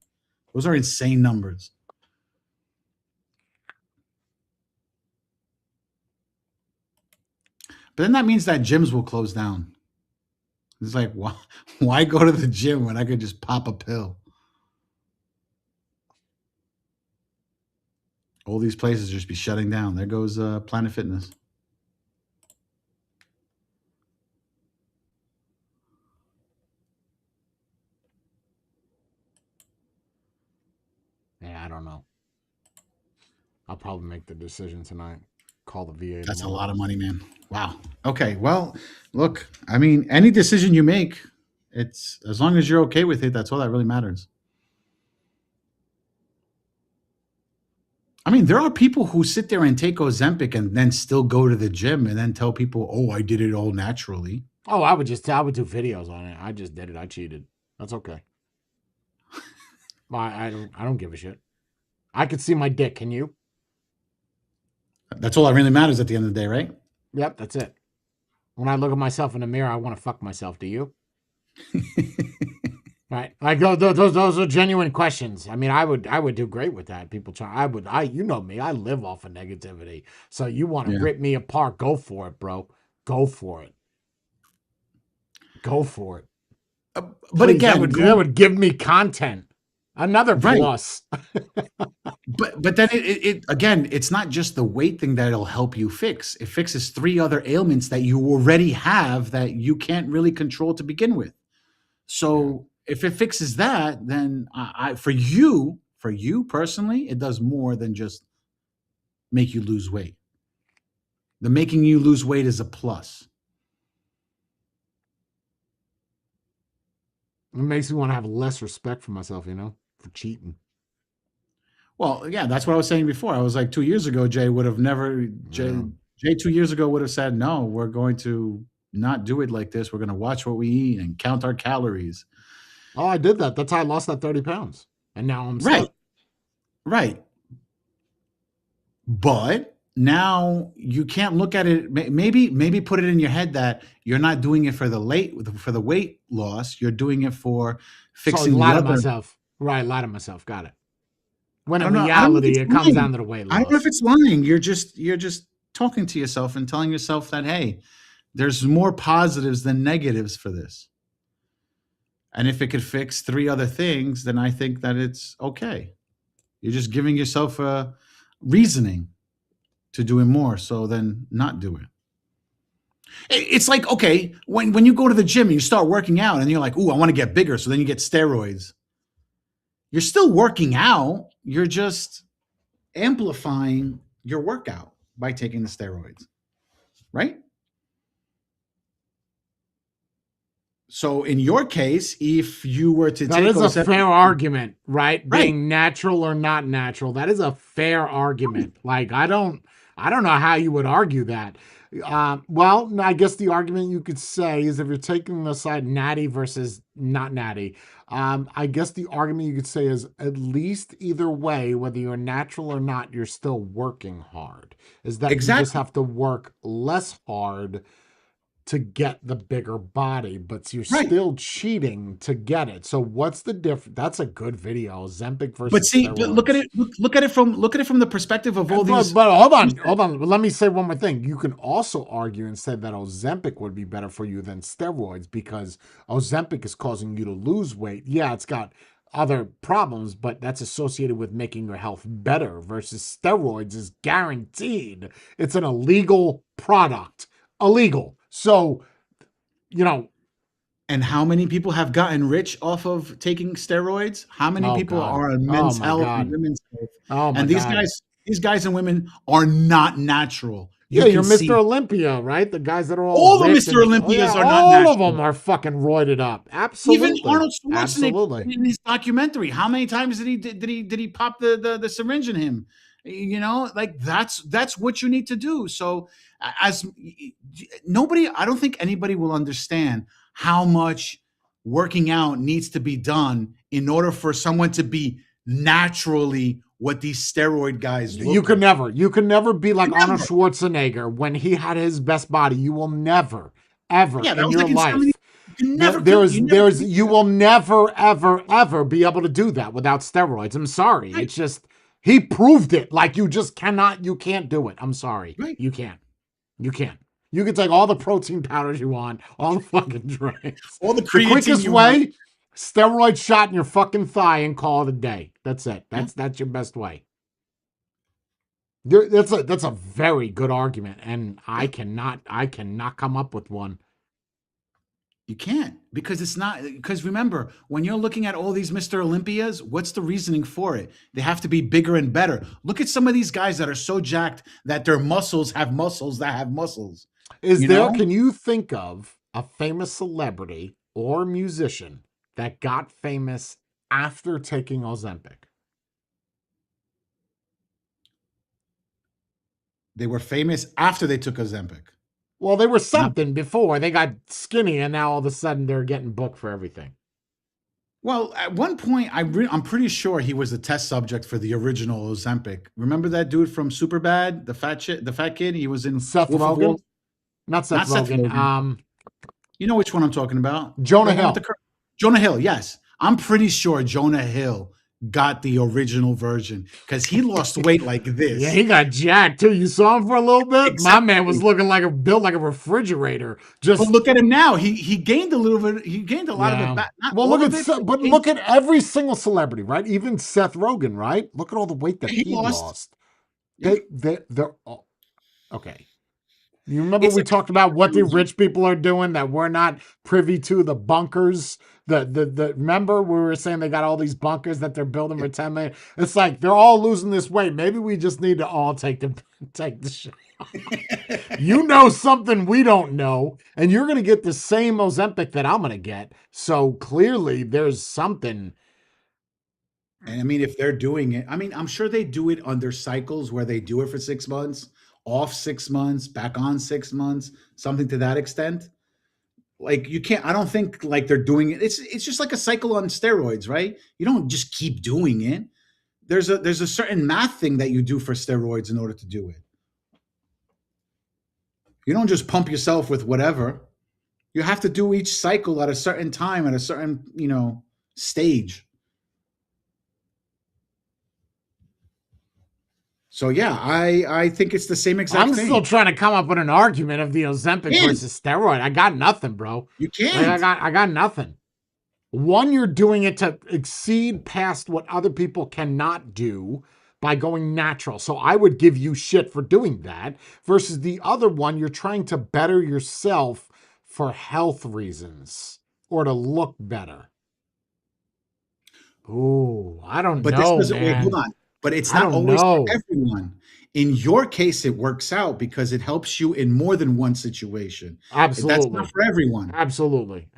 Those are insane numbers. But then that means that gyms will close down. It's like, why go to the gym when I could just pop a pill? All these places just be shutting down. There goes Planet Fitness. Yeah, I don't know. I'll probably make the decision tonight. Call the VA. That's tomorrow. a lot of money, man. Wow. Okay. Well, look, I mean, any decision you make, it's as long as you're okay with it, that's all that really matters. I mean, there are people who sit there and take Ozempic and then still go to the gym and then tell people, "Oh, I did it all naturally." Oh, I would do videos on it. I just did it. I cheated. That's okay. I don't give a shit. I could see my dick. Can you? That's all that really matters at the end of the day, right? Yep, that's it. When I look at myself in the mirror, I want to fuck myself. Do you? Right. Like those are genuine questions. I mean, I would do great with that. People try. You know me. I live off of negativity. So you want to Yeah. rip me apart? Go for it, bro. Go for it. Go for it. But Please, again, that would give me content. Another Right. plus. but then it again, it's not just the weight thing that it'll help you fix. It fixes 3 other ailments that you already have that you can't really control to begin with. So if it fixes that, then for you personally, it does more than just make you lose weight. The making you lose weight is a plus. It makes me want to have less respect for myself, for cheating. Well, yeah, that's what I was saying before. I was like 2 years ago, Jay would have never Jay 2 years ago would have said, "No, we're going to not do it like this. We're going to watch what we eat and count our calories." Oh, I did that. That's how I lost that 30 pounds. And now I'm Right. stuck. Right. But now you can't look at it. Maybe put it in your head that you're not doing it for the weight loss. You're doing it for fixing lie the to other. myself. Right, lie to myself. Got it. When I in don't know- I don't know if reality, it's it comes lying. down to the weight loss. I don't know if it's lying. You're just talking to yourself and telling yourself that, hey, there's more positives than negatives for this. And if it could fix 3 other things, then I think that it's okay. You're just giving yourself a reasoning to doing more, so then not do it. It's like, okay, when you go to the gym and you start working out and you're like, ooh, I want to get bigger, so then you get steroids. You're still working out. You're just amplifying your workout by taking the steroids, right? So in your case, if you were to That take is a Ozempic- fair argument, right? Right. Being natural or not natural. That is a fair argument. Like, I don't know how you would argue that. Well, I guess the argument you could say is if you're taking aside natty versus not natty, I guess the argument you could say is at least either way, whether you're natural or not, you're still working hard. Is that you just Exactly. have to work less hard to get the bigger body, but you're Right. still cheating to get it. So what's the difference? That's a good video. Ozempic versus But see, steroids. look at it. Look at it from the perspective of all these. But hold on. Let me say one more thing. You can also argue and say that Ozempic would be better for you than steroids because Ozempic is causing you to lose weight. Yeah, it's got other problems, but that's associated with making your health better versus steroids is guaranteed. It's an illegal product. Illegal. So, And how many people have gotten rich off of taking steroids? How many Oh, people God. are on Oh, men's my health God. and women's health? oh my And these God. guys and women are not natural. Yeah, can you're see- Mr. Olympia, right? The guys that are All the ripped Mr. Olympias are not all of natural. them are fucking roided up. Absolutely. Even Arnold Schwarzenegger Absolutely. in his documentary. How many times did he pop the syringe in him? You know, like that's what you need to do. So as nobody, I don't think anybody will understand how much working out needs to be done in order for someone to be naturally what these steroid guys look You like. you can never be like Arnold Never. Schwarzenegger when he had his best body. You will never, ever Yeah, that in was your like in 70. life. You never could. You never could. You will never, ever, ever be able to do that without steroids. I'm sorry. Right. It's just, he proved it. Like, you just cannot, you can't do it. I'm sorry. Right. You can't. You can't. You can take all the protein powders you want, all the fucking drinks. All the The creatine quickest you want. way, steroid shot in your fucking thigh and call it a day. That's it. That's your best way. That's a very good argument, and I cannot come up with one. You can't, because it's not, because remember, when you're looking at all these Mr. Olympias, what's the reasoning for it? They have to be bigger and better. Look at some of these guys that are so jacked that their muscles have muscles that have muscles. Can you think of a famous celebrity or musician that got famous after taking Ozempic? They were famous after they took Ozempic. Well, they were something before. They got skinny, and now all of a sudden they're getting booked for everything. Well, at one point, I'm pretty sure he was a test subject for the original Ozempic. Remember that dude from Superbad, the fat kid? He was in Seth Wolf of Rogen? Wall. Not Seth Rogen. You know which one I'm talking about? Jonah Hill. Jonah Hill, yes. I'm pretty sure Jonah Hill got the original version because he lost weight like this. Yeah, he got jacked too. You saw him for a little bit. Exactly. My man was looking like built like a refrigerator. But look at him now. He gained a little bit. He gained a lot of it back. Well, look at every single celebrity, right? Even Seth Rogen, right? Look at all the weight that he lost. Yeah. They're all okay. You remember we talked about what the rich people are doing that we're not privy to, the bunkers. Remember we were saying they got all these bunkers that they're building for 10 million. It's like they're all losing this weight. Maybe we just need to all take the shit. You know something we don't know, and you're gonna get the same Ozempic that I'm gonna get. So clearly there's something. And I mean, if they're doing it, I mean, I'm sure they do it under cycles where they do it for 6 months, off 6 months, back on 6 months, something to that extent. Like you can't, I don't think like they're doing it. It's just like a cycle on steroids, right? You don't just keep doing it. There's a certain math thing that you do for steroids in order to do it. You don't just pump yourself with whatever. You have to do each cycle at a certain time, at a certain, stage. So yeah, I think it's the same exact thing. I'm still trying to come up with an argument of the Ozempic versus steroid. I got nothing, bro. You can't. Like, I got nothing. One, you're doing it to exceed past what other people cannot do by going natural. So I would give you shit for doing that. Versus the other one, you're trying to better yourself for health reasons or to look better. Ooh, I don't know. But this doesn't, wait, hold on. But it's not always for everyone. In your case, it works out because it helps you in more than one situation. Absolutely. That's not for everyone. Absolutely.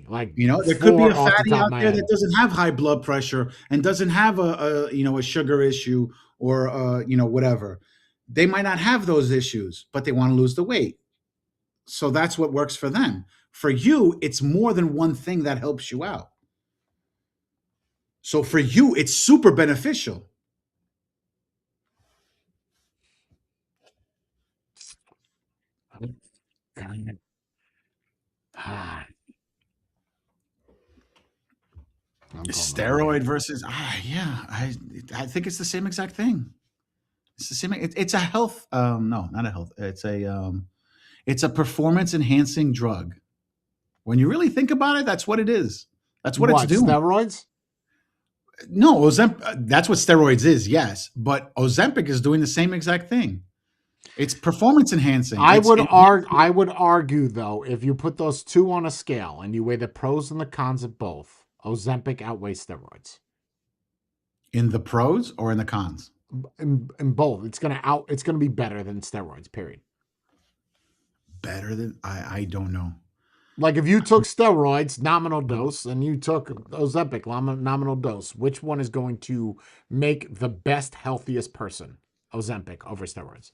Like, there could be a fatty out there that doesn't have high blood pressure and doesn't have a sugar issue or whatever. They might not have those issues, but they want to lose the weight. So that's what works for them. For you, it's more than one thing that helps you out. So for you, it's super beneficial. Steroid versus I think it's the same exact thing. It's the same. It's a health. No, not a health. It's a performance enhancing drug. When you really think about it, that's what it is. That's what it's doing. Steroids? No, Ozempic. That's what steroids is. Yes, but Ozempic is doing the same exact thing. It's performance enhancing. I would argue though, if you put those two on a scale and you weigh the pros and the cons of both, Ozempic outweighs steroids. In the pros or in the cons? In both. It's gonna be better than steroids, period. Better than I don't know. Like if you took steroids, nominal dose, and you took Ozempic, nominal dose, which one is going to make the best, healthiest person? Ozempic over steroids.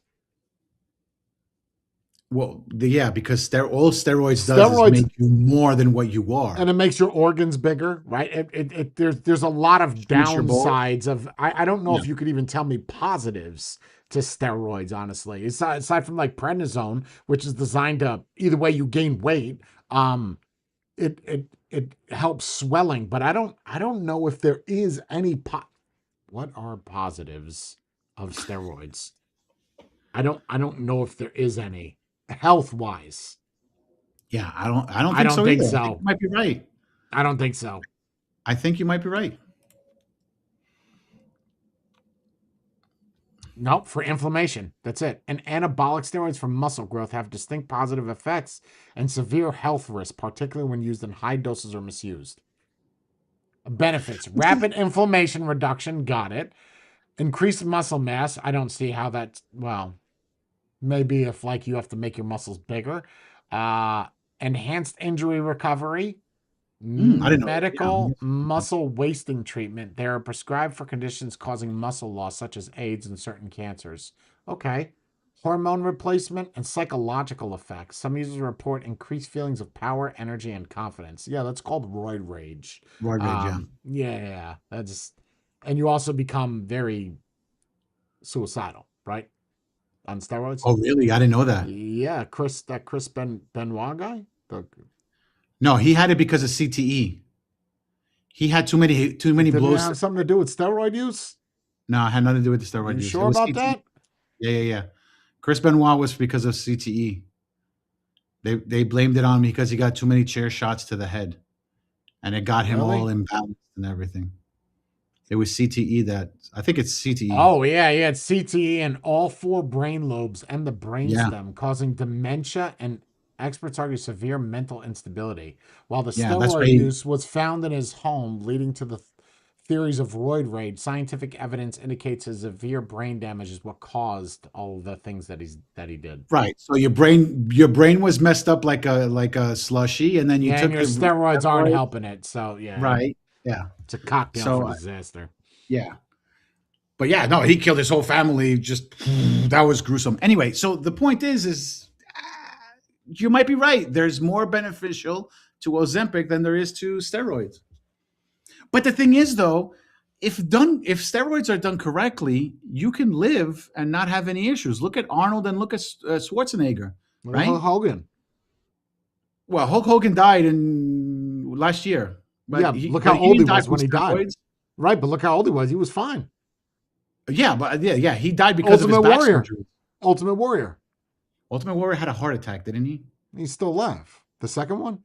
Well, yeah, because all steroids does is Steroids, make you more than what you and are. it makes your organs bigger, right? There's a lot of Shrinks your balls. downsides of. I don't know Yeah. if you could even tell me positives to steroids, honestly. Aside from like prednisone, which is designed to either way you gain weight, it helps swelling, but I don't know if there is any what are positives of steroids? I don't know if there is any health wise. Yeah, I don't I think don't so think either. I think so. you might be right. I don't think so. I think you might be right. Nope, for inflammation. That's it. And anabolic steroids for muscle growth have distinct positive effects and severe health risks, particularly when used in high doses or misused. Benefits: rapid inflammation reduction. Got it. Increased muscle mass. I don't see how that's, well, maybe if like you have to make your muscles bigger. Uh, Enhanced injury recovery. I didn't know that. Medical Yeah. muscle wasting treatment. They are prescribed for conditions causing muscle loss, such as AIDS and certain cancers. Okay. Hormone replacement and psychological effects. Some users report increased feelings of power, energy, and confidence. Yeah, that's called roid rage. Roid rage, yeah. Yeah, that's, and you also become very suicidal, right? On steroids. Oh, really? I didn't know that. Yeah, that Chris Benoit guy. No, he had it because of CTE. He had too many Didn't it blows. have something to do with steroid use? No, it had nothing to do with the steroid You use. It sure was about CTE. that? Yeah. Chris Benoit was because of CTE. They blamed it on him because he got too many chair shots to the head, and it got him all Really? imbalanced and everything. It was CTE that I think it's CTE. Oh yeah, yeah. It's CTE in all four brain lobes and the Yeah, brainstem, causing dementia and experts argue severe mental instability. While the yeah. That's why. steroid use was found in his home, leading to the theories of roid rage, scientific evidence indicates his severe brain damage is what caused all of the things that he did. Right. So your brain was messed up like a slushy, and then you Yeah, and took your the steroids aren't steroids. helping it. So yeah, Right. Yeah. it's a cocktail for So disaster. yeah. But yeah, no, he killed his whole family. Just that was gruesome. Anyway, so the point is you might be right. There's more beneficial to Ozempic than there is to steroids. But the thing is, though, if steroids are done correctly, you can live and not have any issues. Look at Arnold and look at Schwarzenegger, Look at right? Hulk Hogan. Well, Hulk Hogan died in last year, Yeah, but he look but how he old he didn't die was from when he died. steroids. Right, but look how old he was. He was fine. Yeah, but yeah, he died because of his Ultimate back Warrior. surgery. Ultimate Warrior. Ultimate Warrior had a heart attack, didn't he? He's still alive. The second one?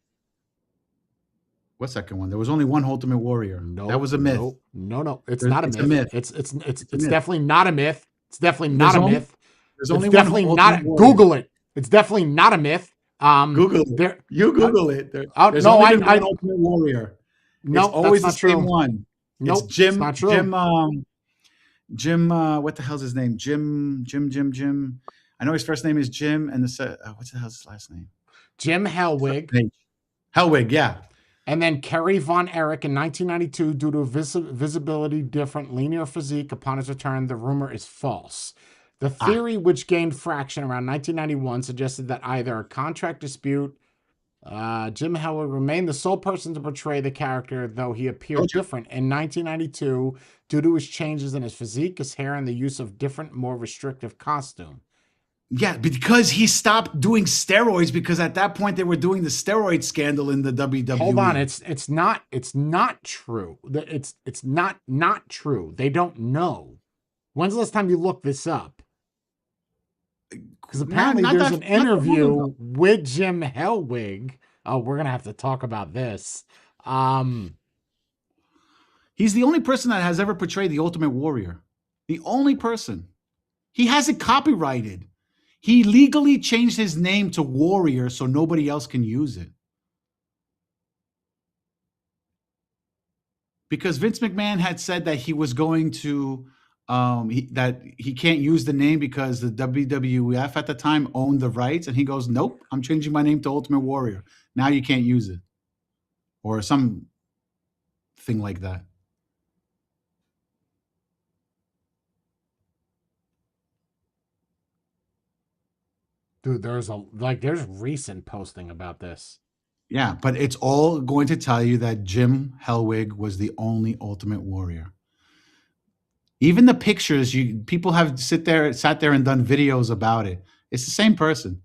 What second one? There was only one Ultimate Warrior. No, That was a myth. No. It's not a It's myth. a myth. It's It's a myth. definitely not a myth. It's definitely There's not a only myth. there's It's only one definitely Ultimate not. Warrior. Google it. It's definitely not a myth. Google it. There. You Google it. There's No, only been one Ultimate Warrior. It's no, always that's the not same true. one. It's Nope, it's not true. Jim. What the hell's his name? Jim. I know his first name is Jim, and what's the hell's his last name? Jim Hellwig. Hellwig, yeah. And then Kerry Von Erich in 1992, due to visibility different linear physique upon his return, the rumor is false. The theory, which gained traction around 1991, suggested that either a contract dispute, Jim Hellwig remained the sole person to portray the character, though he appeared different in 1992 due to his changes in his physique, his hair, and the use of different, more restrictive costume. Yeah, because he stopped doing steroids because at that point they were doing the steroid scandal in the WWE. Hold on, it's not true. It's not true. They don't know. When's the last time you looked this up? Because apparently there's an interview with Jim Hellwig. Oh, we're gonna have to talk about this. He's the only person that has ever portrayed the Ultimate Warrior. The only person. He has it copyrighted. He legally changed his name to Warrior so nobody else can use it. Because Vince McMahon had said that he was going to, that he can't use the name because the WWF at the time owned the rights. And he goes, nope, I'm changing my name to Ultimate Warrior. Now you can't use it. Or some thing like that. Dude, there's recent posting about this. Yeah, but it's all going to tell you that Jim Hellwig was the only Ultimate Warrior. Even the pictures, you people have sat there and done videos about it. It's the same person.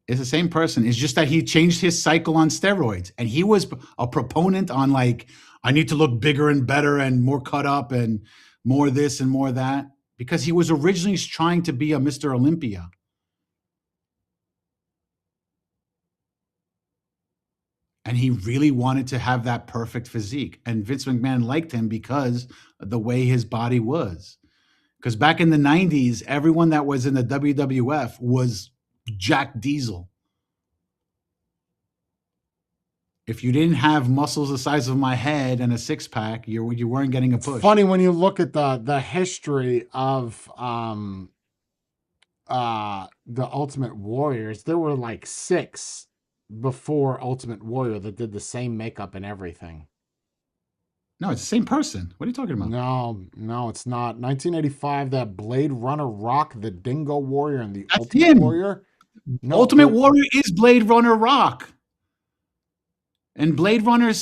It's the same person. It's just that he changed his cycle on steroids, and he was a proponent on like I need to look bigger and better and more cut up and more this and more that because he was originally trying to be a Mr. Olympia. And he really wanted to have that perfect physique. And Vince McMahon liked him because of the way his body was. Because back in the 90s, everyone that was in the WWF was Jack Diesel. If you didn't have muscles the size of my head and a six pack, you weren't getting a push. Funny when you look at the history of the Ultimate Warriors, there were like 6 before Ultimate Warrior that did the same makeup and everything. No, it's the same person. What are you talking about? No, it's not. 1985, that Blade Runner Rock, the Dingo Warrior, and the That's Ultimate him. Warrior. No, Ultimate Warrior is Blade Runner Rock. And Blade Runner,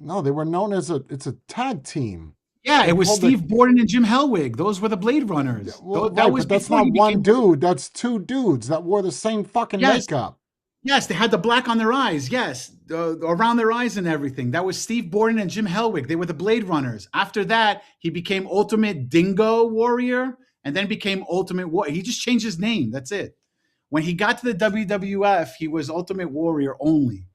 no, they were known as it's a tag team. yeah, it was Steve Borden and Jim Hellwig. Those were the Blade Runners. Yeah, well, that right, was but that's before not he one became- dude. That's 2 dudes that wore the same fucking Yes. makeup. Yes, they had the black on their eyes. Yes, around their eyes and everything. That was Steve Borden and Jim Hellwig. They were the Blade Runners. After that, he became Ultimate Dingo Warrior and then became Ultimate Warrior. He just changed his name. That's it. When he got to the WWF, he was Ultimate Warrior only.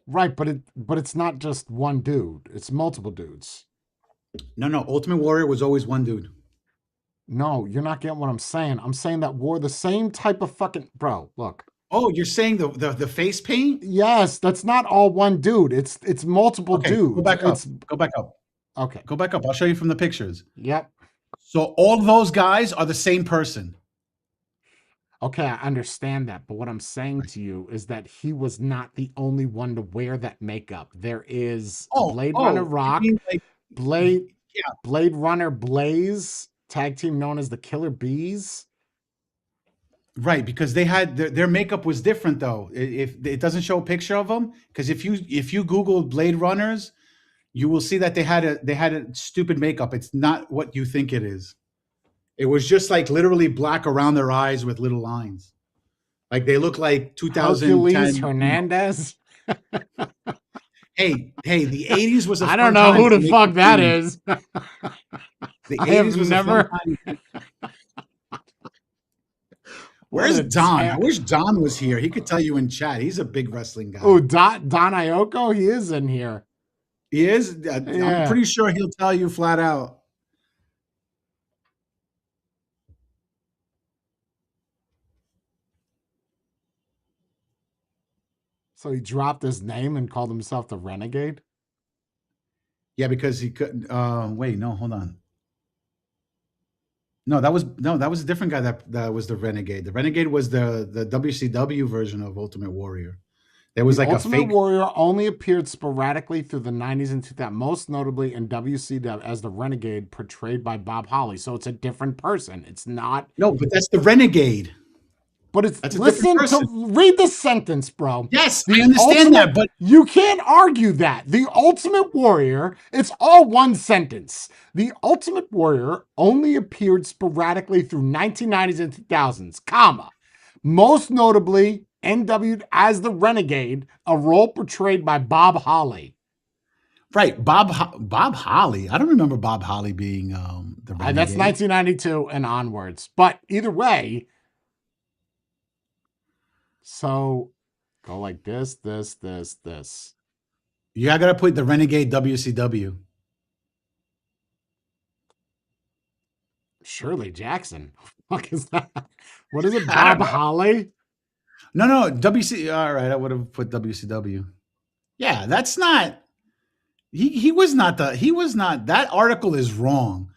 Right, but it's not just one dude. It's multiple dudes. No, Ultimate Warrior was always one dude. No, you're not getting what I'm saying. I'm saying that wore the same type of fucking bro. Look. Oh, you're saying the face paint? Yes, that's not all one dude. It's multiple dudes. Go back up. Go back up. Okay. Go back up. I'll show you from the pictures. Yep. So all those guys are the same person. Okay, I understand that, but what I'm saying to you is that he was not the only one to wear that makeup. There is Blade Runner Rock, Blade Runner Blaze, tag team known as the Killer Bees. Right, because they had their makeup was different though. If it doesn't show a picture of them, because if you Google Blade Runners, you will see that they had a stupid makeup. It's not what you think it is. It was just like literally black around their eyes with little lines. Like they look like 2010 Hercules Hernandez. Hey, the 80s was a I don't know who the fuck that is. The I have 80s was never. a fun time. Where's Don? I wish Don was here. He could tell you in chat. He's a big wrestling guy. Oh, Don Ioko, he is in here. He is? Yeah. I'm pretty sure he'll tell you flat out. So he dropped his name and called himself the Renegade? Yeah, because he couldn't. Wait, no, hold on. No, that was a different guy that was the Renegade. The Renegade was the WCW version of Ultimate Warrior. There was like Ultimate a fake Warrior only appeared sporadically through the 90s and 2000s, most notably in WCW as the Renegade portrayed by Bob Holly. So it's a different person. It's not. No, but that's the Renegade. But it's That's a listen different to read the sentence, bro. Yes, I understand that, but you can't argue that. The Ultimate Warrior, it's all one sentence. The Ultimate Warrior only appeared sporadically through 1990s and 2000s, comma. Most notably, NW as the Renegade, a role portrayed by Bob Holly. right, Bob Holly. I don't remember Bob Holly being the Renegade. That's 1992 and onwards. But either way, so go like this. Yeah, I gotta put the Renegade WCW. Shirley Jackson. What the fuck is that? What is it? Bob Holly? No, WC. All right, I would have put WCW. Yeah, that's not. He was not that article is wrong.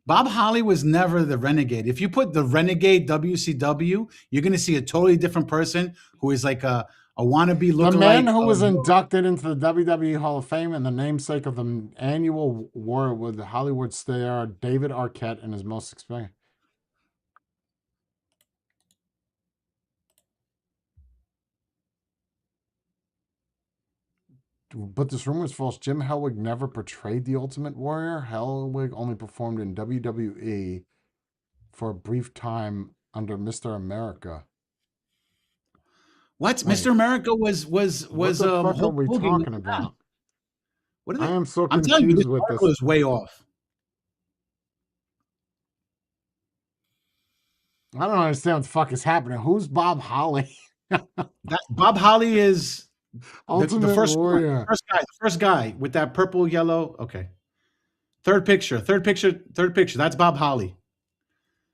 Bob Holly was never the Renegade. If you put the Renegade WCW, you're going to see a totally different person who is like a a wannabe The lookalike. man who was inducted into the WWE Hall of Fame and the namesake of the annual war with Hollywood star David Arquette in his most experienced. But this rumor is false. Jim Hellwig never portrayed the Ultimate Warrior. Hellwig only performed in WWE for a brief time under Mr. America. What? Wait. Mr. America was What the fuck are we talking about? What are they? I am so I'm telling you, confused this with article this. is way off. I don't understand what the fuck is happening. Who's Bob Holly? Bob Holly is Ultimate the first Warrior. the first guy with that purple yellow. Okay. Third picture. That's Bob Holly.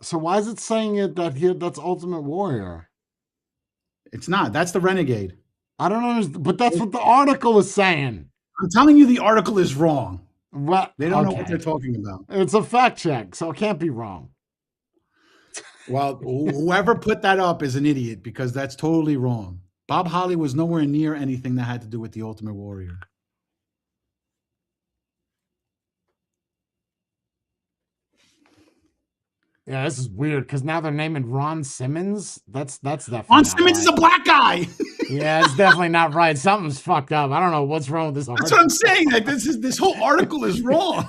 So why is it saying it that's Ultimate Warrior? It's not. That's the Renegade. I don't understand, but that's what the article is saying. I'm telling you, the article is wrong. What? They don't know what they're talking about. It's a fact check, so it can't be wrong. Well, whoever put that up is an idiot because that's totally wrong. Bob Holly was nowhere near anything that had to do with the Ultimate Warrior. Yeah, this is weird because now they're naming Ron Simmons. That's definitely Ron not Simmons right. is a black guy. Yeah, it's definitely not right. Something's fucked up. I don't know what's wrong with this That's what I'm saying. Like this whole article is wrong.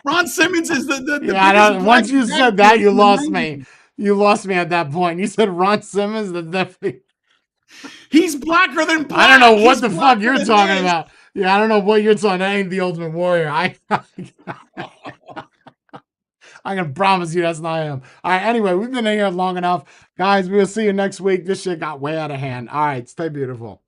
Ron Simmons is the yeah. I don't, once you said that, you lost me. You lost me at that point. You said Ron Simmons. That definitely. He's blacker than black. I don't know what the fuck you're talking about. Yeah, I don't know what you're talking. That ain't the Ultimate Warrior. I can promise you that's not him. All right, anyway, we've been in here long enough. Guys, we'll see you next week. This shit got way out of hand. All right, stay beautiful.